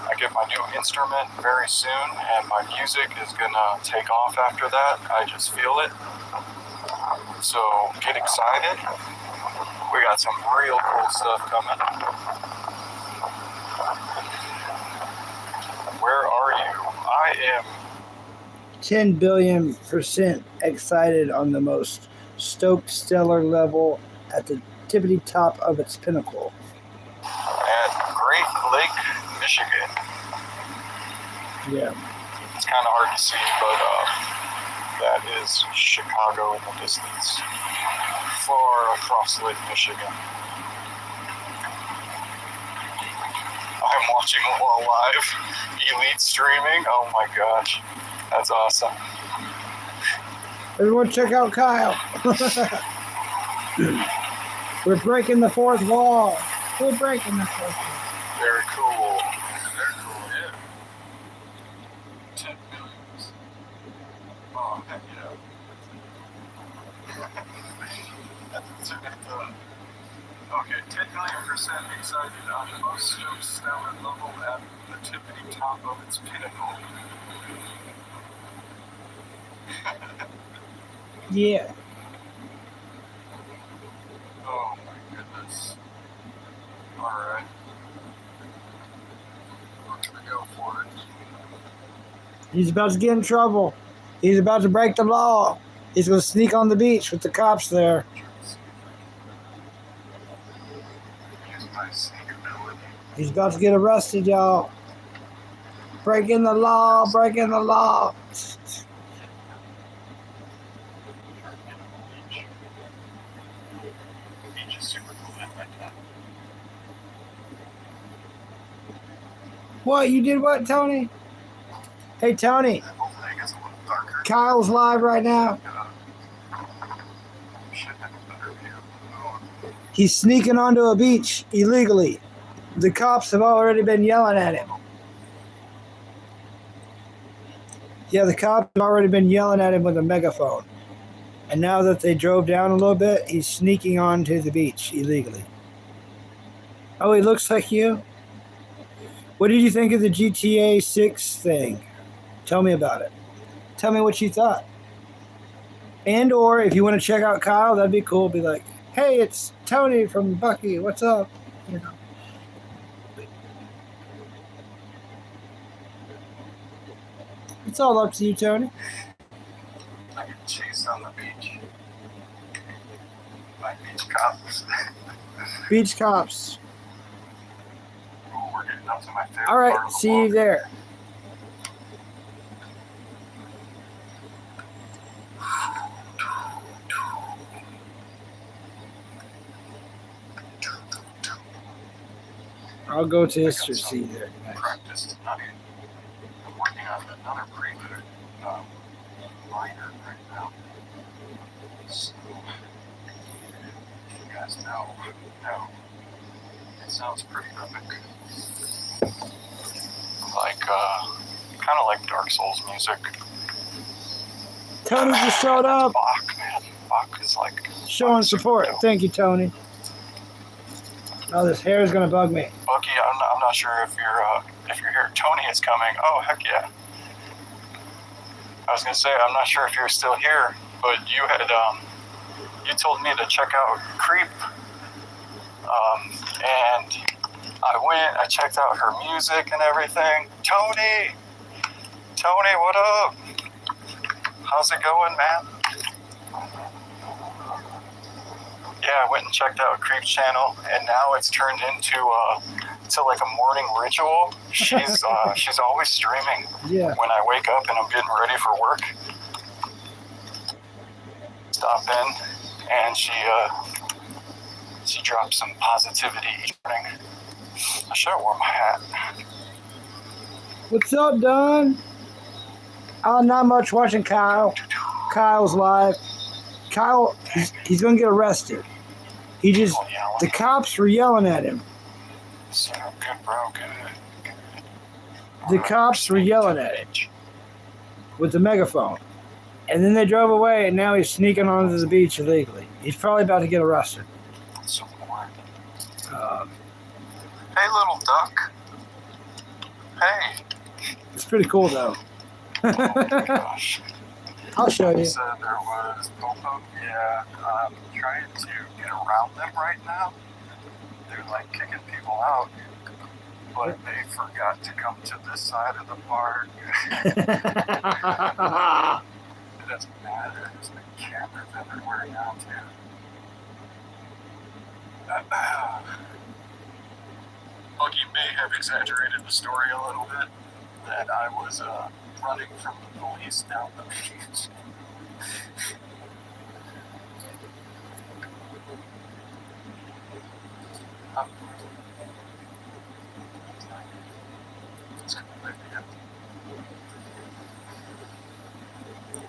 I get my new instrument very soon, and my music is gonna take off after that. I just feel it. So get excited. We got some real cool stuff coming. Where are you? I am 10 billion% excited on the most stoked stellar level at the tippity top of its pinnacle. at Great Lake, Michigan. Yeah. It's kind of hard to see, but that is Chicago in the distance, far across Lake Michigan. I'm watching while live, Elite streaming. Oh my gosh, that's awesome. Everyone check out Kyle. We're breaking the fourth wall. We're breaking the fourth wall. Very cool. Very cool, yeah. 10 millions. Oh, heck yeah. Okay, 10 million% excited on the most stoked stellar level at the tippity top of its pinnacle. Yeah. Oh my goodness. Alright. We're gonna go for it. He's about to get in trouble. He's about to break the law. He's going to sneak on the beach with the cops there. Use my sneak ability. He's about to get arrested, y'all. Breaking the law, breaking the law. Beach is super cool at my time. What? You did what, Tony? Hey, Tony. Hopefully it gets a little darker. Kyle's live right now. Should have a better view. He's sneaking onto a beach illegally. The cops have already been yelling at him. Yeah, the cops have already been yelling at him with a megaphone. And now that they drove down a little bit, he's sneaking onto the beach illegally. Oh, he looks like you? What did you think of the GTA 6 thing? Tell me about it. Tell me what you thought. And or if you want to check out Kyle, that'd be cool. Be like, hey, it's Tony from Bucky. What's up? You know. It's all up to you, Tony. I get chased on the beach. By beach cops. Beach cops. Ooh, we're getting up to my favorite All right, part of the see you walk. there. I'll go to history. See you there. Nice. Practice tonight. I'm working on another prelude minor right now. So, if you guys know, it sounds pretty epic. Like, kind of like Dark Souls music. Tony just showed up, Bach, man. Bach is like showing super support. dope. Thank you, Tony. Oh, this hair is gonna bug me. Bucky, I'm not sure if you're here. Tony is coming. Oh, heck yeah. I was gonna say, I'm not sure if you're still here, but you had you told me to check out Creep, and I checked out her music and everything. Tony, what up? How's it going, man? Yeah, I went and checked out Creep's channel, and now it's turned into into like a morning ritual. She's always streaming Yeah. when I wake up and I'm getting ready for work. Stop in, and she drops some positivity each morning. I should have worn my hat. What's up, Don? Oh, not much. Watching Kyle. Kyle's live. Kyle, he's gonna get arrested. The cops were yelling at him. So good, bro. Good. The cops were yelling at him with the megaphone. And then they drove away, and now he's sneaking onto the beach illegally. He's probably about to get arrested. So bored. Hey, little duck. Hey. It's pretty cool, though. Oh my gosh. I'll show you. Said there was Popo. Yeah, I'm trying to get around them right now. They're like kicking people out, but they forgot to come to this side of the park. It doesn't matter. There's like cameras everywhere now too. Buggy may have exaggerated the story a little bit that I was running from the police down the beach. It's completely empty.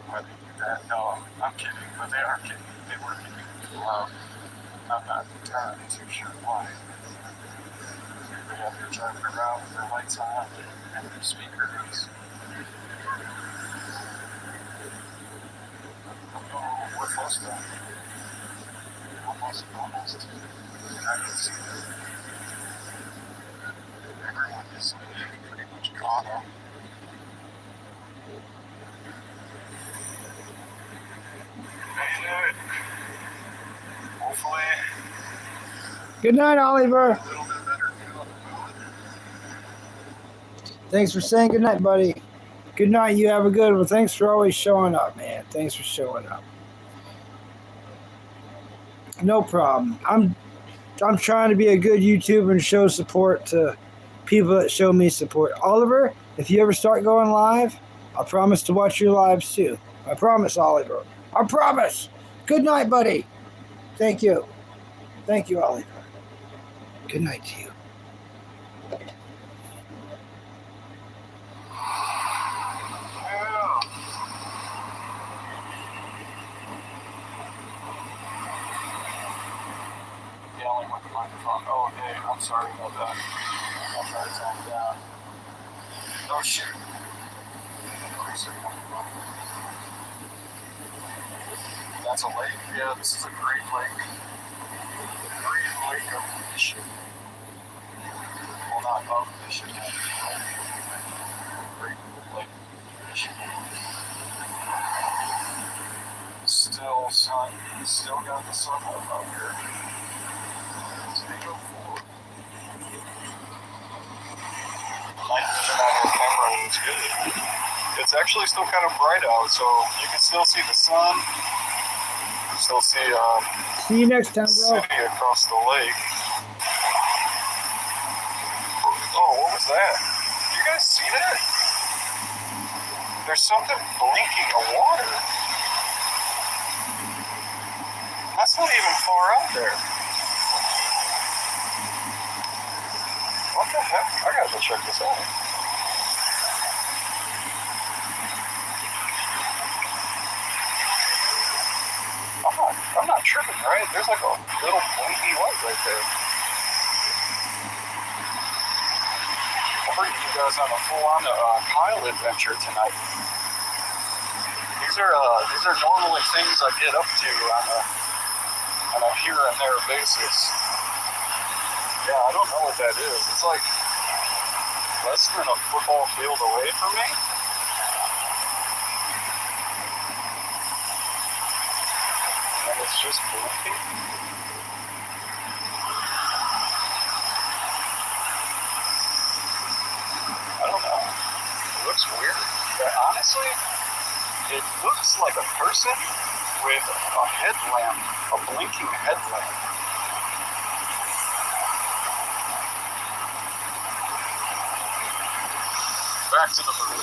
Why they do that? No, I'm kidding, but they are kidding. They were kidding. I'm not entirely too sure why. They have their driving around with their lights on and their speakers. Oh, we're close though. Almost. I can see that. Everyone is pretty much gone up. And hopefully. Good night, Oliver. A little bit better feel on the mood. Thanks for saying good night, buddy. Good night. You have a good one. Thanks for always showing up, man. Thanks for showing up. No problem. I'm trying to be a good YouTuber and show support to people that show me support. Oliver, if you ever start going live, I promise to watch your lives too. I promise, Oliver. I promise. Good night, buddy. Thank you. Thank you, Oliver. Good night to you. Yelling with the microphone. Oh, hey, I'm sorry about that. I'll try to tone it down. Oh, shit. Where's it coming from? That's a lake. Yeah, this is a great lake. The great lake of Michigan. Well, not of Michigan. Great lake of Michigan. Still sun. Still got the sun up out here. Night vision on your camera is good. It's actually still kind of bright out, so you can still see the sun. You can still see See you next time, the bro. city across the lake. Oh, what was that? You guys see that? There's something blinking in water. That's not even far out there. What the heck? I gotta go check this out. I'm not tripping, right? There's like a little blinky light right there. I'll bring you guys on a full-on Kyle adventure tonight. These are normally things I get up to on a here and there basis. Yeah, I don't know what that is. It's like less than a football field away from me. And it's just blinking. I don't know. It looks weird. But honestly, it looks like a person with a headlamp, a blinking headlamp. back to the movie.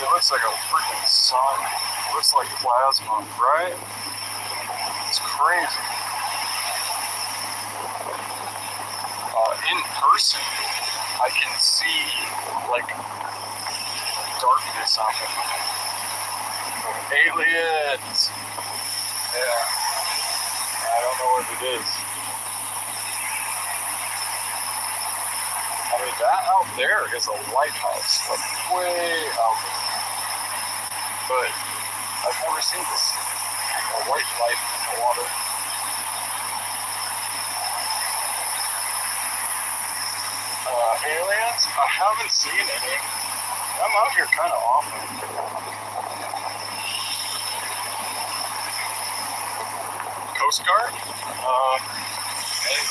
It looks like a freaking sun. It looks like plasma, right? It's crazy. In person, I can see like darkness on the moon. Aliens! Yeah. I don't know what it is. I mean, that out there is a lighthouse, like way out there. But I've never seen this. A white light in the water. Aliens? I haven't seen any. I'm out here kind of often. Coast Guard? Maybe.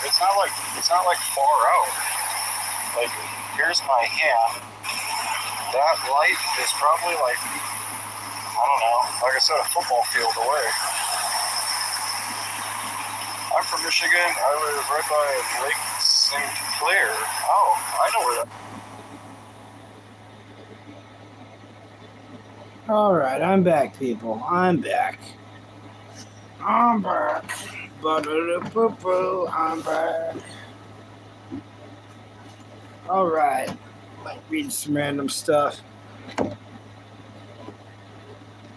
It's not like far out. Like, here's my hand. That light is probably like, I don't know, like I said, a football field away. I'm from Michigan. I live right by Lake St. Clair. Oh, I know where that. All right, I'm back, people. I'm back. I'm back. I'm back. All right. Like reading some random stuff.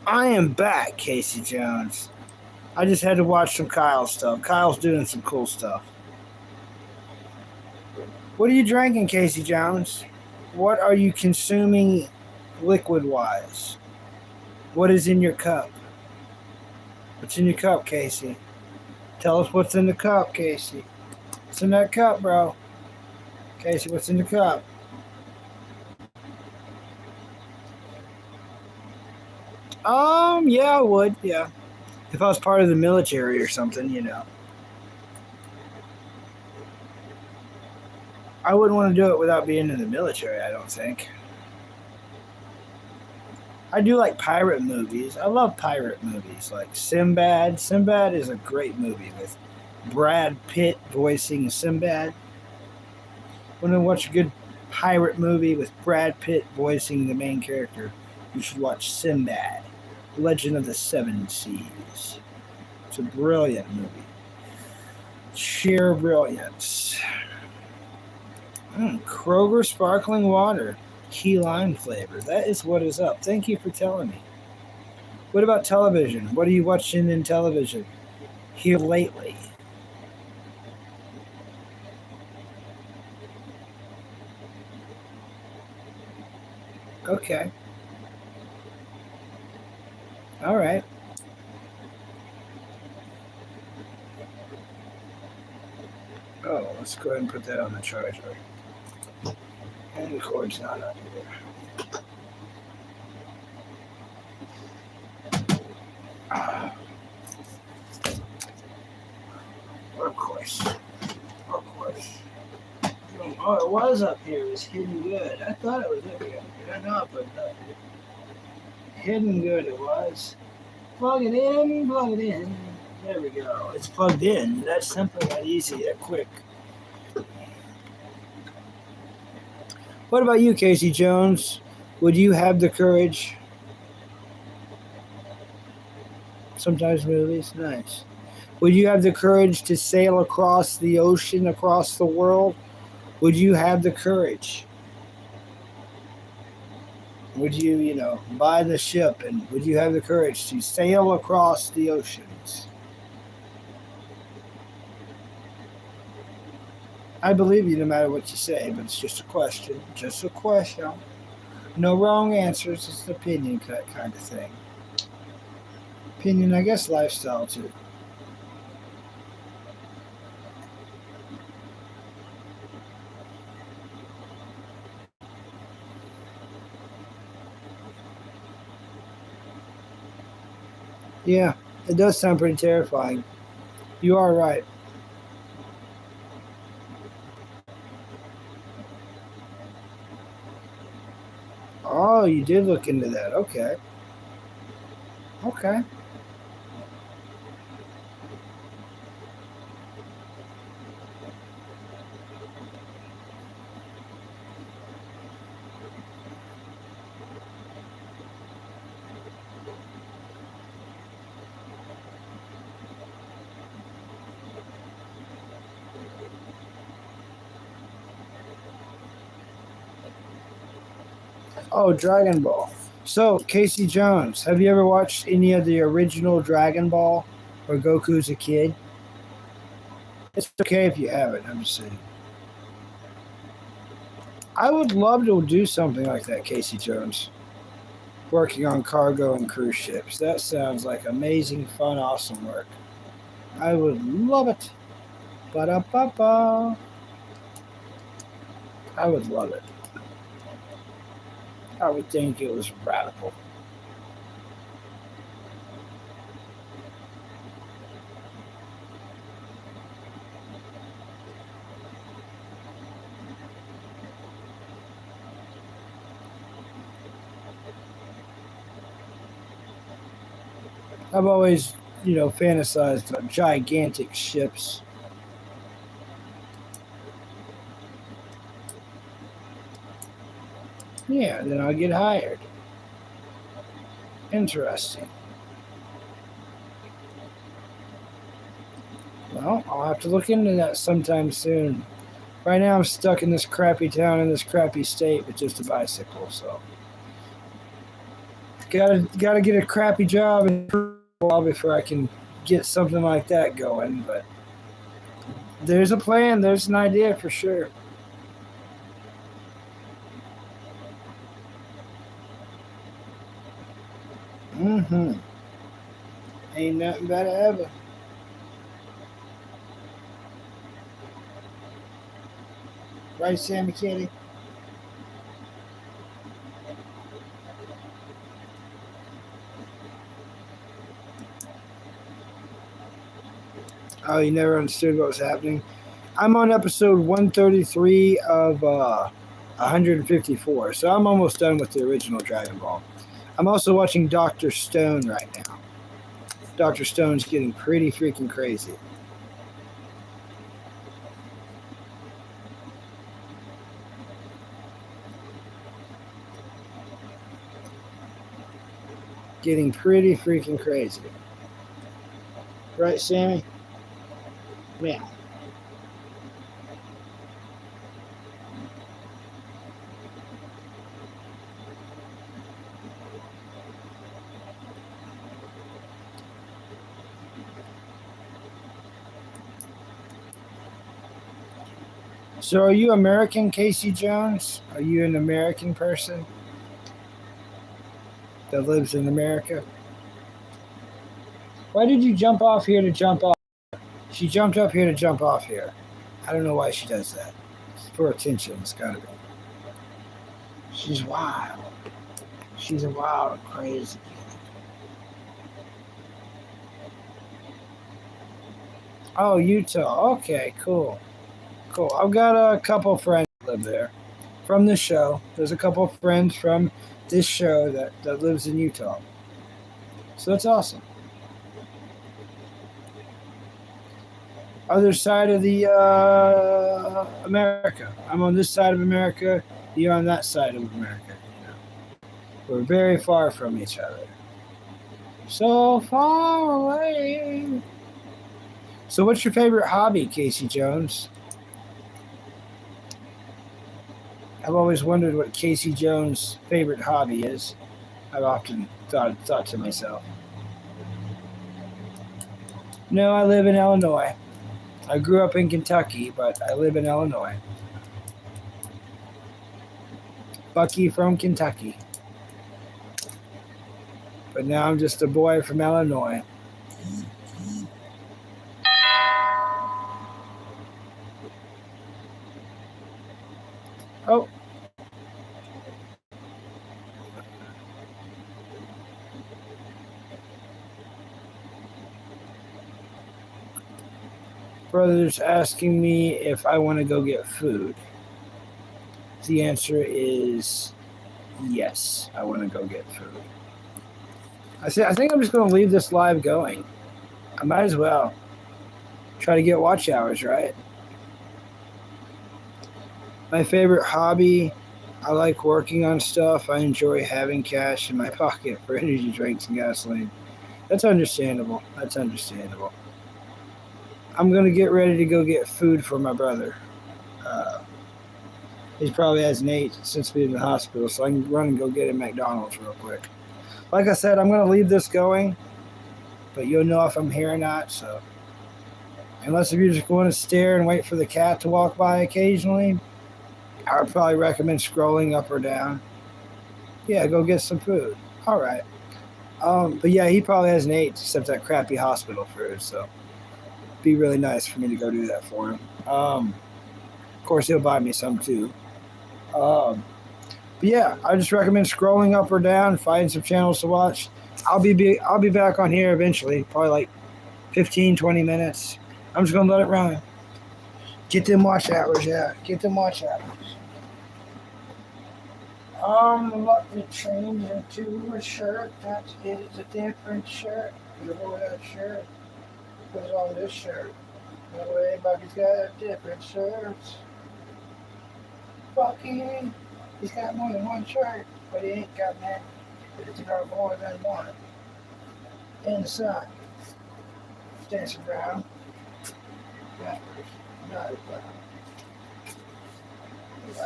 I am back, Casey Jones. I just had to watch some Kyle stuff. Kyle's doing some cool stuff. What are you drinking, Casey Jones? What are you consuming liquid-wise? What is in your cup? What's in your cup, Casey? Tell us what's in the cup, Casey. What's in that cup, bro? Casey, what's in the cup? Yeah, I would, yeah. If I was part of the military or something, you know. I wouldn't want to do it without being in the military, I don't think. I do like pirate movies. I love pirate movies, like Sinbad. Sinbad is a great movie with Brad Pitt voicing Sinbad. When I watch a good pirate movie with Brad Pitt voicing the main character, you should watch Sinbad, Legend of the Seven Seas. It's a brilliant movie. Sheer brilliance. Kroger sparkling water. Key lime flavor. That is what is up. Thank you for telling me. What about television? What are you watching in television here lately? Okay. All right. Oh, let's go ahead and put that on the charger. And the cord's not up here. Of course. Of course. Oh, it was up here. It was hidden good. I thought it was up here. I know, but hidden good it was. Plug it in, plug it in. There we go. It's plugged in. That's simple, that easy, that quick. What about you, Casey Jones? Would you have the courage? Sometimes movies, nice. Would you have the courage to sail across the ocean, across the world? Would you have the courage? Would you, buy the ship, and would you have the courage to sail across the oceans? I believe you no matter what you say, but it's just a question. Just a question. No wrong answers. It's an opinion kind of thing. Opinion, I guess lifestyle too. Yeah, it does sound pretty terrifying. You are right. Oh, you did look into that. Okay. Okay. Oh, Dragon Ball. So, Casey Jones, have you ever watched any of the original Dragon Ball where Goku's a kid? It's okay if you haven't, I'm just saying. I would love to do something like that, Casey Jones. Working on cargo and cruise ships. That sounds like amazing, fun, awesome work. I would love it. Ba-da-ba-ba. I would love it. I would think it was radical. I've always, fantasized about gigantic ships. Yeah, then I'll get hired. Interesting. Well, I'll have to look into that sometime soon. Right now, I'm stuck in this crappy town in this crappy state with just a bicycle, so gotta get a crappy job before I can get something like that going. But there's a plan. There's an idea for sure. Mm-hmm. Ain't nothing better ever. Right, Sammy Kitty? Oh, you never understood what was happening? I'm on episode 133 of 154, so I'm almost done with the original Dragon Ball. I'm also watching Dr. Stone right now. Dr. Stone's getting pretty freaking crazy. Getting pretty freaking crazy. Right, Sammy? Yeah. So are you American, Casey Jones? Are you an American person that lives in America? Why did you jump off here to jump off? She jumped up here to jump off here. I don't know why she does that. It's for attention, it's gotta be. She's wild. She's a wild, crazy kid. Oh, Utah. Okay, cool. Cool. I've got a couple friends that live there from this show. There's a couple of friends from this show that lives in Utah. So that's awesome. Other side of the America. I'm on this side of America. You're on that side of America. We're very far from each other. So far away. So what's your favorite hobby, Casey Jones? I've always wondered what Casey Jones' favorite hobby is. I've often thought to myself. No, I live in Illinois. I grew up in Kentucky, but I live in Illinois. Bucky from Kentucky. But now I'm just a boy from Illinois. Oh. Brother's asking me if I want to go get food. The answer is yes, I want to go get food. I think I'm just going to leave this live going. I might as well. Try to get watch hours, right? My favorite hobby, I like working on stuff. I enjoy having cash in my pocket for energy drinks and gasoline. That's understandable. I'm going to get ready to go get food for my brother. He probably hasn't ate since being in the hospital, so I can run and go get him McDonald's real quick. Like I said, I'm going to leave this going, but you'll know if I'm here or not, so. Unless if you're just going to stare and wait for the cat to walk by occasionally, I would probably recommend scrolling up or down. Yeah, go get some food. All right. But yeah, he probably hasn't ate except that crappy hospital food, so it'd be really nice for me to go do that for him. Of course, he'll buy me some too. But yeah, I just recommend scrolling up or down, finding some channels to watch. I'll be back on here eventually, probably like 15, 20 minutes. I'm just gonna let it run. Get them watch hours, yeah. Get them watch hours. Let me change into a shirt. That is a different shirt. Before that shirt, put on this shirt. That way everybody's got different shirts. Fucking, he's got more than one shirt, but he ain't got that. But it's got more than one. In the sun. Dancing around. Not brown.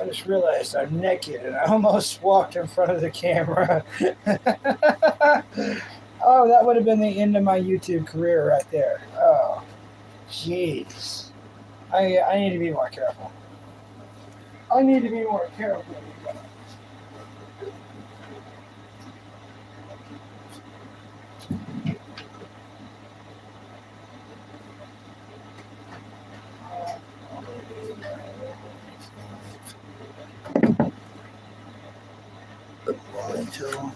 I just realized I'm naked and I almost walked in front of the camera. Oh, that would have been the end of my YouTube career right there. Oh, jeez. I need to be more careful. I need to be more careful. Until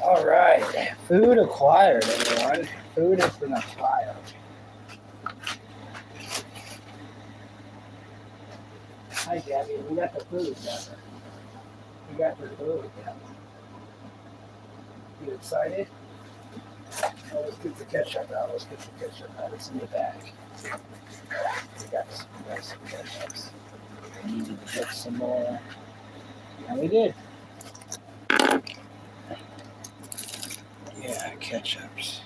All right, food acquired, everyone. Food has been acquired. Hi, Gabby. We got the food, Gabby. We got the food, Gabby. You excited? Oh, let's get the ketchup out. Let's get the ketchup out. It's in the bag. We got some ketchups. We needed to get some more. And we did. Yeah, ketchups.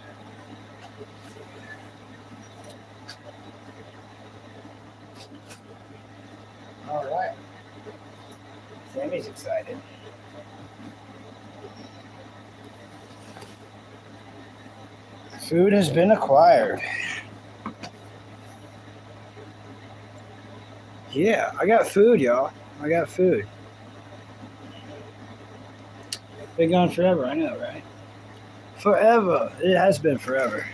All right. Sammy's excited. Food has been acquired. Yeah, I got food, y'all. I got food. Been gone forever, I know, right? Forever. It has been forever.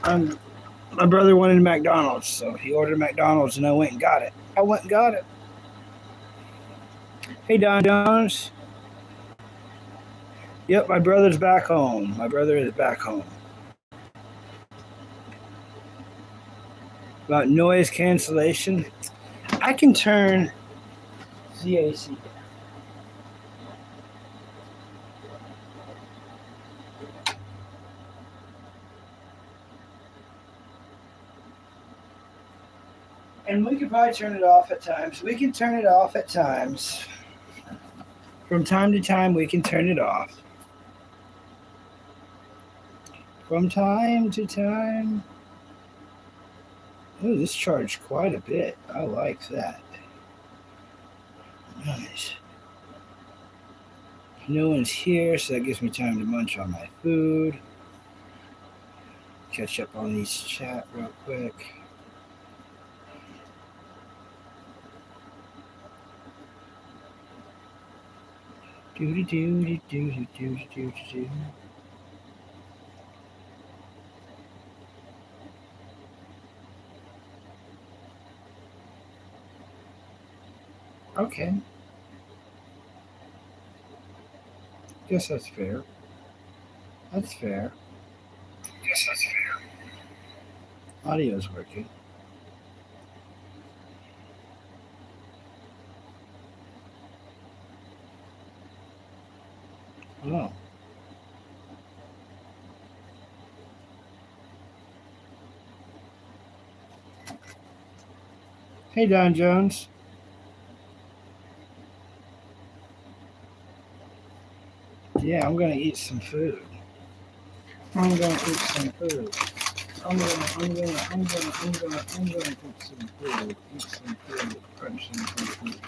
My brother wanted McDonald's, so he ordered McDonald's and I went and got it. Hey, Don Jones. Yep, my brother's back home. My brother is back home. About noise cancellation, I can turn CAC down. And we could probably turn it off at times. We can turn it off at times. From time to time, we can turn it off. From time to time. Oh, this charged quite a bit. I like that. Nice. No one's here, so that gives me time to munch on my food. Catch up on these chat real quick. Do. Okay. Guess that's fair. That's fair. Yes, that's fair. Audio's working. Oh. Hey, Don Jones. Yeah, I'm gonna eat some food. I'm gonna eat some food. I'm gonna eat some food. Eat some food. Crunch some food.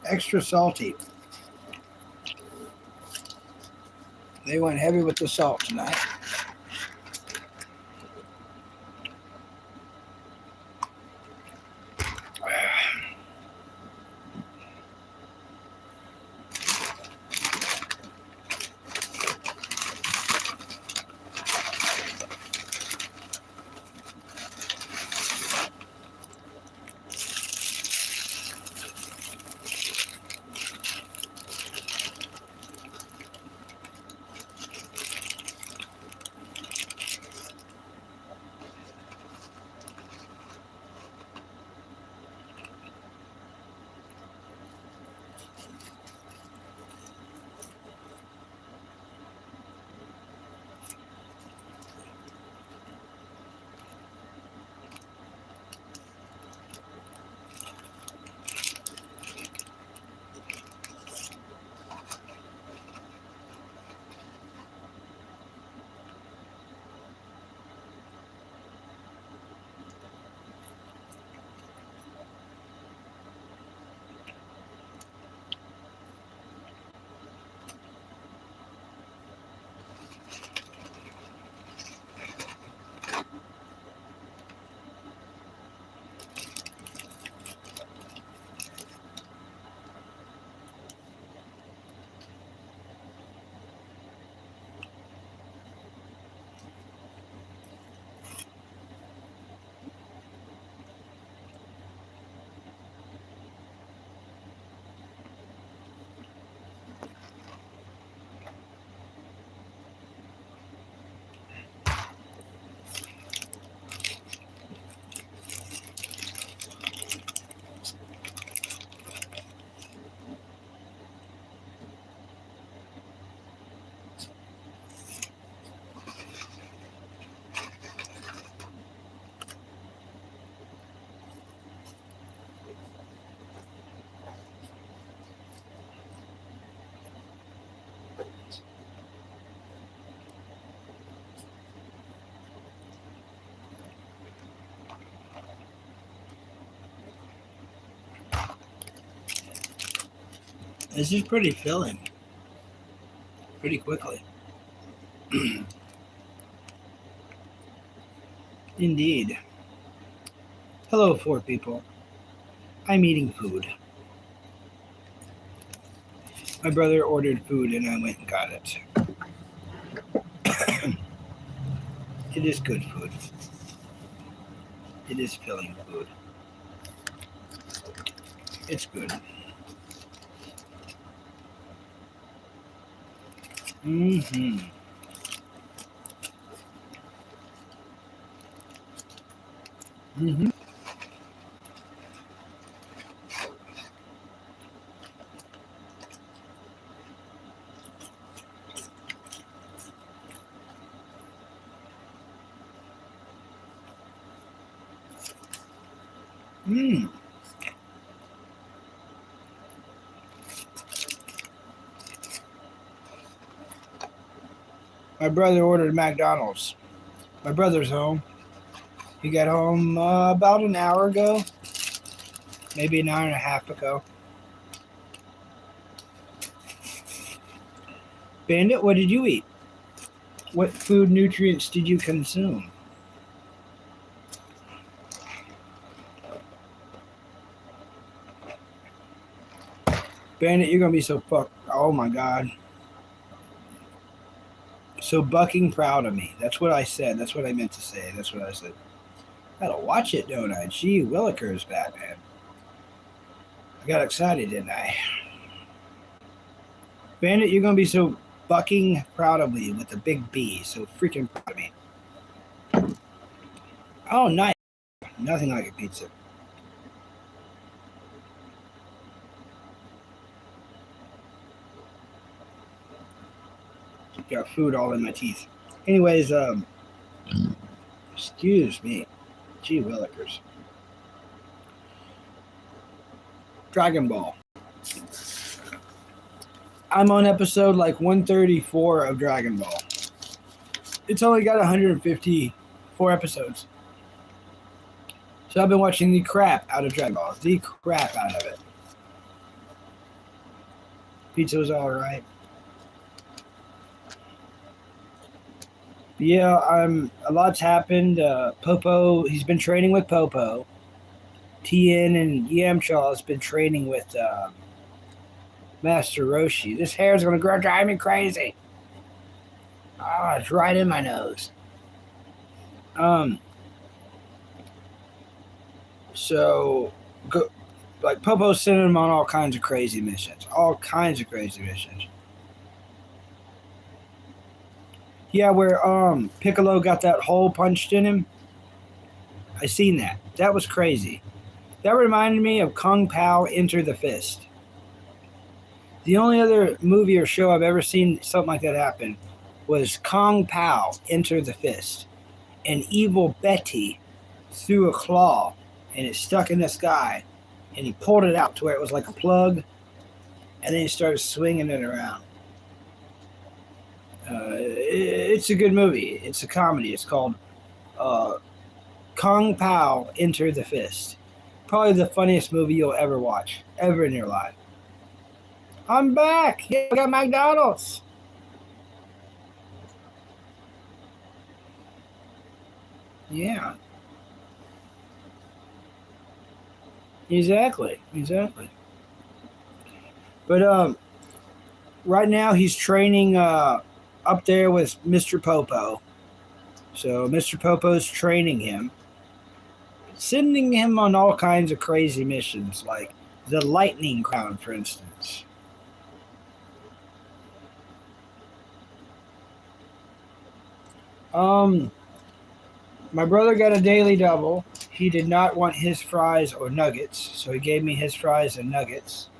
Extra salty. They went heavy with the salt tonight. This is pretty filling. Pretty quickly. Indeed. Hello, 4 people. I'm eating food. My brother ordered food and I went and got it. It is good food. It is filling food. It's good. Mm-hmm. Mm-hmm. Mm. My brother ordered McDonald's. My brother's home. He got home about an hour ago, maybe an hour and a half ago. Bandit, what did you eat? What food nutrients did you consume? Bandit, you're gonna be so fucked. Oh my god. So bucking proud of me. That's what I said. That's what I meant to say. That's what I said. I gotta watch it, don't I? Gee, Willikers, Batman. I got excited, didn't I? Bandit, you're gonna be so bucking proud of me with a big B. So freaking proud of me. Oh, nice. Nothing like a pizza. Got food all in my teeth. Anyways, excuse me. Gee Willikers. Dragon Ball. I'm on episode like 134 of Dragon Ball. It's only got 154 episodes. So I've been watching the crap out of Dragon Ball. The crap out of it. Pizza was alright. Yeah, a lot's happened. Popo, he's been training with Popo. Tien and Yamcha has been training with Master Roshi. This hair is going to drive me crazy. Ah, it's right in my nose. So, like Popo's sending him on all kinds of crazy missions. All kinds of crazy missions. Yeah, where Piccolo got that hole punched in him. I seen that. That was crazy. That reminded me of Kung Pao Enter the Fist. The only other movie or show I've ever seen something like that happen was Kung Pao Enter the Fist. And evil Betty threw a claw and it stuck in this guy. And he pulled it out to where it was like a plug. And then he started swinging it around. It's a good movie. It's a comedy. It's called Kung Pao Enter the Fist. Probably the funniest movie you'll ever watch, ever in your life. I'm back. Yeah, I got McDonald's. Yeah. Exactly. But right now he's training up there with Mr. Popo. So Mr. Popo's training him, sending him on all kinds of crazy missions, like the Lightning Crown, for instance. My brother got a daily double. He did not want his fries or nuggets, so he gave me his fries and nuggets.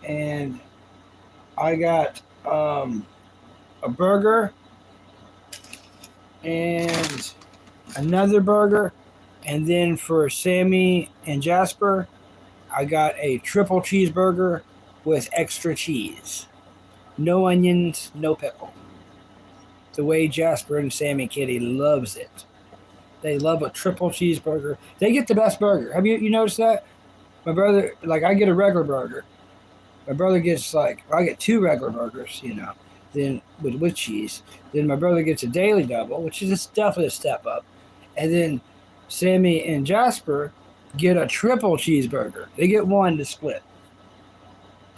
And I got a burger and another burger, and then for Sammy and Jasper, I got a triple cheeseburger with extra cheese. No onions, no pickle. The way Jasper and Sammy Kitty loves it. They love a triple cheeseburger. They get the best burger. Have you noticed that? My brother, like, I get a regular burger. My brother gets I get two regular burgers, then with cheese. Then my brother gets a daily double, which is definitely a step up. And then Sammy and Jasper get a triple cheeseburger. They get one to split.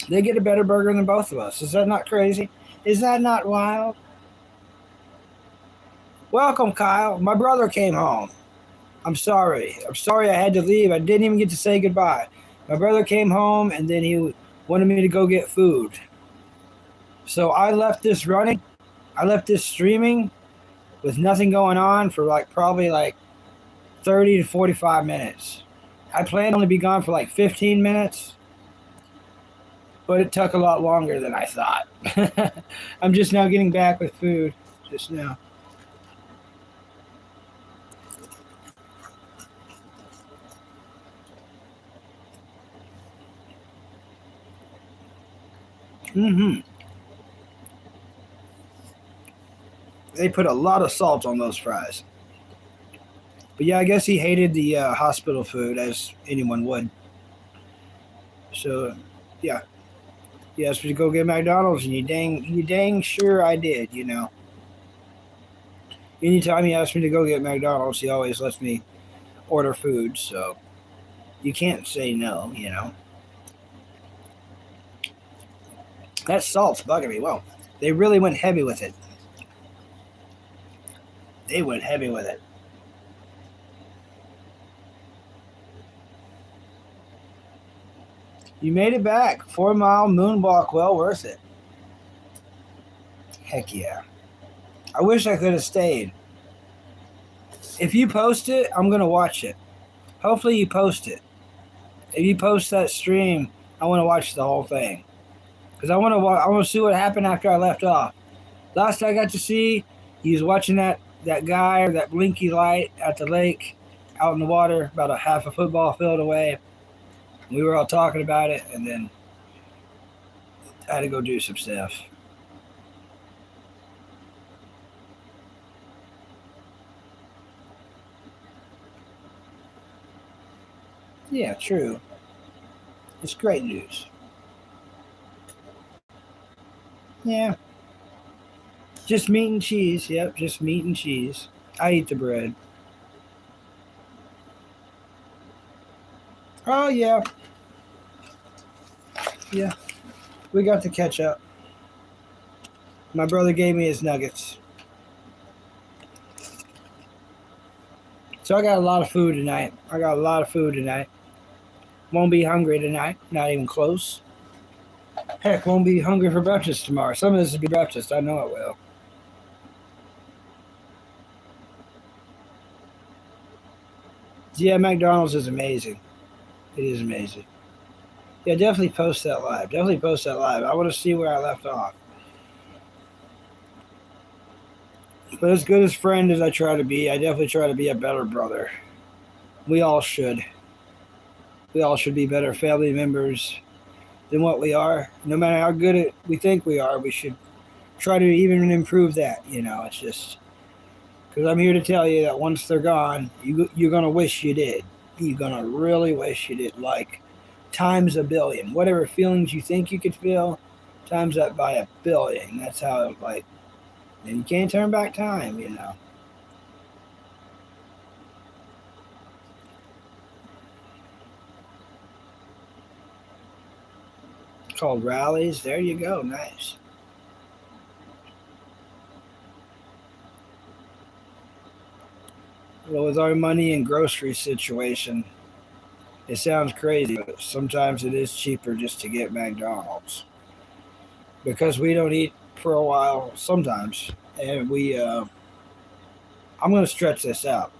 They get a better burger than both of us. Is that not crazy? Is that not wild? Welcome, Kyle. My brother came home. I'm sorry I had to leave. I didn't even get to say goodbye. My brother came home, and then he wanted me to go get food. So I left this running. I left this streaming with nothing going on for probably 30 to 45 minutes. I planned on to be gone for 15 minutes, but it took a lot longer than I thought. I'm just now getting back with food, just now. They put a lot of salt on those fries. But yeah, I guess he hated the hospital food, as anyone would. So, yeah. He asked me to go get McDonald's, and you dang sure I did, Anytime he asks me to go get McDonald's, he always lets me order food, so you can't say no, That salt's bugging me. Well, they really went heavy with it. They went heavy with it. You made it back. 4-mile moonwalk, well worth it. Heck yeah. I wish I could have stayed. If you post it, I'm going to watch it. Hopefully you post it. If you post that stream, I want to watch the whole thing. Because I want to see what happened after I left off. Last I got to see, he was watching that guy or that blinky light at the lake out in the water about a half a football field away. We were all talking about it, and then I had to go do some stuff. Yeah, true. It's great news. Yeah. Just meat and cheese. Yep, just meat and cheese. I eat the bread. Oh, yeah. Yeah. We got to catch up. My brother gave me his nuggets. So I got a lot of food tonight. Won't be hungry tonight. Not even close. Heck, won't be hungry for breakfast tomorrow. Some of this will be breakfast. I know it will. Yeah, McDonald's is amazing. It is amazing. Yeah, definitely post that live. I want to see where I left off. But as good as friend as I try to be, I definitely try to be a better brother. We all should. We all should be better family members than what we are. No matter how good we think we are, we should try to even improve that. It's just because I'm here to tell you that once they're gone, you're going to wish you did. You're going to really wish you did. Like times a billion. Whatever feelings you think you could feel, times that by a billion. That's how and you can't turn back time. Called rallies. There you go. Nice. Well, with our money and grocery situation, it sounds crazy, but sometimes it is cheaper just to get McDonald's. Because we don't eat for a while sometimes. And I'm going to stretch this out.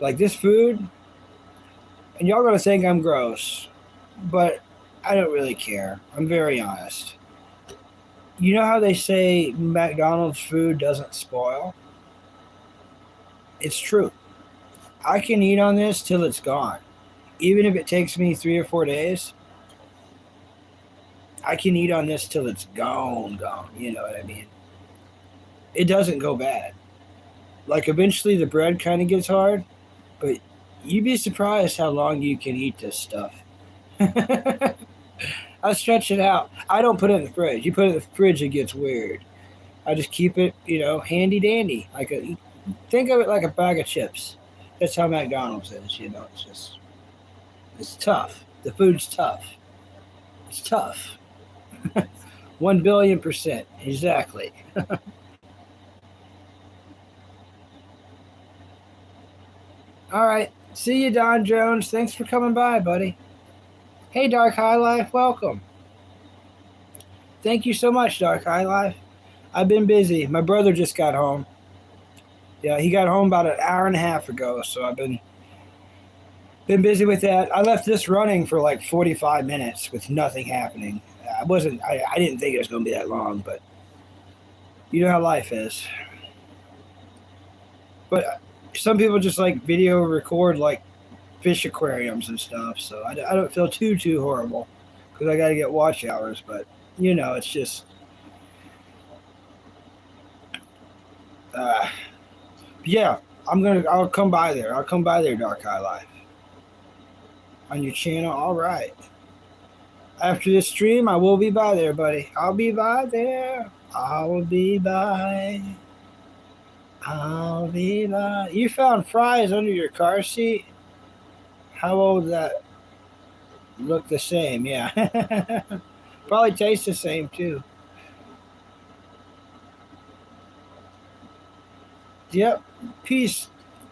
Like this food, and y'all going to think I'm gross, but I don't really care. I'm very honest. You know how they say McDonald's food doesn't spoil? It's true. I can eat on this till it's gone. Even if it takes me 3 or 4 days, I can eat on this till it's gone. You know what I mean? It doesn't go bad. Like eventually the bread kind of gets hard, but you'd be surprised how long you can eat this stuff. I stretch it out. I don't put it in the fridge. You put it in the fridge, it gets weird. I just keep it, handy dandy. Think of it like a bag of chips. That's how McDonald's is. It's tough. The food's tough. It's tough. 1,000,000,000%. Exactly. All right. See you, Don Jones. Thanks for coming by, buddy. Hey, Dark High Life. Welcome. Thank you so much, Dark High Life. I've been busy. My brother just got home. Yeah, he got home about an hour and a half ago, so I've been busy with that. I left this running for like 45 minutes with nothing happening. I didn't think it was going to be that long, but you know how life is. But some people just like video record like fish aquariums and stuff, so I don't feel too horrible because I got to get watch hours, but it's just yeah, I'll come by there. Dark High Life. On your channel, all right. After this stream, I will be by there, buddy. I'll be by there. You found fries under your car seat? How old that? Look the same, yeah. Probably tastes the same too. Yep. Peace,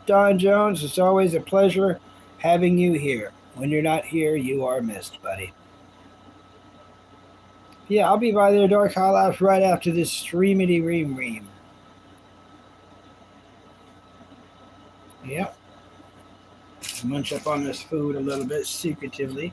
Don Jones. It's always a pleasure having you here. When you're not here, you are missed, buddy. Yeah, I'll be by there, Dark High Labs, right after this streamity ream ream. Yep. Munch up on this food a little bit secretively.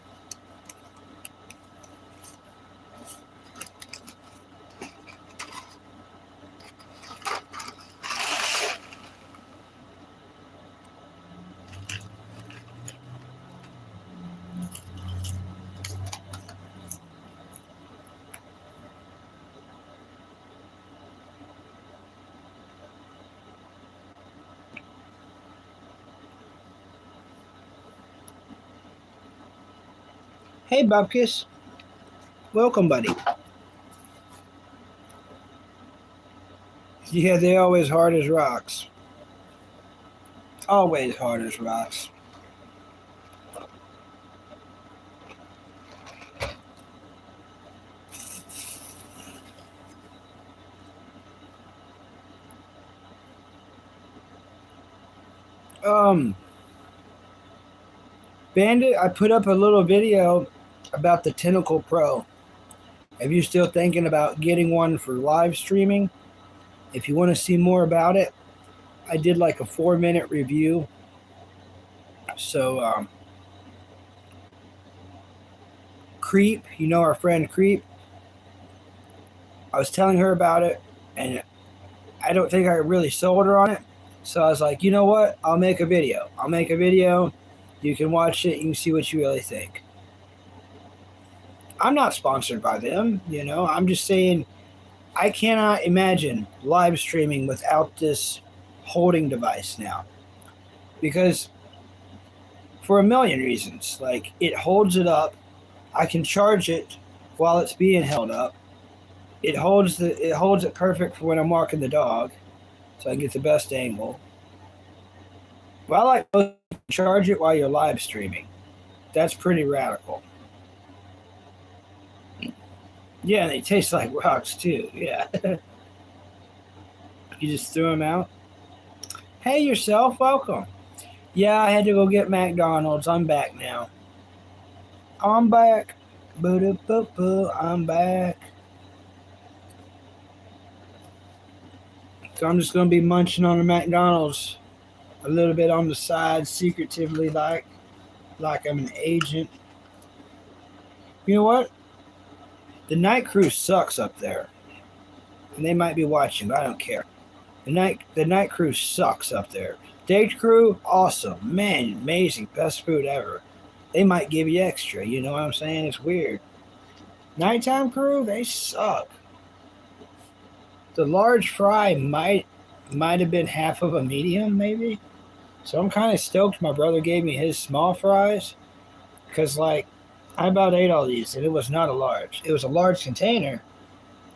Hey, Bubkiss. Welcome, buddy. Yeah, they always hard as rocks. Always hard as rocks. Bandit, I put up a little video about the Tentacle Pro. If you're still thinking about getting one for live streaming, if you want to see more about it, I did like a 4-minute review. So, Creep, you know our friend Creep, I was telling her about it, and I don't think I really sold her on it. So I was like, you know what? I'll make a video. You can watch it. You can see what you really think. I'm not sponsored by them. I'm just saying I cannot imagine live streaming without this holding device now. Because for a million reasons. Like, it holds it up. I can charge it while it's being held up. It holds it perfect for when I'm walking the dog, so I can get the best angle. But I like to charge it while you're live streaming. That's pretty radical. Yeah, and they taste like rocks too. Yeah. You just threw them out. Hey, yourself, welcome. Yeah, I had to go get McDonald's. I'm back now. I'm back. Boo-doo-boo-boo. I'm back. So I'm just going to be munching on a McDonald's a little bit on the side, secretively, like I'm an agent. You know what? The night crew sucks up there. And they might be watching, but I don't care. The night crew sucks up there. Day crew, awesome. Man, amazing. Best food ever. They might give you extra, you know what I'm saying? It's weird. Nighttime crew, they suck. The large fry might have been half of a medium, maybe. So I'm kind of stoked my brother gave me his small fries. Because, I about ate all these, and it was not a large. It was a large container,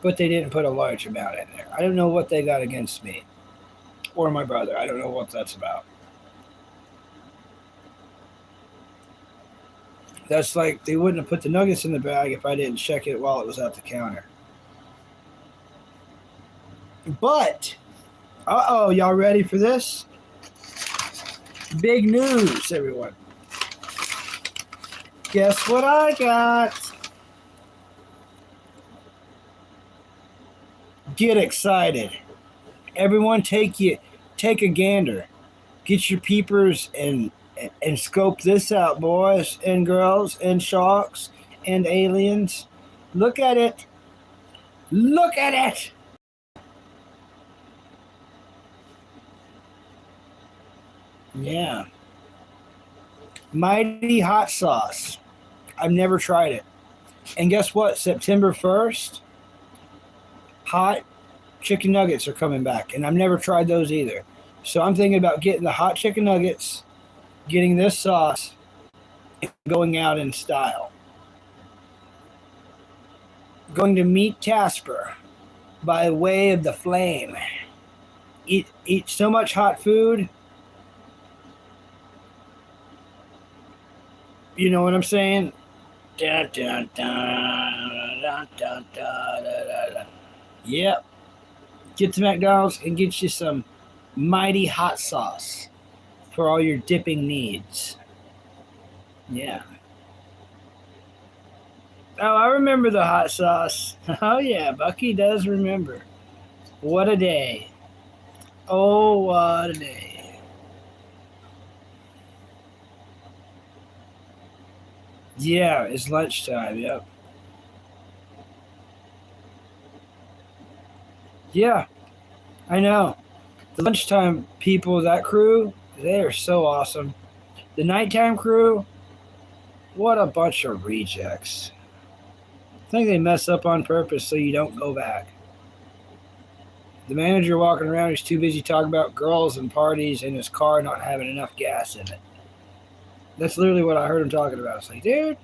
but they didn't put a large amount in there. I don't know what they got against me. Or my brother. I don't know what that's about. That's like they wouldn't have put the nuggets in the bag if I didn't check it while it was at the counter. But, y'all ready for this? Big news, everyone. Guess what I got? Get excited. Everyone take a gander. Get your peepers and scope this out, boys and girls and sharks and aliens. Look at it. Look at it. Yeah. Mighty hot sauce. I've never tried it. And guess what? September 1st, hot chicken nuggets are coming back. And I've never tried those either. So I'm thinking about getting the hot chicken nuggets, getting this sauce, and going out in style. Going to meet Casper by way of the flame. Eat so much hot food. You know what I'm saying? Da, da, da, da, dun, dun, dun, dun, dun, dun. Yep. Get to McDonald's and get you some mighty hot sauce for all your dipping needs. Yeah. Oh, I remember the hot sauce. Oh, yeah, Bucky does remember. What a day. Oh, what a day. Yeah, it's lunchtime, yep. Yeah, I know. The lunchtime people, that crew, they are so awesome. The nighttime crew, what a bunch of rejects. I think they mess up on purpose so you don't go back. The manager walking around is too busy talking about girls and parties and his car not having enough gas in it. That's literally what I heard him talking about. It's like, dude,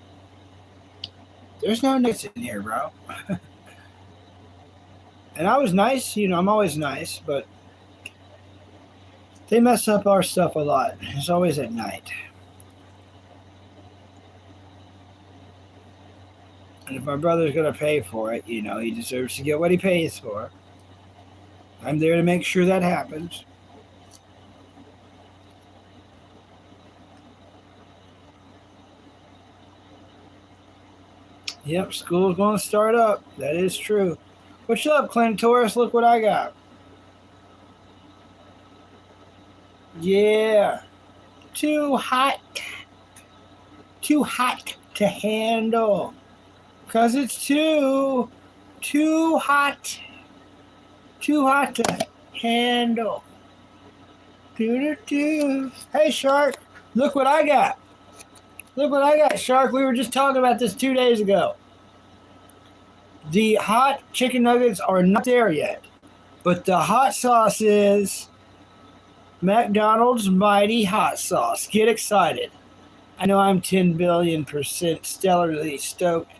there's no nuts in here, bro. And I was nice, I'm always nice, but they mess up our stuff a lot. It's always at night. And if my brother's going to pay for it, he deserves to get what he pays for. I'm there to make sure that happens. Yep, school's going to start up. That is true. What's up, Clint Torres? Look what I got. Yeah. Too hot. Too hot to handle. Because it's too hot. Too hot to handle. Doo-doo-doo. Hey, Shark. Look what I got. Look what I got, Shark. We were just talking about this 2 days ago. The hot chicken nuggets are not there yet. But the hot sauce is McDonald's Mighty Hot Sauce. Get excited. I know I'm 10 billion% stellarly stoked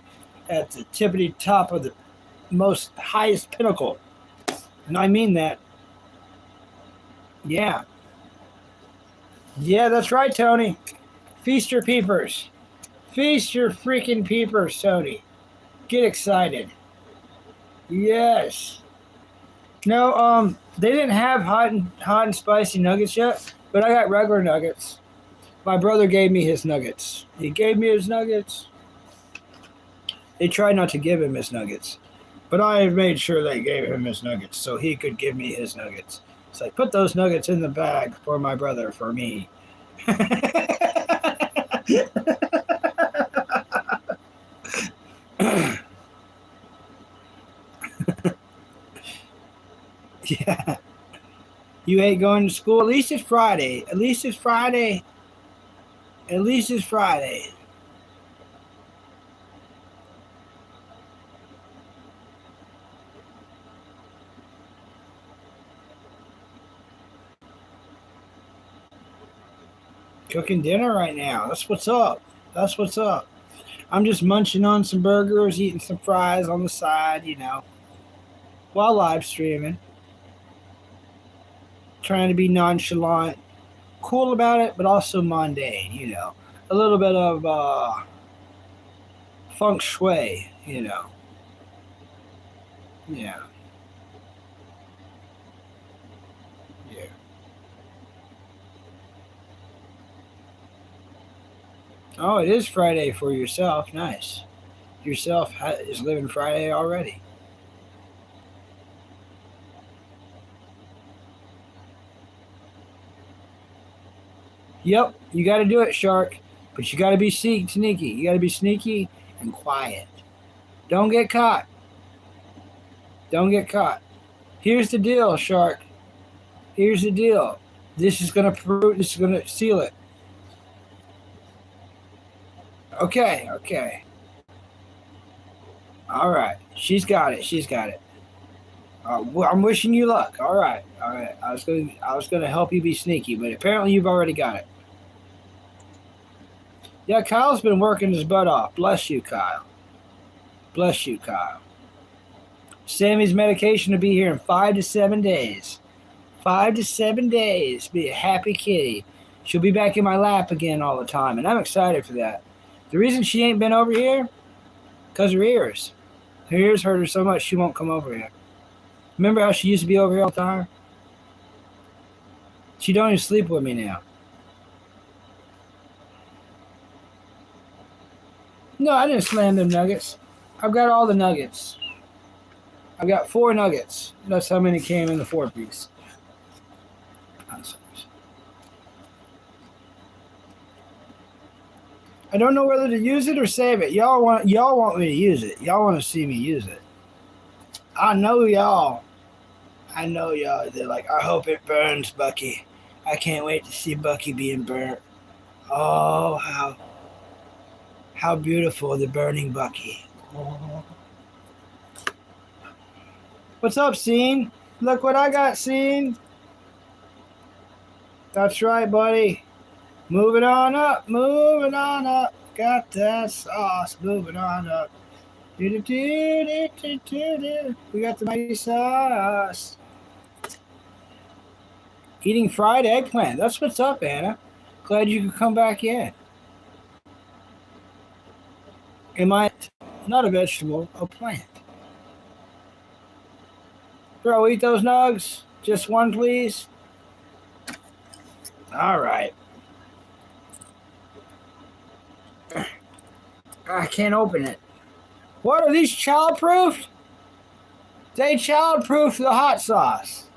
at the tippity top of the most highest pinnacle. And I mean that. Yeah. Yeah, that's right, Tony. Feast your peepers. Feast your freaking peepers, Tony. Get excited. Yes. No, they didn't have hot and spicy nuggets yet, but I got regular nuggets. My brother gave me his nuggets. He gave me his nuggets. They tried not to give him his nuggets, but I made sure they gave him his nuggets so he could give me his nuggets. It's like, put those nuggets in the bag for my brother, for me. Yeah. You ain't going to school. At least it's Friday. At least it's Friday. At least it's Friday. Cooking dinner right now. That's what's up. That's what's up. I'm just munching on some burgers, eating some fries on the side, while live streaming. Trying to be nonchalant, cool about it, but also mundane, A little bit of feng shui, Yeah. Yeah. Oh, it is Friday for yourself. Nice. Yourself is living Friday already. Yep, you got to do it, Shark. But you got to be sneaky. You got to be sneaky and quiet. Don't get caught. Don't get caught. Here's the deal, Shark. Here's the deal. This is going to seal it. Okay. All right. She's got it. Well, I'm wishing you luck. All right. I was going to help you be sneaky, but apparently you've already got it. Yeah, Kyle's been working his butt off. Bless you, Kyle. Bless you, Kyle. Sammy's medication will be here in 5 to 7 days. 5 to 7 days. Be a happy kitty. She'll be back in my lap again all the time, and I'm excited for that. The reason she ain't been over here, because her ears. Her ears hurt her so much she won't come over here. Remember how she used to be over here all the time? She don't even sleep with me now. No, I didn't slam them nuggets. I've got all the nuggets. I've got 4 nuggets. That's how many came in the 4-piece. I don't know whether to use it or save it. Y'all want me to use it. Y'all want to see me use it. I know y'all. They're like, I hope it burns, Bucky. I can't wait to see Bucky being burnt. Oh, how beautiful, the burning Bucky. What's up, Scene? Look what I got, Scene. That's right, buddy. Moving on up. Got that sauce. Moving on up. We got the mighty sauce. Eating fried eggplant. That's what's up, Anna. Glad you could come back in. Am I not a vegetable, a plant? Bro, eat those nugs. Just one, please. All right. I can't open it. What are these child-proofed? They child-proofed the hot sauce.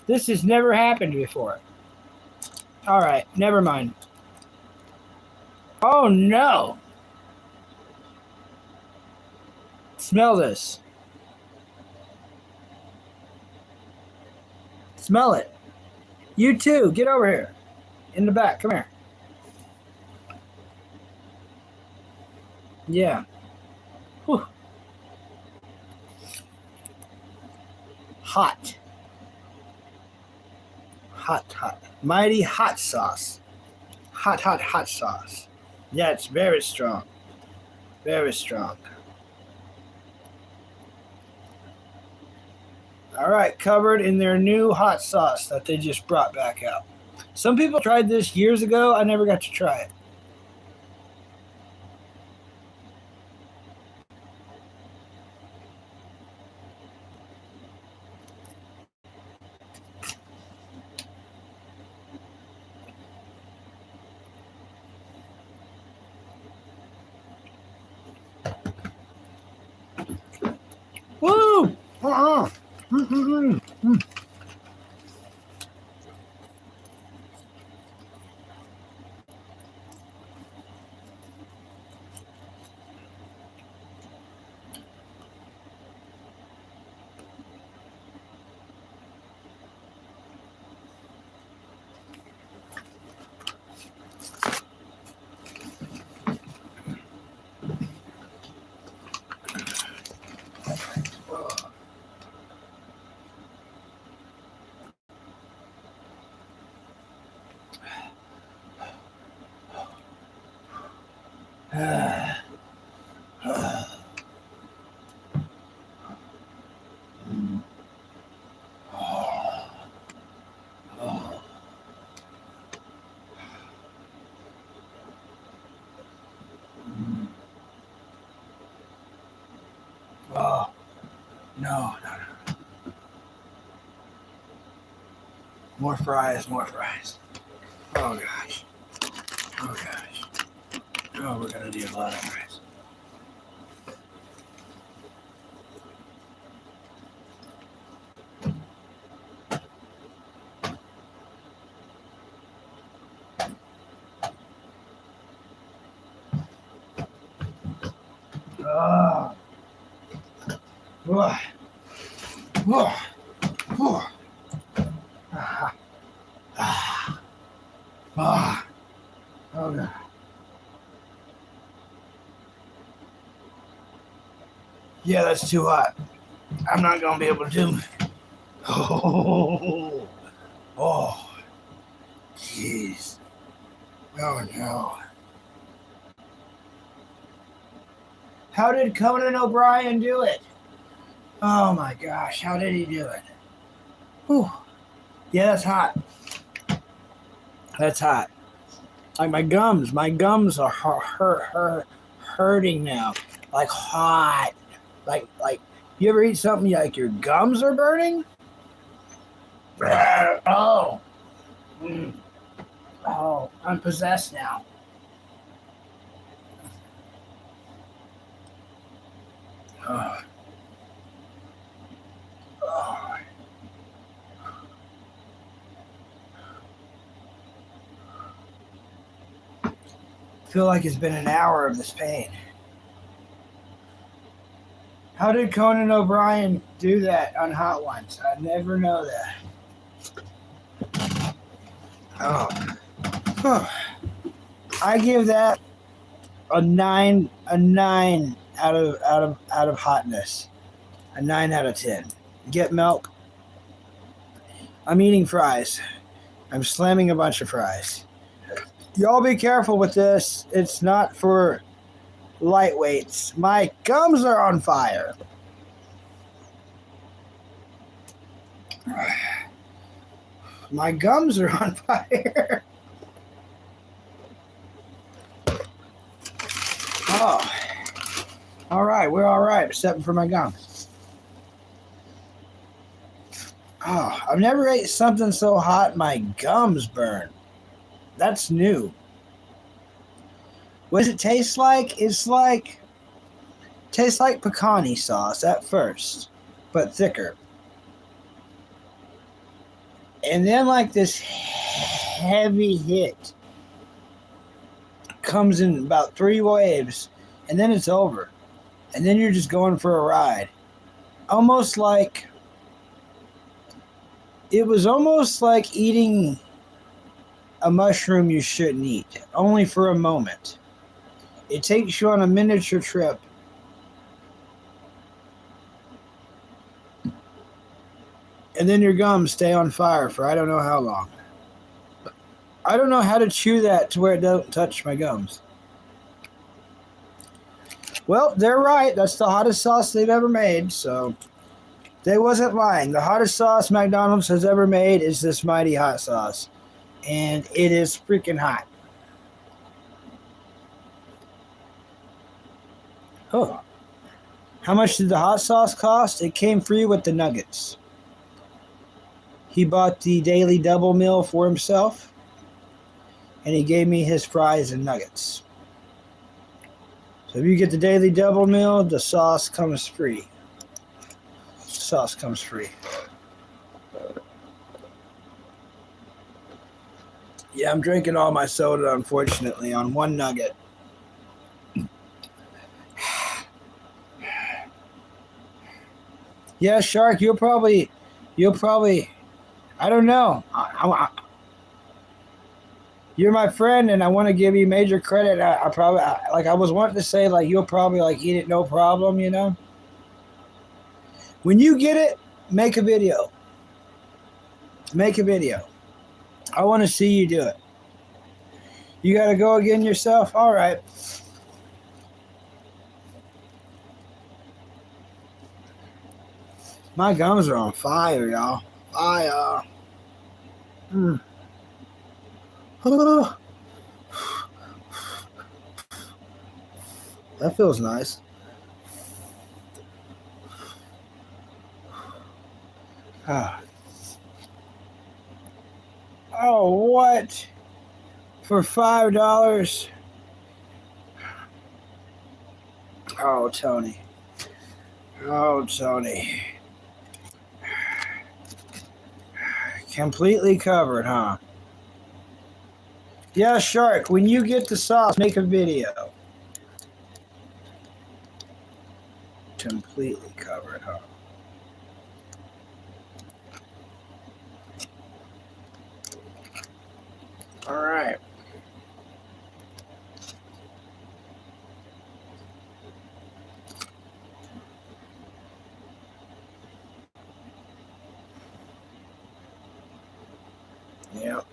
This has never happened before. All right, never mind. Oh no. Smell this. Smell it. You too, get over here. In the back, come here. Yeah. Whew. Hot. Hot. Mighty hot sauce. Hot sauce. Yeah, it's very strong. Very strong. All right, covered in their new hot sauce that they just brought back out. Some people tried this years ago. I never got to try it. Woo! Oh, no. More fries. Oh, gosh. Oh, we're going to need a lot of fries. Oh, God. Yeah, that's too hot. I'm not going to be able to do it. Oh, jeez. Oh, no. How did Conan O'Brien do it? Oh, my gosh. How did he do it? Whew. Yeah, that's hot. That's hot. Like my gums are hurting now. Like hot. Like, you ever eat something like your gums are burning? Oh. Mm. Oh, I'm possessed now. Oh. Oh. I feel like it's been an hour of this pain. How did Conan O'Brien do that on Hot Ones? I never know that. Oh. Huh. I give that a 9 out of hotness. A 9 out of 10. Get milk. I'm eating fries. I'm slamming a bunch of fries. Y'all be careful with this. It's not for lightweights. My gums are on fire. My gums are on fire. Oh. All right, we're all right, except for my gums. Oh, I've never ate something so hot my gums burn. That's new. What does it taste like? Tastes like pecani sauce at first, but thicker. And then like this heavy hit comes in about 3 waves, and then it's over. And then you're just going for a ride. It was almost like eating a mushroom you shouldn't eat, only for a moment. It takes you on a miniature trip. And then your gums stay on fire for I don't know how long. I don't know how to chew that to where it doesn't touch my gums. Well, they're right. That's the hottest sauce they've ever made, so they wasn't lying. The hottest sauce McDonald's has ever made is this mighty hot sauce. And it is freaking hot. Oh. How much did the hot sauce cost? It came free with the nuggets. He bought the daily double meal for himself, and he gave me his fries and nuggets. So if you get the daily double meal, the sauce comes free. Sauce comes free. Yeah, I'm drinking all my soda, unfortunately, on one nugget. Yeah, Shark, you'll probably, I don't know. You're my friend, and I want to give you major credit. I was wanting to say, like, you'll probably, like, eat it no problem, you know? When you get it, make a video. Make a video. I want to see you do it. You got to go again yourself? All right. My gums are on fire, y'all. Fire. That feels nice. Ah. Oh, what? For $5? Oh, Tony. Oh, Tony. Completely covered, huh? Yeah, Shark, when you get the sauce, make a video. Completely covered, huh? All right. Yep.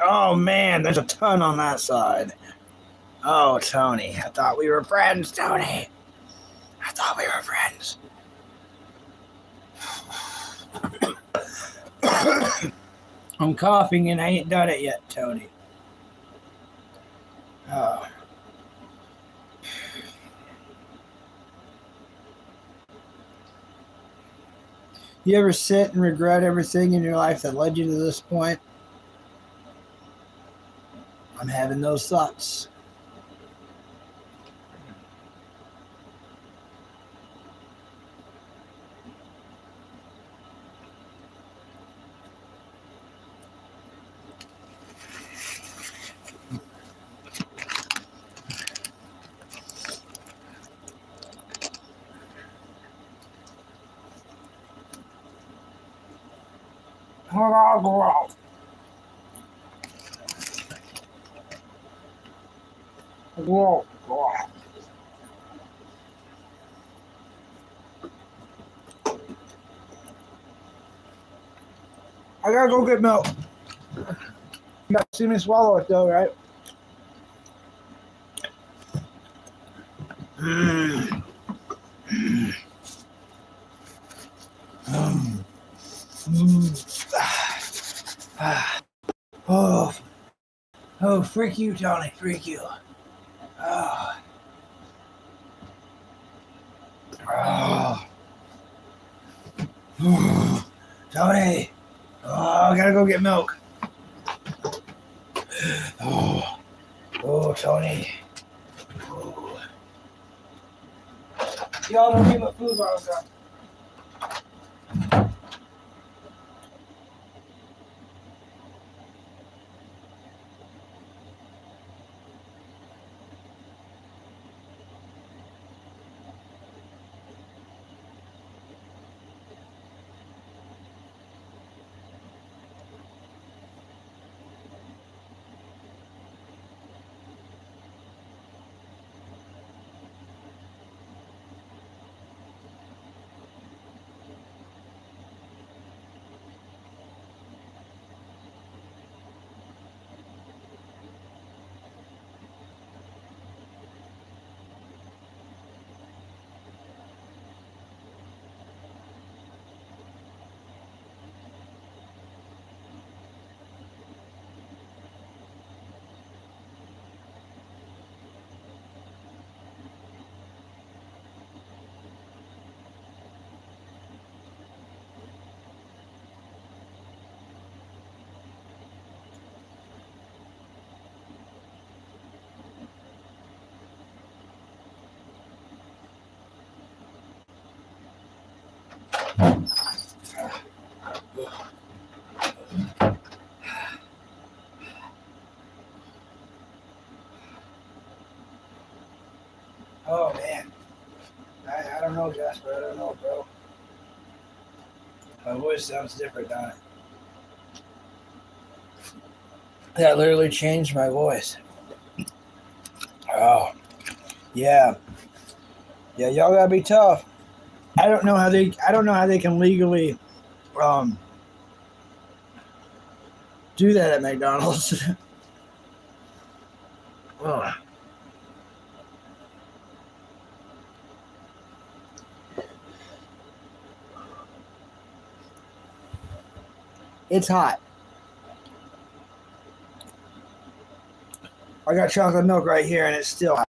Oh, man, there's a ton on that side. Oh, Tony, I thought we were friends, Tony. I thought we were friends. I'm coughing and I ain't done it yet, Tony. Oh. You ever sit and regret everything in your life that led you to this point? I'm having those thoughts. Whoa. I gotta go get milk. You gotta see me swallow it though, right? Mm. Mm. Mm. Oh, freak you, Tony, freak you. Oh. Oh. Tony, I gotta go get milk. Oh, Tony. Oh. Y'all don't give a food while I'm gone. Oh man, I don't know, Jasper. I don't know, bro. My voice sounds different, doesn't it? That literally changed my voice. Oh, yeah. Y'all gotta be tough. I don't know how they can legally do that at McDonald's. Oh. It's hot. I got chocolate milk right here, and it's still hot.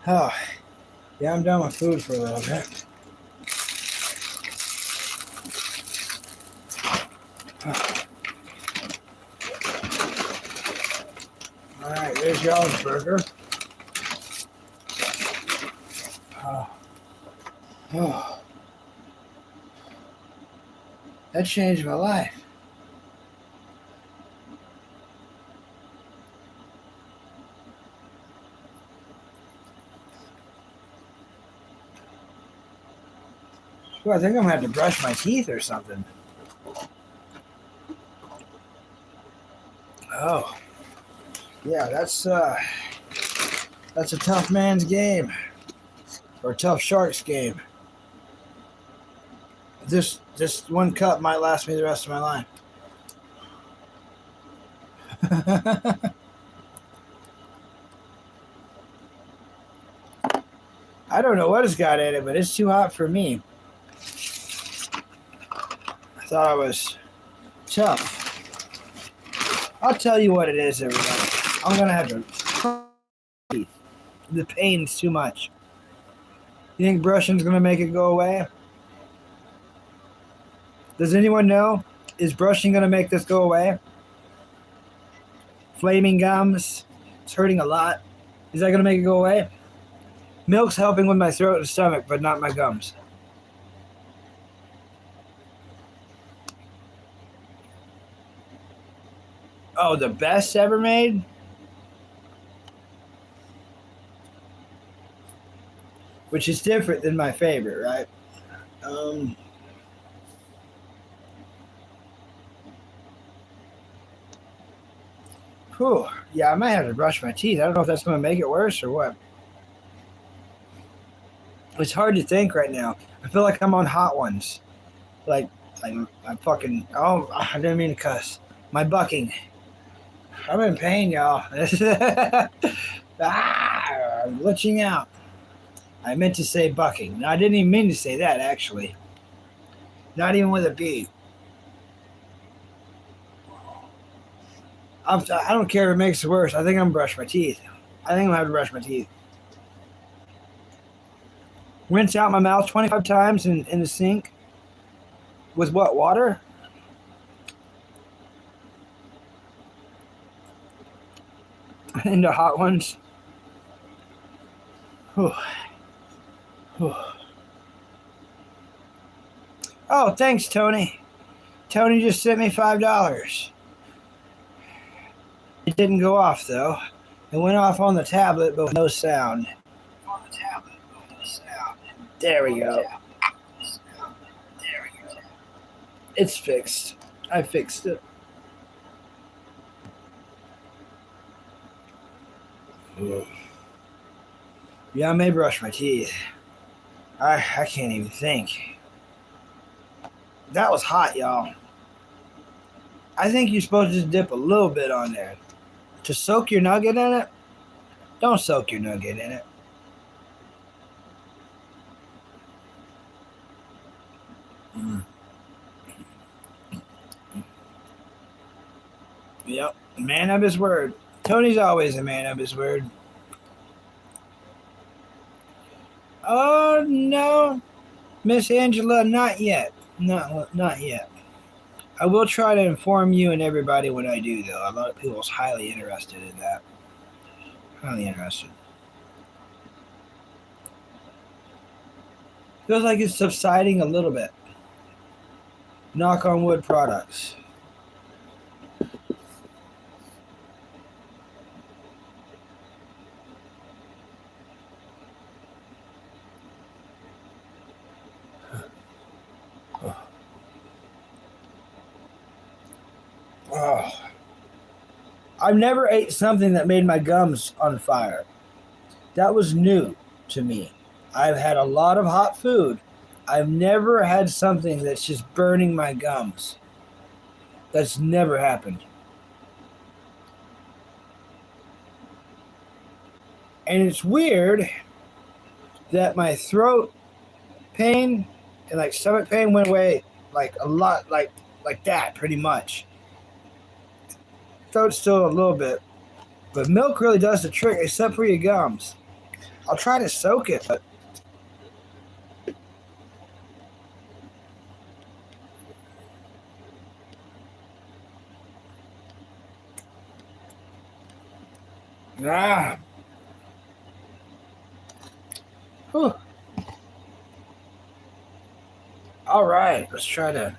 Oh, yeah, I'm done with food for a little bit. All right, there's y'all's burger. Oh, that changed my life. Well, I think I'm gonna have to brush my teeth or something. Oh, yeah, that's a tough man's game, or a tough shark's game. This one cup might last me the rest of my life. I don't know what it's got in it, but it's too hot for me. I thought I was tough. I'll tell you what it is, everybody. I'm gonna have to. The pain's too much. You think brushing's gonna make it go away? Does anyone know? Is brushing gonna make this go away? Flaming gums. It's hurting a lot. Is that gonna make it go away? Milk's helping with my throat and stomach, but not my gums. Oh, the best ever made? Which is different than my favorite, right? Whew. Yeah, I might have to brush my teeth. I don't know if that's going to make it worse or what. It's hard to think right now. I feel like I'm on Hot Ones. Like I'm fucking. Oh, I didn't mean to cuss. My bucking. I'm in pain, y'all. I'm glitching out. I meant to say bucking. No, I didn't even mean to say that, actually. Not even with a B. I don't care if it makes it worse. I think I'm going to brush my teeth. I think I'm going to have to brush my teeth. Rinse out my mouth 25 times in the sink. With what, water? Into Hot Ones. Whew. Whew. Oh, thanks, Tony. Tony just sent me $5. It didn't go off, though. It went off on the tablet, but with no sound. There we go. It's fixed. I fixed it. Yeah, I may brush my teeth. I can't even think. That was hot, y'all. I think you're supposed to just dip a little bit on there. To soak your nugget in it? Don't soak your nugget in it. Yep, man of his word. Tony's always a man of his word. Oh, no. Miss Angela, not yet. Not yet. I will try to inform you and everybody when I do, though. A lot of people are highly interested in that. Highly interested. Feels like it's subsiding a little bit. Knock on wood products. Oh. I've never ate something that made my gums on fire. That was new to me. I've had a lot of hot food. I've never had something that's just burning my gums. That's never happened. And it's weird that my throat pain and like stomach pain went away like a lot, like that pretty much. Throat still a little bit. But milk really does the trick, except for your gums. I'll try to soak it, but Whew. All right, let's try to.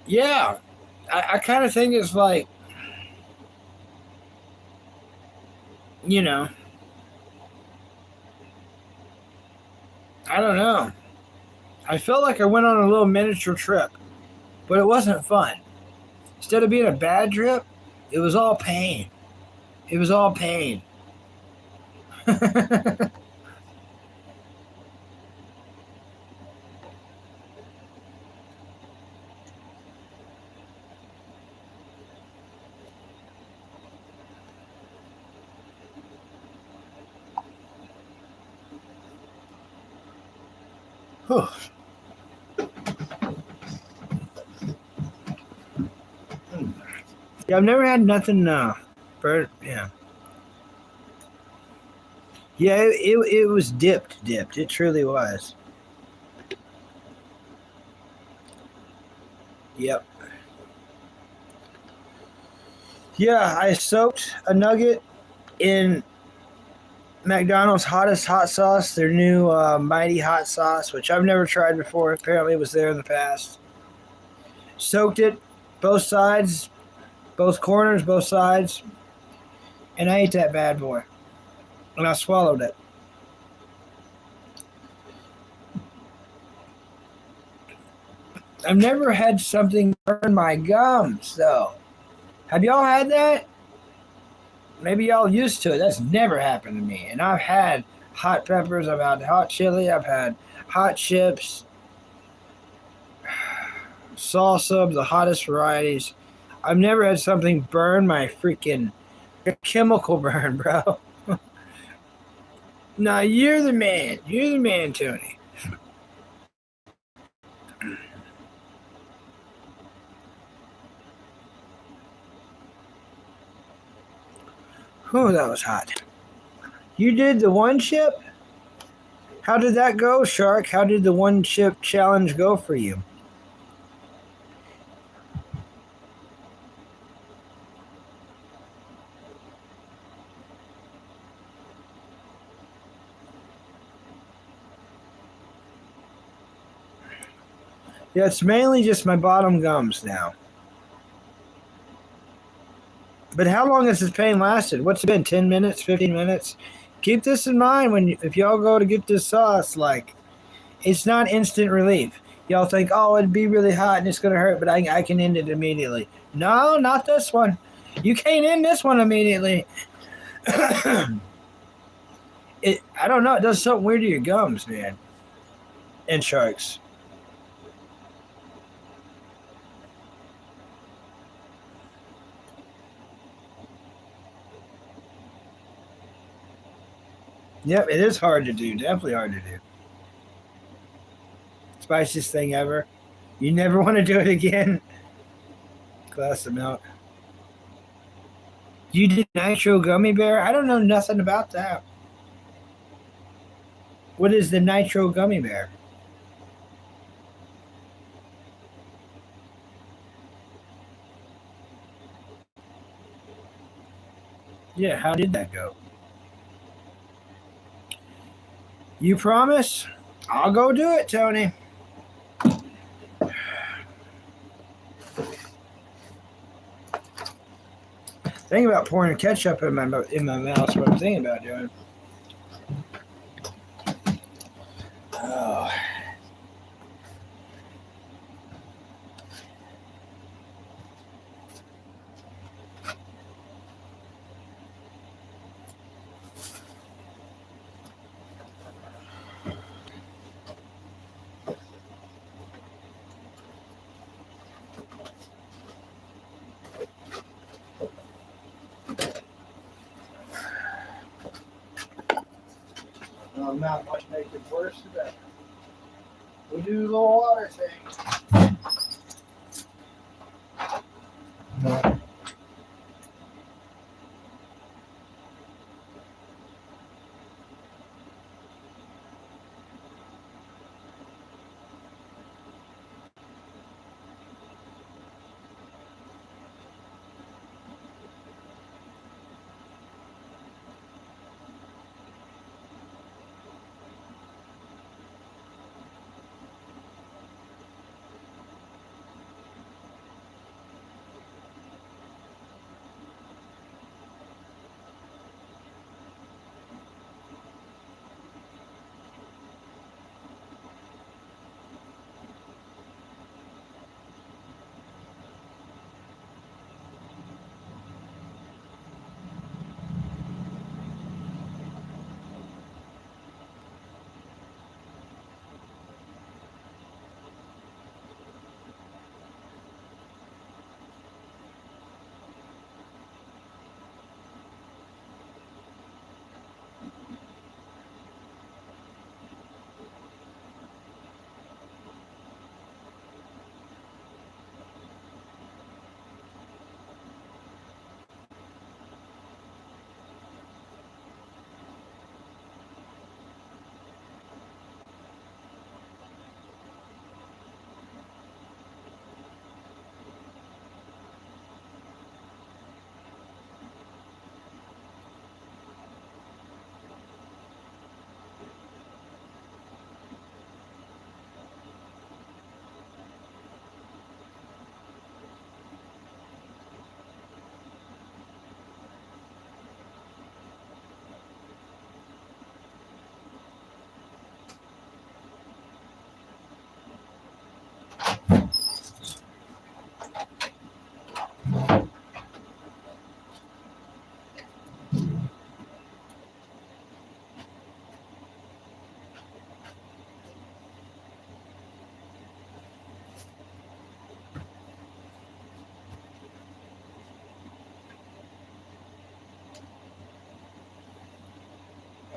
Yeah, I kind of think it's like, you know, I don't know. I felt like I went on a little miniature trip, but it wasn't fun. Instead of being a bad trip, it was all pain. It was all pain. Whew. Yeah, I've never had nothing. Burnt. Yeah. Yeah, it was dipped. It truly was. Yep. Yeah, I soaked a nugget in McDonald's hottest hot sauce, their new mighty hot sauce, which I've never tried before. Apparently, it was there in the past. Soaked it, both sides, both corners, both sides, and I ate that bad boy, and I swallowed it. I've never had something burn my gums though. Have y'all had that? Maybe y'all used to it. That's never happened to me. And I've had hot peppers, I've had hot chili, I've had hot chips, salsa of the hottest varieties. I've never had something burn my freaking chemical burn, bro. Nah, you're the man. You're the man, Tony. Oh, that was hot. You did the one chip? How did that go, Shark? How did the one chip challenge go for you? Yeah, it's mainly just my bottom gums now. But how long has this pain lasted? What's it been? 10 minutes? 15 minutes? Keep this in mind if y'all go to get this sauce. Like, it's not instant relief. Y'all think, oh, it'd be really hot and it's going to hurt, but I can end it immediately. No, not this one. You can't end this one immediately. I don't know. It does something weird to your gums, man. And sharks. Yep, it is hard to do. Definitely hard to do. Spiciest thing ever. You never want to do it again. Glass of milk. You did nitro gummy bear? I don't know nothing about that. What is the nitro gummy bear? Yeah, how did that go? You promise? I'll go do it, Tony. Think about pouring ketchup in my mouth. That's what I'm thinking about doing. Oh. Not much make it worse today. We'll do the little water thing.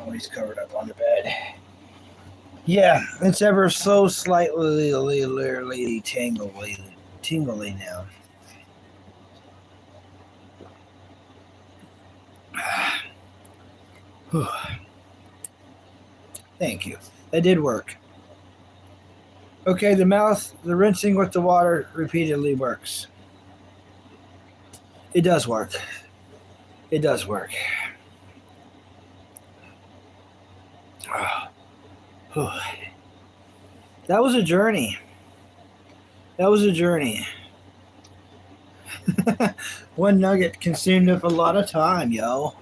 Oh, he's covered up on the bed. Yeah, it's ever so slightly tingly now. Thank you. That did work. Okay, the rinsing with the water repeatedly works. It does work. It does work. That was a journey. One nugget consumed up a lot of time, yo.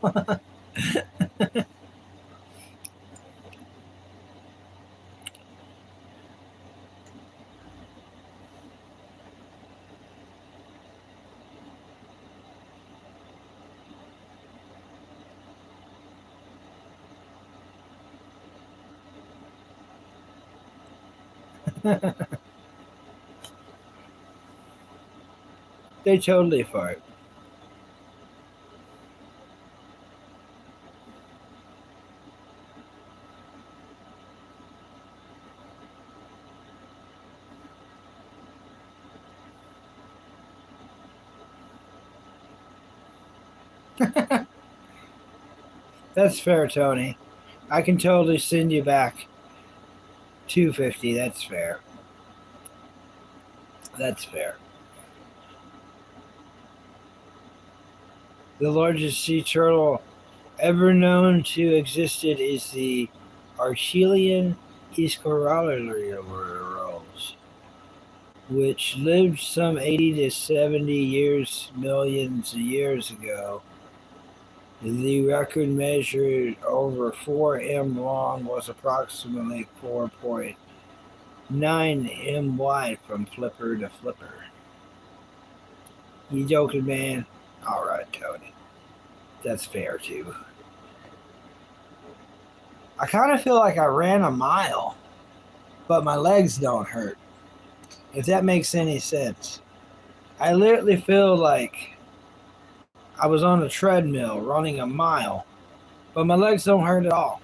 They totally fart. That's fair, Tony. I can totally send you back $250. That's fair. That's fair. The largest sea turtle ever known to existed is the Archelian Iscoralaros, which lived some 80 to 70 millions of years ago. The record measured over 4 m long was approximately 4.9 m wide from flipper to flipper. You joking, man? All right, Tony. That's fair, too. I kind of feel like I ran a mile, but my legs don't hurt, if that makes any sense. I literally feel like I was on a treadmill running a mile, but my legs don't hurt at all.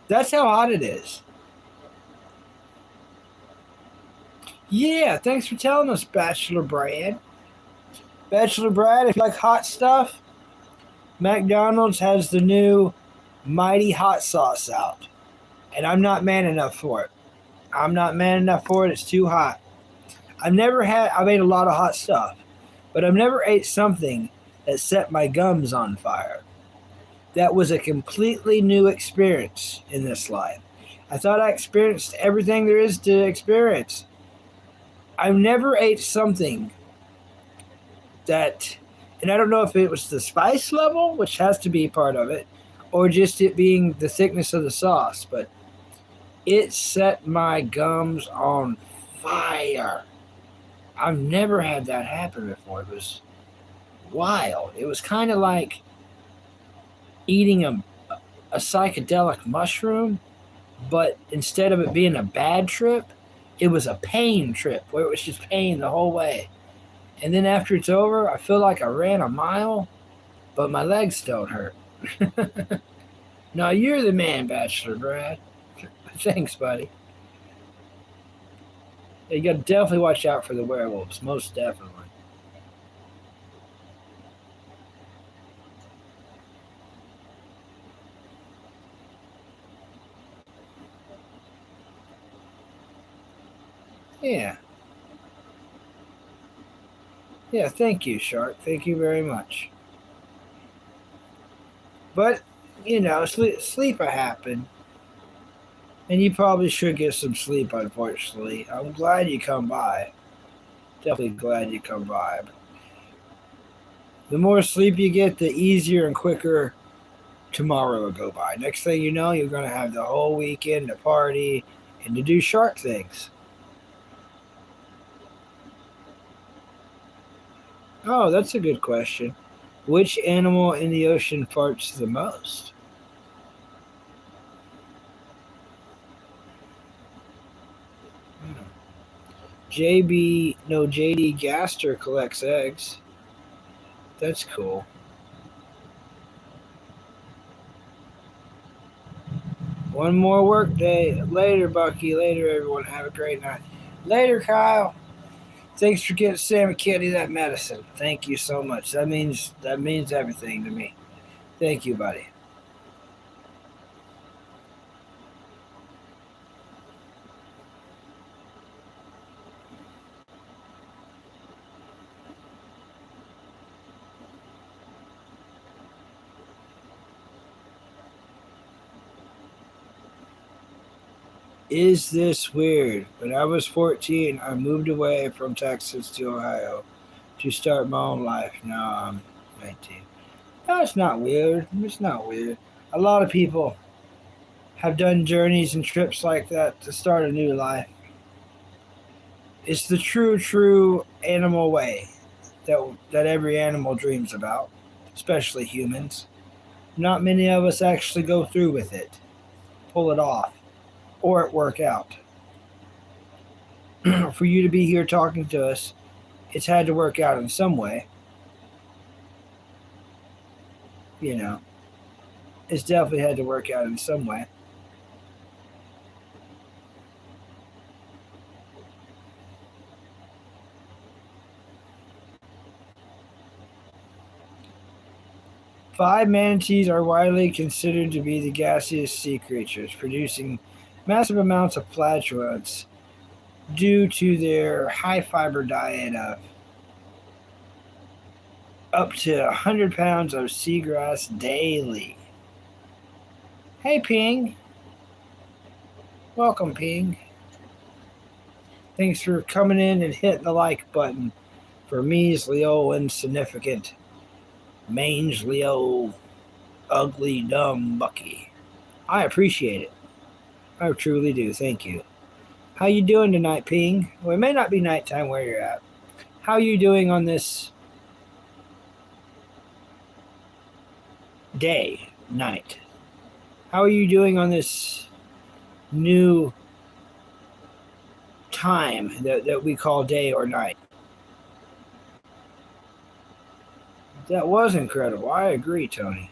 That's how hot it is. Yeah, thanks for telling us, Bachelor Brad. Bachelor Brad, if you like hot stuff, McDonald's has the new Mighty Hot Sauce out. And I'm not man enough for it. It's too hot. I've ate a lot of hot stuff, but I've never ate something that set my gums on fire. That was a completely new experience in this life. I thought I experienced everything there is to experience. I've never ate something that, and I don't know if it was the spice level, which has to be part of it, or just it being the thickness of the sauce, but it set my gums on fire. I've never had that happen before. It was wild. It was kind of like eating a psychedelic mushroom, but instead of it being a bad trip, it was a pain trip where it was just pain the whole way. And then after it's over, I feel like I ran a mile, but my legs don't hurt. No, you're the man, Bachelor Brad. Thanks, buddy. You got to definitely watch out for the werewolves, most definitely. Yeah. Yeah, thank you, Shark. Thank you very much. But, sleep happen. And you probably should get some sleep, unfortunately. I'm glad you come by. Definitely glad you come by. The more sleep you get, the easier and quicker tomorrow will go by. Next thing you know, you're going to have the whole weekend to party and to do shark things. Oh, that's a good question. Which animal in the ocean farts the most? JD Gaster collects eggs. That's cool. One more work day. Later, Bucky. Later, everyone. Have a great night. Later, Kyle. Thanks for getting Sam and Kitty that medicine. Thank you so much. That means everything to me. Thank you, buddy. Is this weird? When I was 14, I moved away from Texas to Ohio to start my own life. Now I'm 19. No, it's not weird. It's not weird. A lot of people have done journeys and trips like that to start a new life. It's the true animal way that every animal dreams about, especially humans. Not many of us actually go through with it, pull it off, or it work out. For you to be here talking to us, it's had to work out in some way. You know, it's definitely had to work out in some way. Five manatees are widely considered to be the gaseous sea creatures, producing massive amounts of flatulence due to their high fiber diet of up to 100 pounds of seagrass daily. Hey, Ping. Welcome, Ping. Thanks for coming in and hitting the like button for measly old insignificant, mangely old, ugly, dumb Bucky. I appreciate it. I truly do. Thank you. How you doing tonight, Ping? Well, it may not be nighttime where you're at. How are you doing on this night? How are you doing on this new time that we call day or night? That was incredible. I agree, Tony.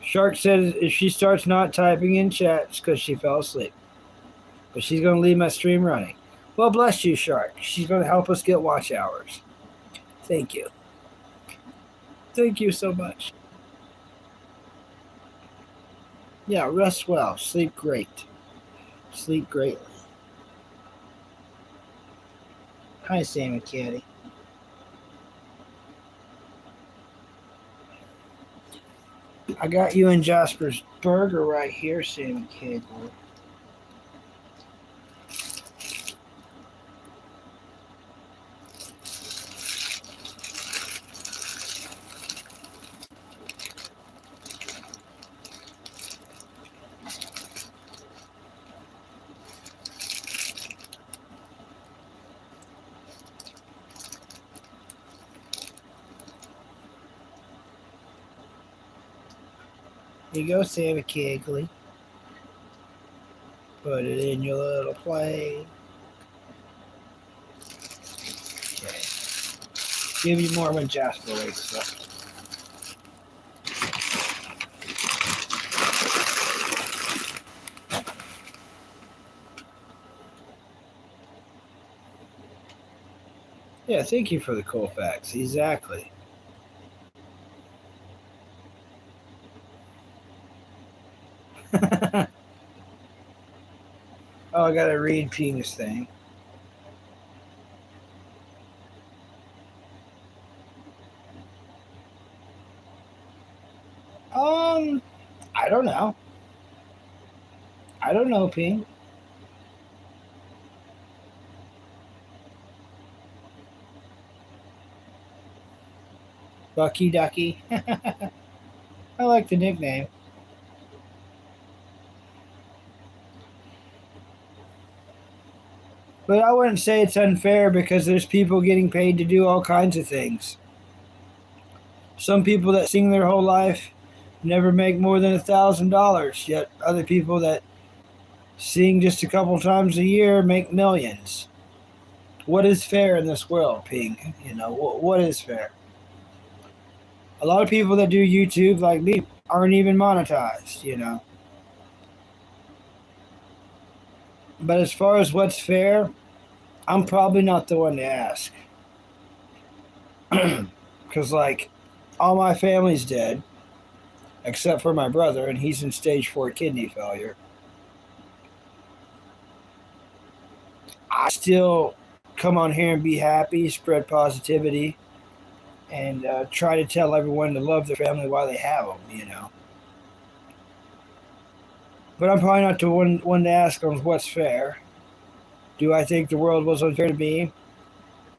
Shark said if she starts not typing in chat, it's because she fell asleep. But she's going to leave my stream running. Well, bless you, Shark. She's going to help us get watch hours. Thank you. Thank you so much. Yeah, rest well. Sleep great. Sleep greatly. Hi, Sammy Caddy. I got you in Jasper's Burger right here, Sammy Caddy. Here you go, Sammy Kigley. Put it in your little plate. Okay. Give you more when Jasper wakes up. Yeah, thank you for the cool facts. Exactly. Oh, I gotta read Ping's thing. I don't know. I don't know, Ping. Bucky Ducky. I like the nickname. But I wouldn't say it's unfair because there's people getting paid to do all kinds of things. Some people that sing their whole life never make more than $1,000, yet other people that sing just a couple times a year make millions. What is fair in this world, Ping? You know, what is fair? A lot of people that do YouTube, like me, aren't even monetized, you know. But as far as what's fair, I'm probably not the one to ask. Because, like, all my family's dead, except for my brother, and he's in stage 4 kidney failure. I still come on here and be happy, spread positivity, and try to tell everyone to love their family while they have them, you know. But I'm probably not the one to ask on what's fair. Do I think the world was unfair to me?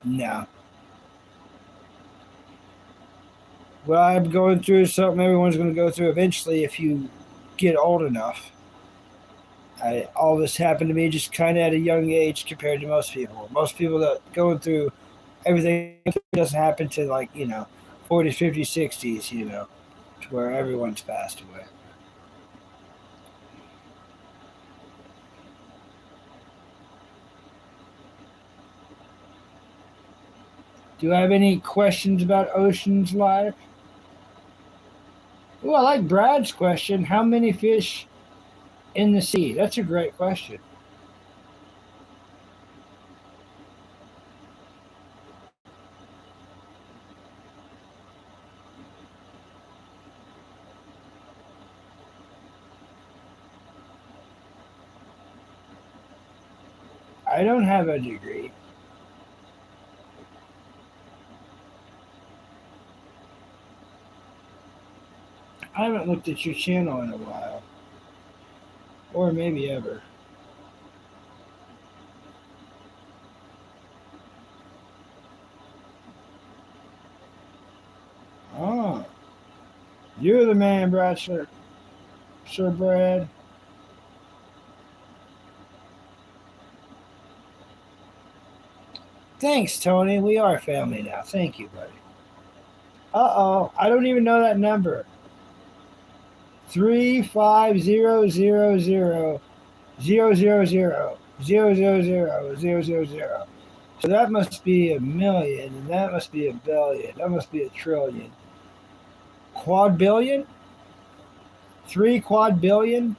No. Well, I'm going through something everyone's going to go through eventually if you get old enough. All this happened to me just kind of at a young age compared to most people. Most people that going through everything doesn't happen to, like, you know, 40s, 50s, 60s, you know, to where everyone's passed away. Do I have any questions about Ocean's life? Oh, I like Brad's question. How many fish in the sea? That's a great question. I don't have a degree. I haven't looked at your channel in a while. Or maybe ever. Oh. You're the man, Brad, Sir Brad. Thanks, Tony. We are family now. Thank you, buddy. Uh-oh. I don't even know that number. 35000000000. So that must be a million, and that must be a billion. That must be a trillion. Quad billion? 3 quad billion?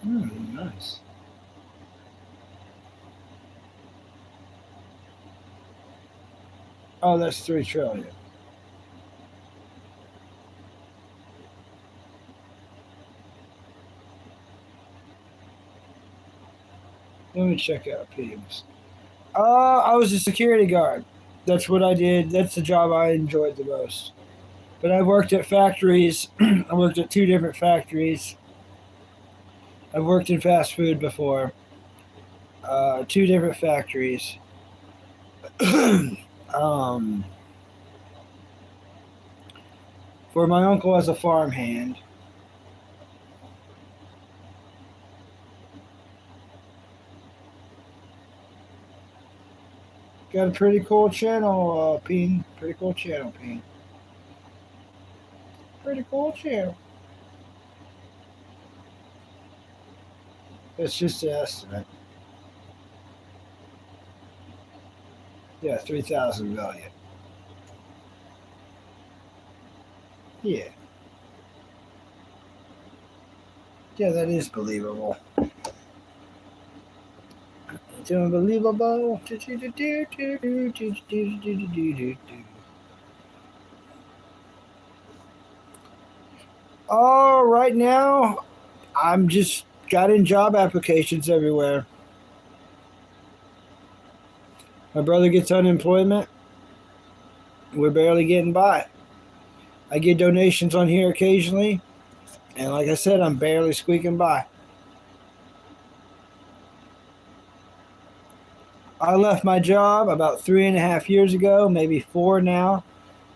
Nice. Oh, that's 3 trillion. Let me check out Peems. I was a security guard. That's what I did. That's the job I enjoyed the most. But I worked at factories. I worked at 2 different factories. I've worked in fast food before. 2 different factories. um, for my uncle as a farmhand. Got a pretty cool channel, Ping. Pretty cool channel, Ping. Pretty cool channel. It's just an estimate. Yeah, 3,000 million. Yeah. Yeah, that is believable. It's unbelievable. Oh, right now, I'm just got in job applications everywhere. My brother gets unemployment. We're barely getting by. I get donations on here occasionally. And like I said, I'm barely squeaking by. I left my job about 3.5 years ago, maybe 4 now,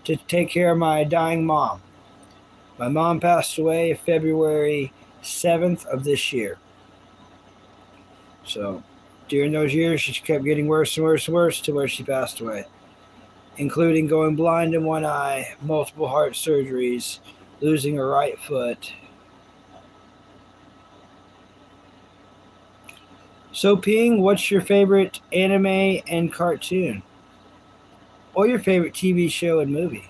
to take care of my dying mom. My mom passed away February 7th of this year. So during those years, she kept getting worse and worse and worse to where she passed away, including going blind in one eye, multiple heart surgeries, losing her right foot. So, Ping, what's your favorite anime and cartoon? Or your favorite TV show and movie?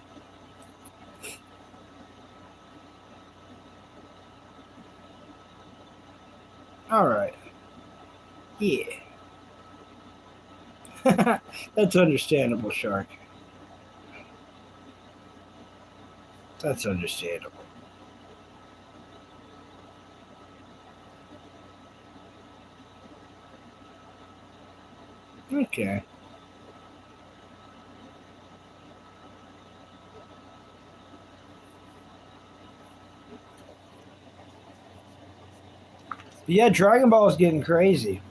All right. Yeah. That's understandable, Shark. That's understandable. Okay. Yeah, Dragon Ball is getting crazy.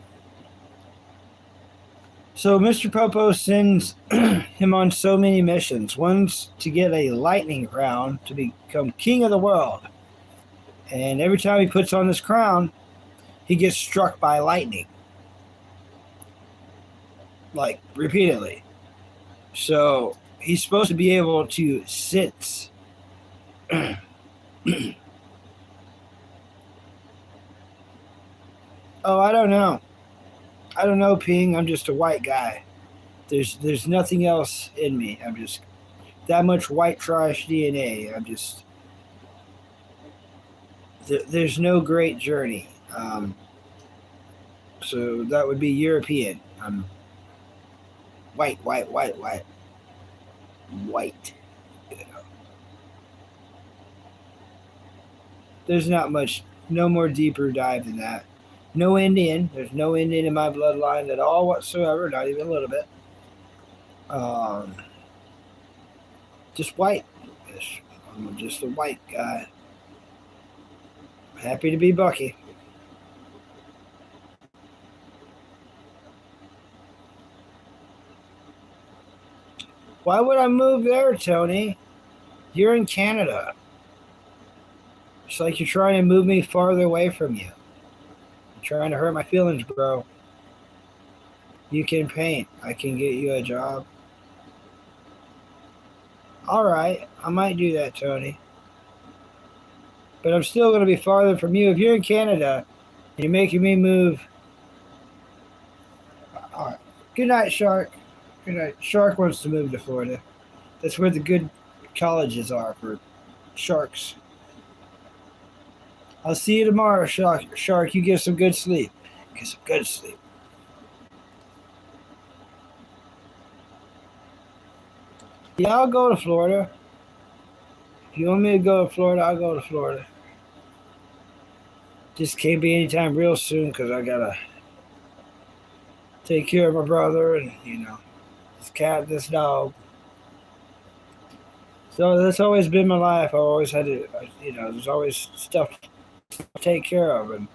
So Mr. Popo sends him on so many missions. One's to get a lightning crown to become king of the world. And every time he puts on this crown, he gets struck by lightning. Like, repeatedly. So he's supposed to be able to sense. Oh, I don't know. I don't know, Ping. I'm just a white guy. There's nothing else in me. I'm just that much white trash DNA. I'm just there's no great journey. So that would be European. I'm white. You know. There's not much, no more deeper dive than that. No Indian. There's no Indian in my bloodline at all whatsoever. Not even a little bit. Um, just white. I'm just a white guy. Happy to be Bucky. Why would I move there, Tony? You're in Canada. It's like you're trying to move me farther away from you. You're trying to hurt my feelings, bro. You can paint. I can get you a job. All right, I might do that, Tony. But I'm still going to be farther from you. If you're in Canada and you're making me move. All right. Good night, Shark. Good night. Shark wants to move to Florida. That's where the good colleges are for sharks. I'll see you tomorrow, Shark. Shark, you get some good sleep. Get some good sleep. Yeah, I'll go to Florida. If you want me to go to Florida, I'll go to Florida. Just can't be anytime real soon because I gotta take care of my brother and this cat, this dog. So that's always been my life. I've always had to, there's always stuff to take care of, and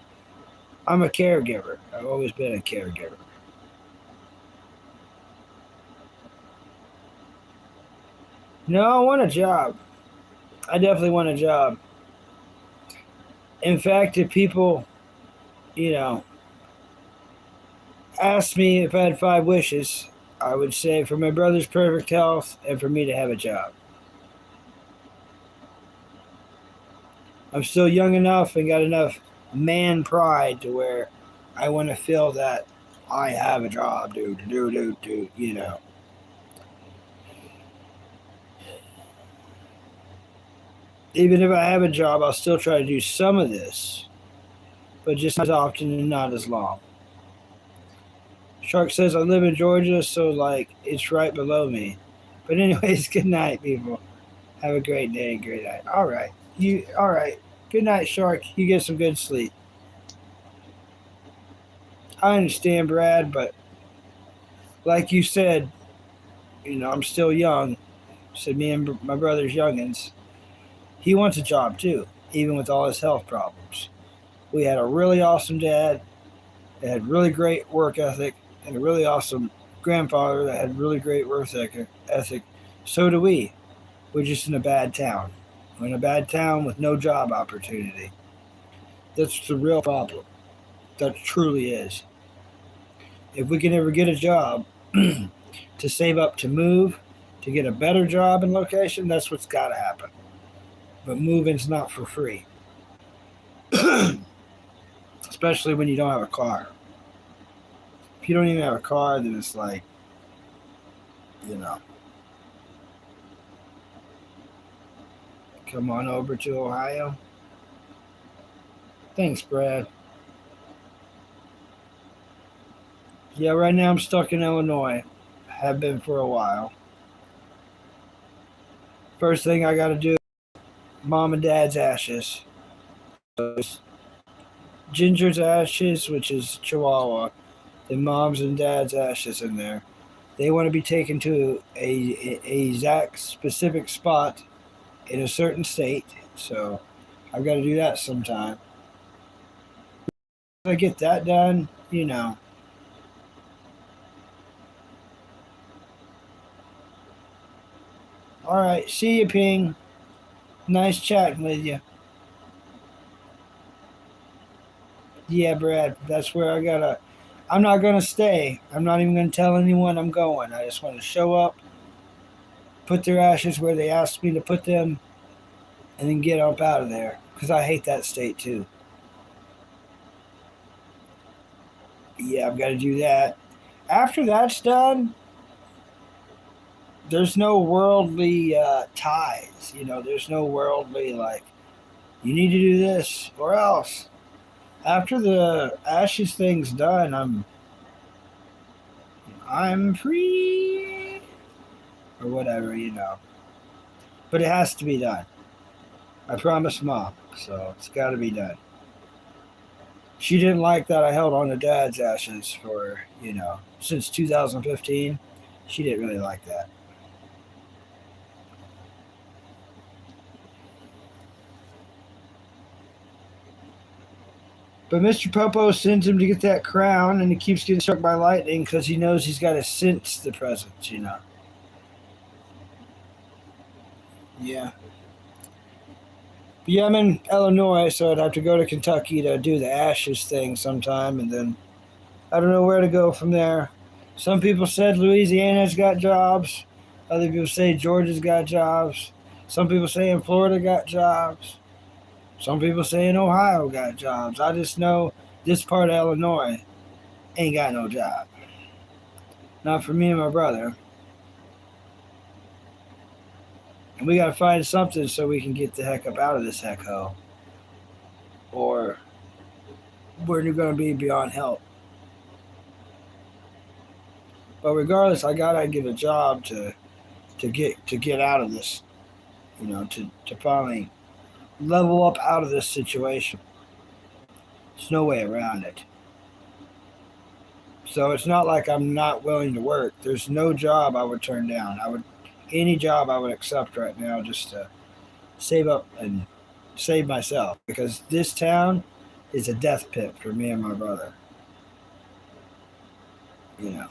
I'm a caregiver. I've always been a caregiver. No, I want a job. I definitely want a job. In fact, if people, asked me if I had 5 wishes, I would say for my brother's perfect health and for me to have a job. I'm still young enough and got enough man pride to where I want to feel that I have a job, dude. Even if I have a job, I'll still try to do some of this, but just as often and not as long. Shark says I live in Georgia, so it's right below me. But anyways, good night, people. Have a great day, great night. All right, all right. Good night, Shark. You get some good sleep. I understand, Brad, but like you said, I'm still young. Said me and my brother's youngins. He wants a job too, even with all his health problems. We had a really awesome dad that had really great work ethic and a really awesome grandfather that had really great work ethic. So do we. We're just in a bad town. We're in a bad town with no job opportunity. That's the real problem. That truly is. If we can ever get a job to save up to move, to get a better job and location, that's what's got to happen. But moving's not for free. Especially when you don't have a car. If you don't even have a car, then it's like, come on over to Ohio. Thanks, Brad. Yeah, right now I'm stuck in Illinois. Have been for a while. First thing I got to do, mom and dad's ashes. Ginger's ashes, which is Chihuahua, then mom's and dad's ashes in there. They want to be taken to a exact specific spot in a certain state, so I've got to do that sometime. If I get that done, All right, see you, Ping. Nice chatting with you. Yeah, Brad, that's where I'm not gonna stay. I'm not even gonna tell anyone I'm going. I just want to show up, put their ashes where they asked me to put them, and then get up out of there. Because I hate that state too. Yeah, I've got to do that. After that's done, there's no worldly ties. There's no worldly, like, you need to do this or else. After the ashes thing's done, I'm free or whatever, But it has to be done. I promised Mom, so it's got to be done. She didn't like that I held on to Dad's ashes for, since 2015. She didn't really like that. But Mr. Popo sends him to get that crown, and he keeps getting struck by lightning because he knows he's got to sense the presence, Yeah. But yeah, I'm in Illinois, so I'd have to go to Kentucky to do the ashes thing sometime, and then I don't know where to go from there. Some people said Louisiana's got jobs. Other people say Georgia's got jobs. Some people say in Florida got jobs. Some people say in Ohio got jobs. I just know this part of Illinois ain't got no job. Not for me and my brother. And we got to find something so we can get the heck up out of this heck hole. Or we're going to be beyond help. But regardless, I got to get a job to get out of this. To finally level up out of this situation. There's no way around it. So it's not like I'm not willing to work. There's no job I would turn down. Any job I would accept right now just to save up and save myself, because this town is a death pit for me and my brother. It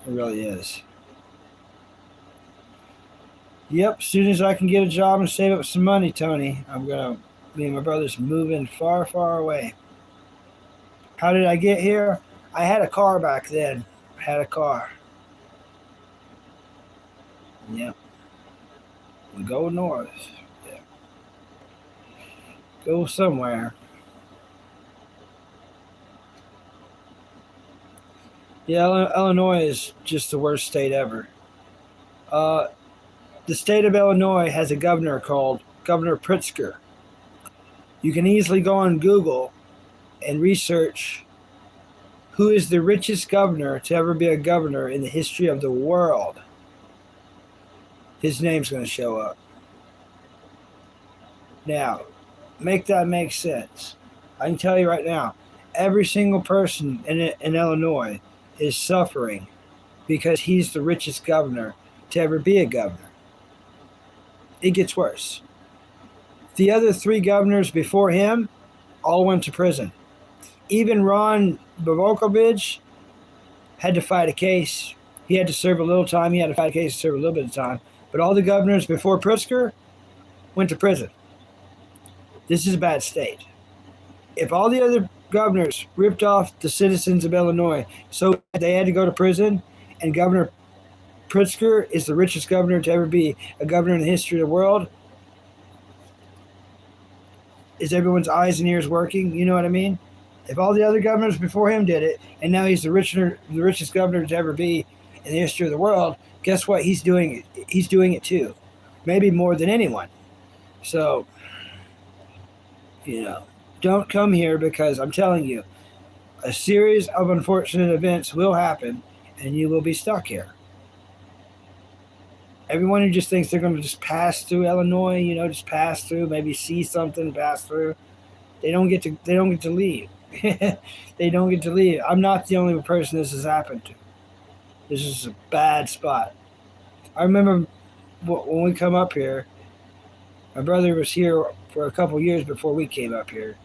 really is. Yep, as soon as I can get a job and save up some money, Tony, me and my brother's moving far, far away. How did I get here? I had a car back then. I had a car. Yep. Go north. Yeah. Go somewhere. Yeah, Illinois is just the worst state ever. The state of Illinois has a governor called Governor Pritzker. You can easily go on Google and research who is the richest governor to ever be a governor in the history of the world. His name's going to show up. Now, make that make sense. I can tell you right now, every single person in Illinois is suffering because he's the richest governor to ever be a governor. It gets worse. The other 3 governors before him all went to prison. Even Ron Bogdanovich had to fight a case. He had to serve a little time. He had to fight a case to serve a little bit of time. But all the governors before Pritzker went to prison. This is a bad state. If all the other governors ripped off the citizens of Illinois so they had to go to prison, and Governor Pritzker is the richest governor to ever be a governor in the history of the world, is everyone's eyes and ears working? You know what I mean? If all the other governors before him did it, and now he's the richest governor to ever be in the history of the world, guess what? He's doing it. He's doing it too, maybe more than anyone. So, don't come here, because I'm telling you, a series of unfortunate events will happen, and you will be stuck here. Everyone who just thinks they're going to just pass through Illinois, just pass through, maybe see something, pass through, they don't get to leave. They don't get to leave. I'm not the only person this has happened to. This is a bad spot. I remember when we come up here, my brother was here for a couple years before we came up here.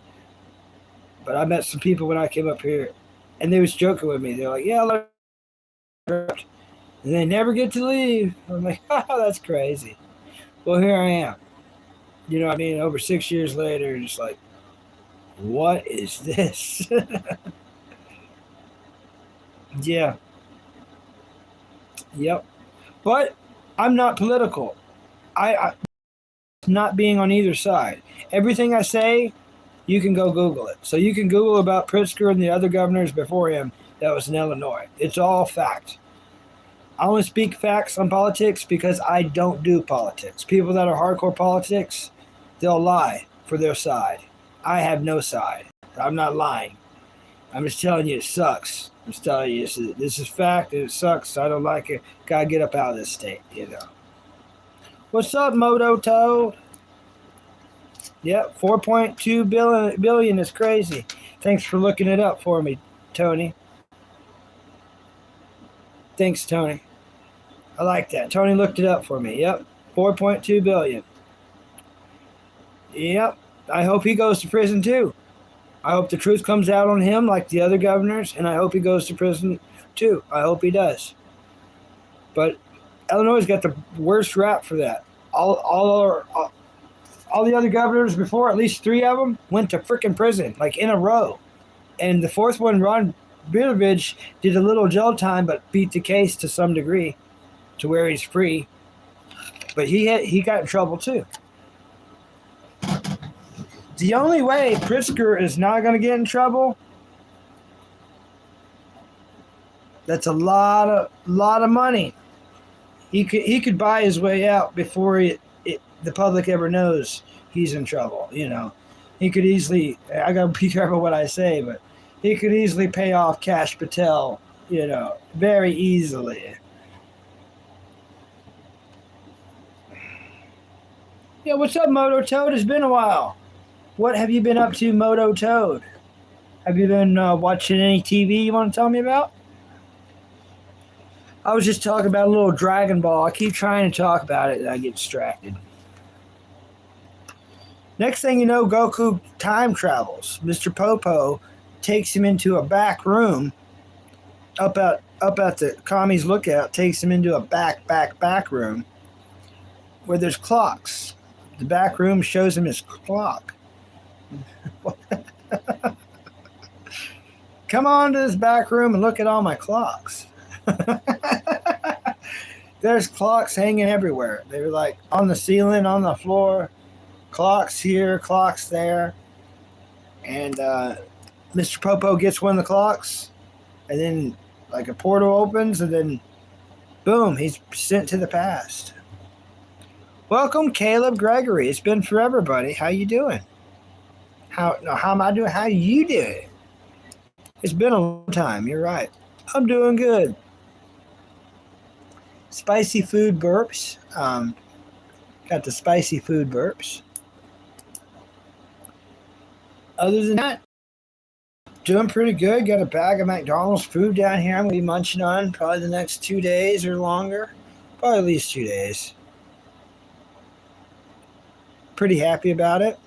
But I met some people when I came up here, and they was joking with me. They're like, yeah, and they never get to leave. I'm like, oh, that's crazy. Well, here I am. You know what I mean? Over 6 years later, just like, what is this? Yeah. Yep. But I'm not political. I not being on either side. Everything I say, you can go Google it. So you can Google about Pritzker and the other governors before him that was in Illinois. It's all fact. I only speak facts on politics because I don't do politics. People that are hardcore politics, they'll lie for their side. I have no side. I'm not lying. I'm just telling you it sucks. I'm just telling you this is fact and it sucks. I don't like it. Gotta get up out of this state, What's up, Moto Toad? Yep, 4.2 billion is crazy. Thanks for looking it up for me, Tony. Thanks, Tony. I like that. Tony looked it up for me. Yep, 4.2 billion. Yep, I hope he goes to prison too. I hope the truth comes out on him like the other governors, and I hope he goes to prison too. I hope he does. But Illinois got the worst rap for that. All the other governors before, at least 3 of them, went to freaking prison, like in a row. And the fourth one, Ron Birovich, did a little jail time, but beat the case to some degree to where he's free. But he got in trouble too. The only way Pritzker is not going to get in trouble, that's a lot of money. He could buy his way out before the public ever knows he's in trouble. He could easily. I got to be careful what I say, but he could easily pay off Kash Patel. Very easily. Yeah, what's up, Moto Toad? It's been a while. What have you been up to, Moto Toad? Have you been watching any TV you want to tell me about? I was just talking about a little Dragon Ball. I keep trying to talk about it and I get distracted. Next thing you know, Goku time travels. Mr. Popo takes him into a back room up at the Kami's Lookout, takes him into a back room where there's clocks. The back room shows him his clock. Come on to this back room and look at all my clocks. There's clocks hanging everywhere. They were like on the ceiling, on the floor, clocks here, clocks there. And Mr. Popo gets one of the clocks, and then like a portal opens, and then boom, he's sent to the past. Welcome, Caleb Gregory. It's been forever, buddy. How you doing? How am I doing? How you doing? It's been a long time. You're right. I'm doing good. Spicy food burps. Got the spicy food burps. Other than that, doing pretty good. Got a bag of McDonald's food down here I'm going to be munching on probably the next 2 days or longer. Probably at least 2 days. Pretty happy about it.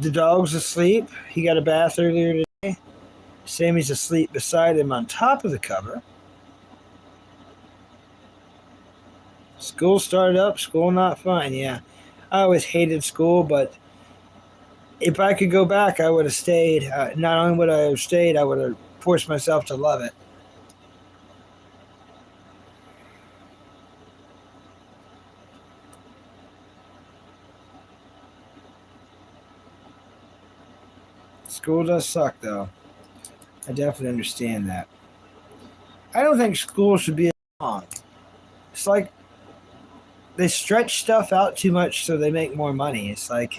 The dog's asleep. He got a bath earlier today. Sammy's asleep beside him on top of the cover. School started up. School not fun. Yeah, I always hated school, but if I could go back, I would have stayed. Not only would I have stayed, I would have forced myself to love it. School does suck, though. I definitely understand that. I don't think school should be long. It's like they stretch stuff out too much so they make more money. It's like,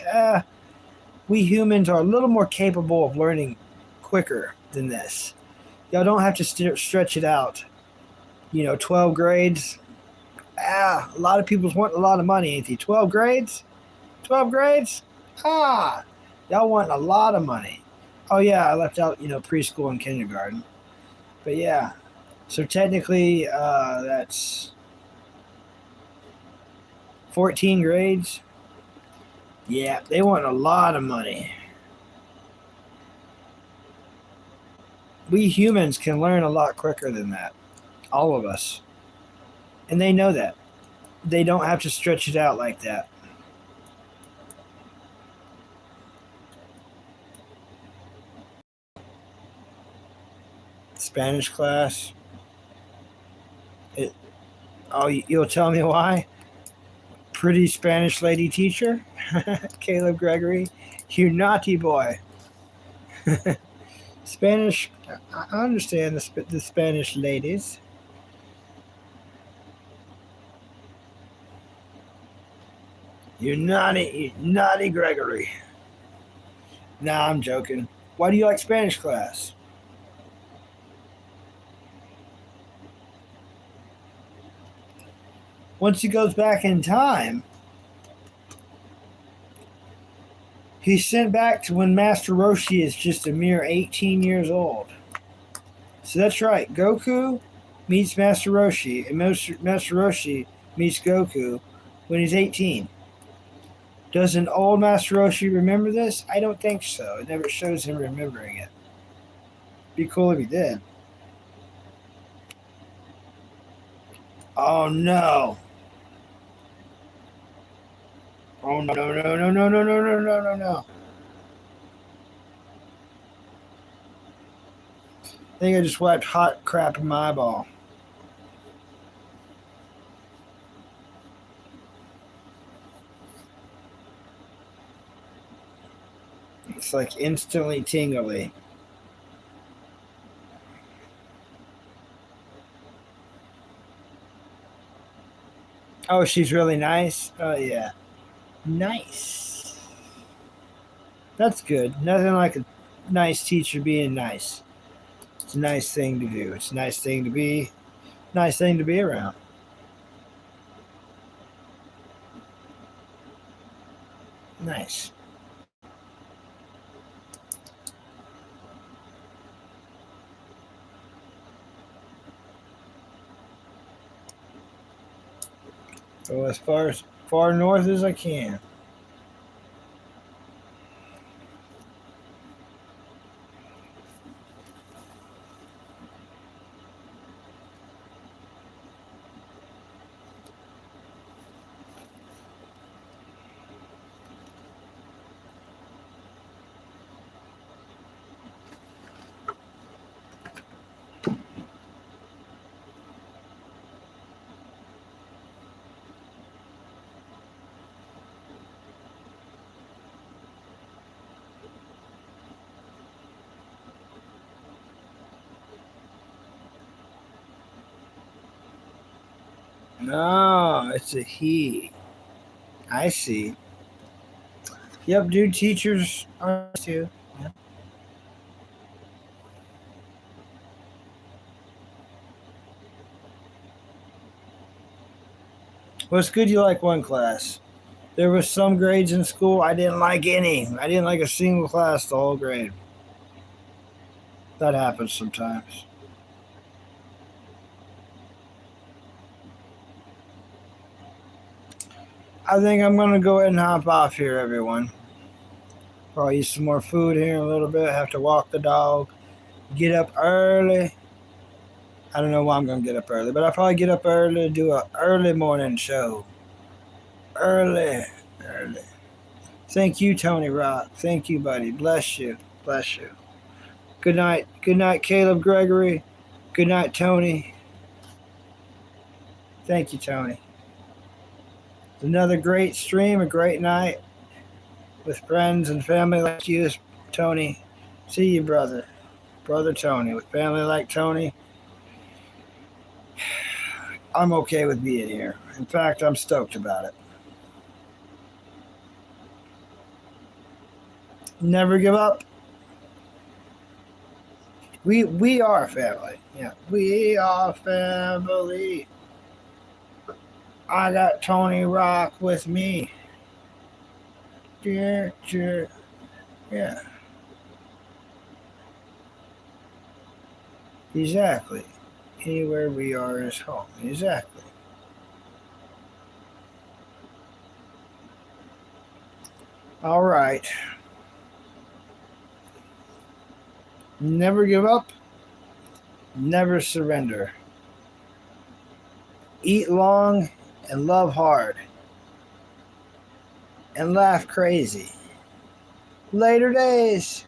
we humans are a little more capable of learning quicker than this. Y'all don't have to stretch it out. 12 grades. A lot of people want a lot of money, ain't they? 12 grades? 12 grades? Y'all want a lot of money. Oh, yeah, I left out, preschool and kindergarten. But yeah, so technically that's 14 grades. Yeah, they want a lot of money. We humans can learn a lot quicker than that. All of us. And they know that. They don't have to stretch it out like that. Spanish class. You'll tell me why? Pretty Spanish lady teacher? Caleb Gregory. You naughty boy. Spanish. I understand the Spanish ladies. You naughty Gregory. Nah, I'm joking. Why do you like Spanish class? Once he goes back in time, he's sent back to when Master Roshi is just a mere 18 years old. So that's right. Goku meets Master Roshi, and Master Roshi meets Goku when he's 18. Does an old Master Roshi remember this? I don't think so. It never shows him remembering it. Be cool if he did. Oh no. Oh no, no, no, no, no, no, no, no, no, no. I think I just wiped hot crap in my eyeball. It's like instantly tingly. Oh, she's really nice? Oh, yeah. Nice. That's good. Nothing like a nice teacher being nice. It's a nice thing to do. It's a nice thing to be. Nice thing to be around. Nice. Go as far north as I can. No, it's a he. I see. Yep, dude, teachers are too. Yeah. Well, it's good you like one class. There was some grades in school I didn't like any. I didn't like a single class the whole grade. That happens sometimes. I think I'm going to go ahead and hop off here, everyone. Probably eat some more food here in a little bit. Have to walk the dog. Get up early. I don't know why I'm going to get up early, but I'll probably get up early to do an early morning show. Early. Thank you, Tony Rock. Thank you, buddy. Bless you. Bless you. Good night. Good night, Caleb Gregory. Good night, Tony. Thank you, Tony. Another great stream, a great night with friends and family like you, Tony. See you, brother. Brother Tony. With family like Tony, I'm okay with being here. In fact, I'm stoked about it. Never give up. We are family. Yeah, we are family. I got Tony Rock with me. Yeah, yeah, yeah. Exactly. Anywhere we are is home. Exactly. All right. Never give up. Never surrender. Eat long and love hard. And laugh crazy. Later days.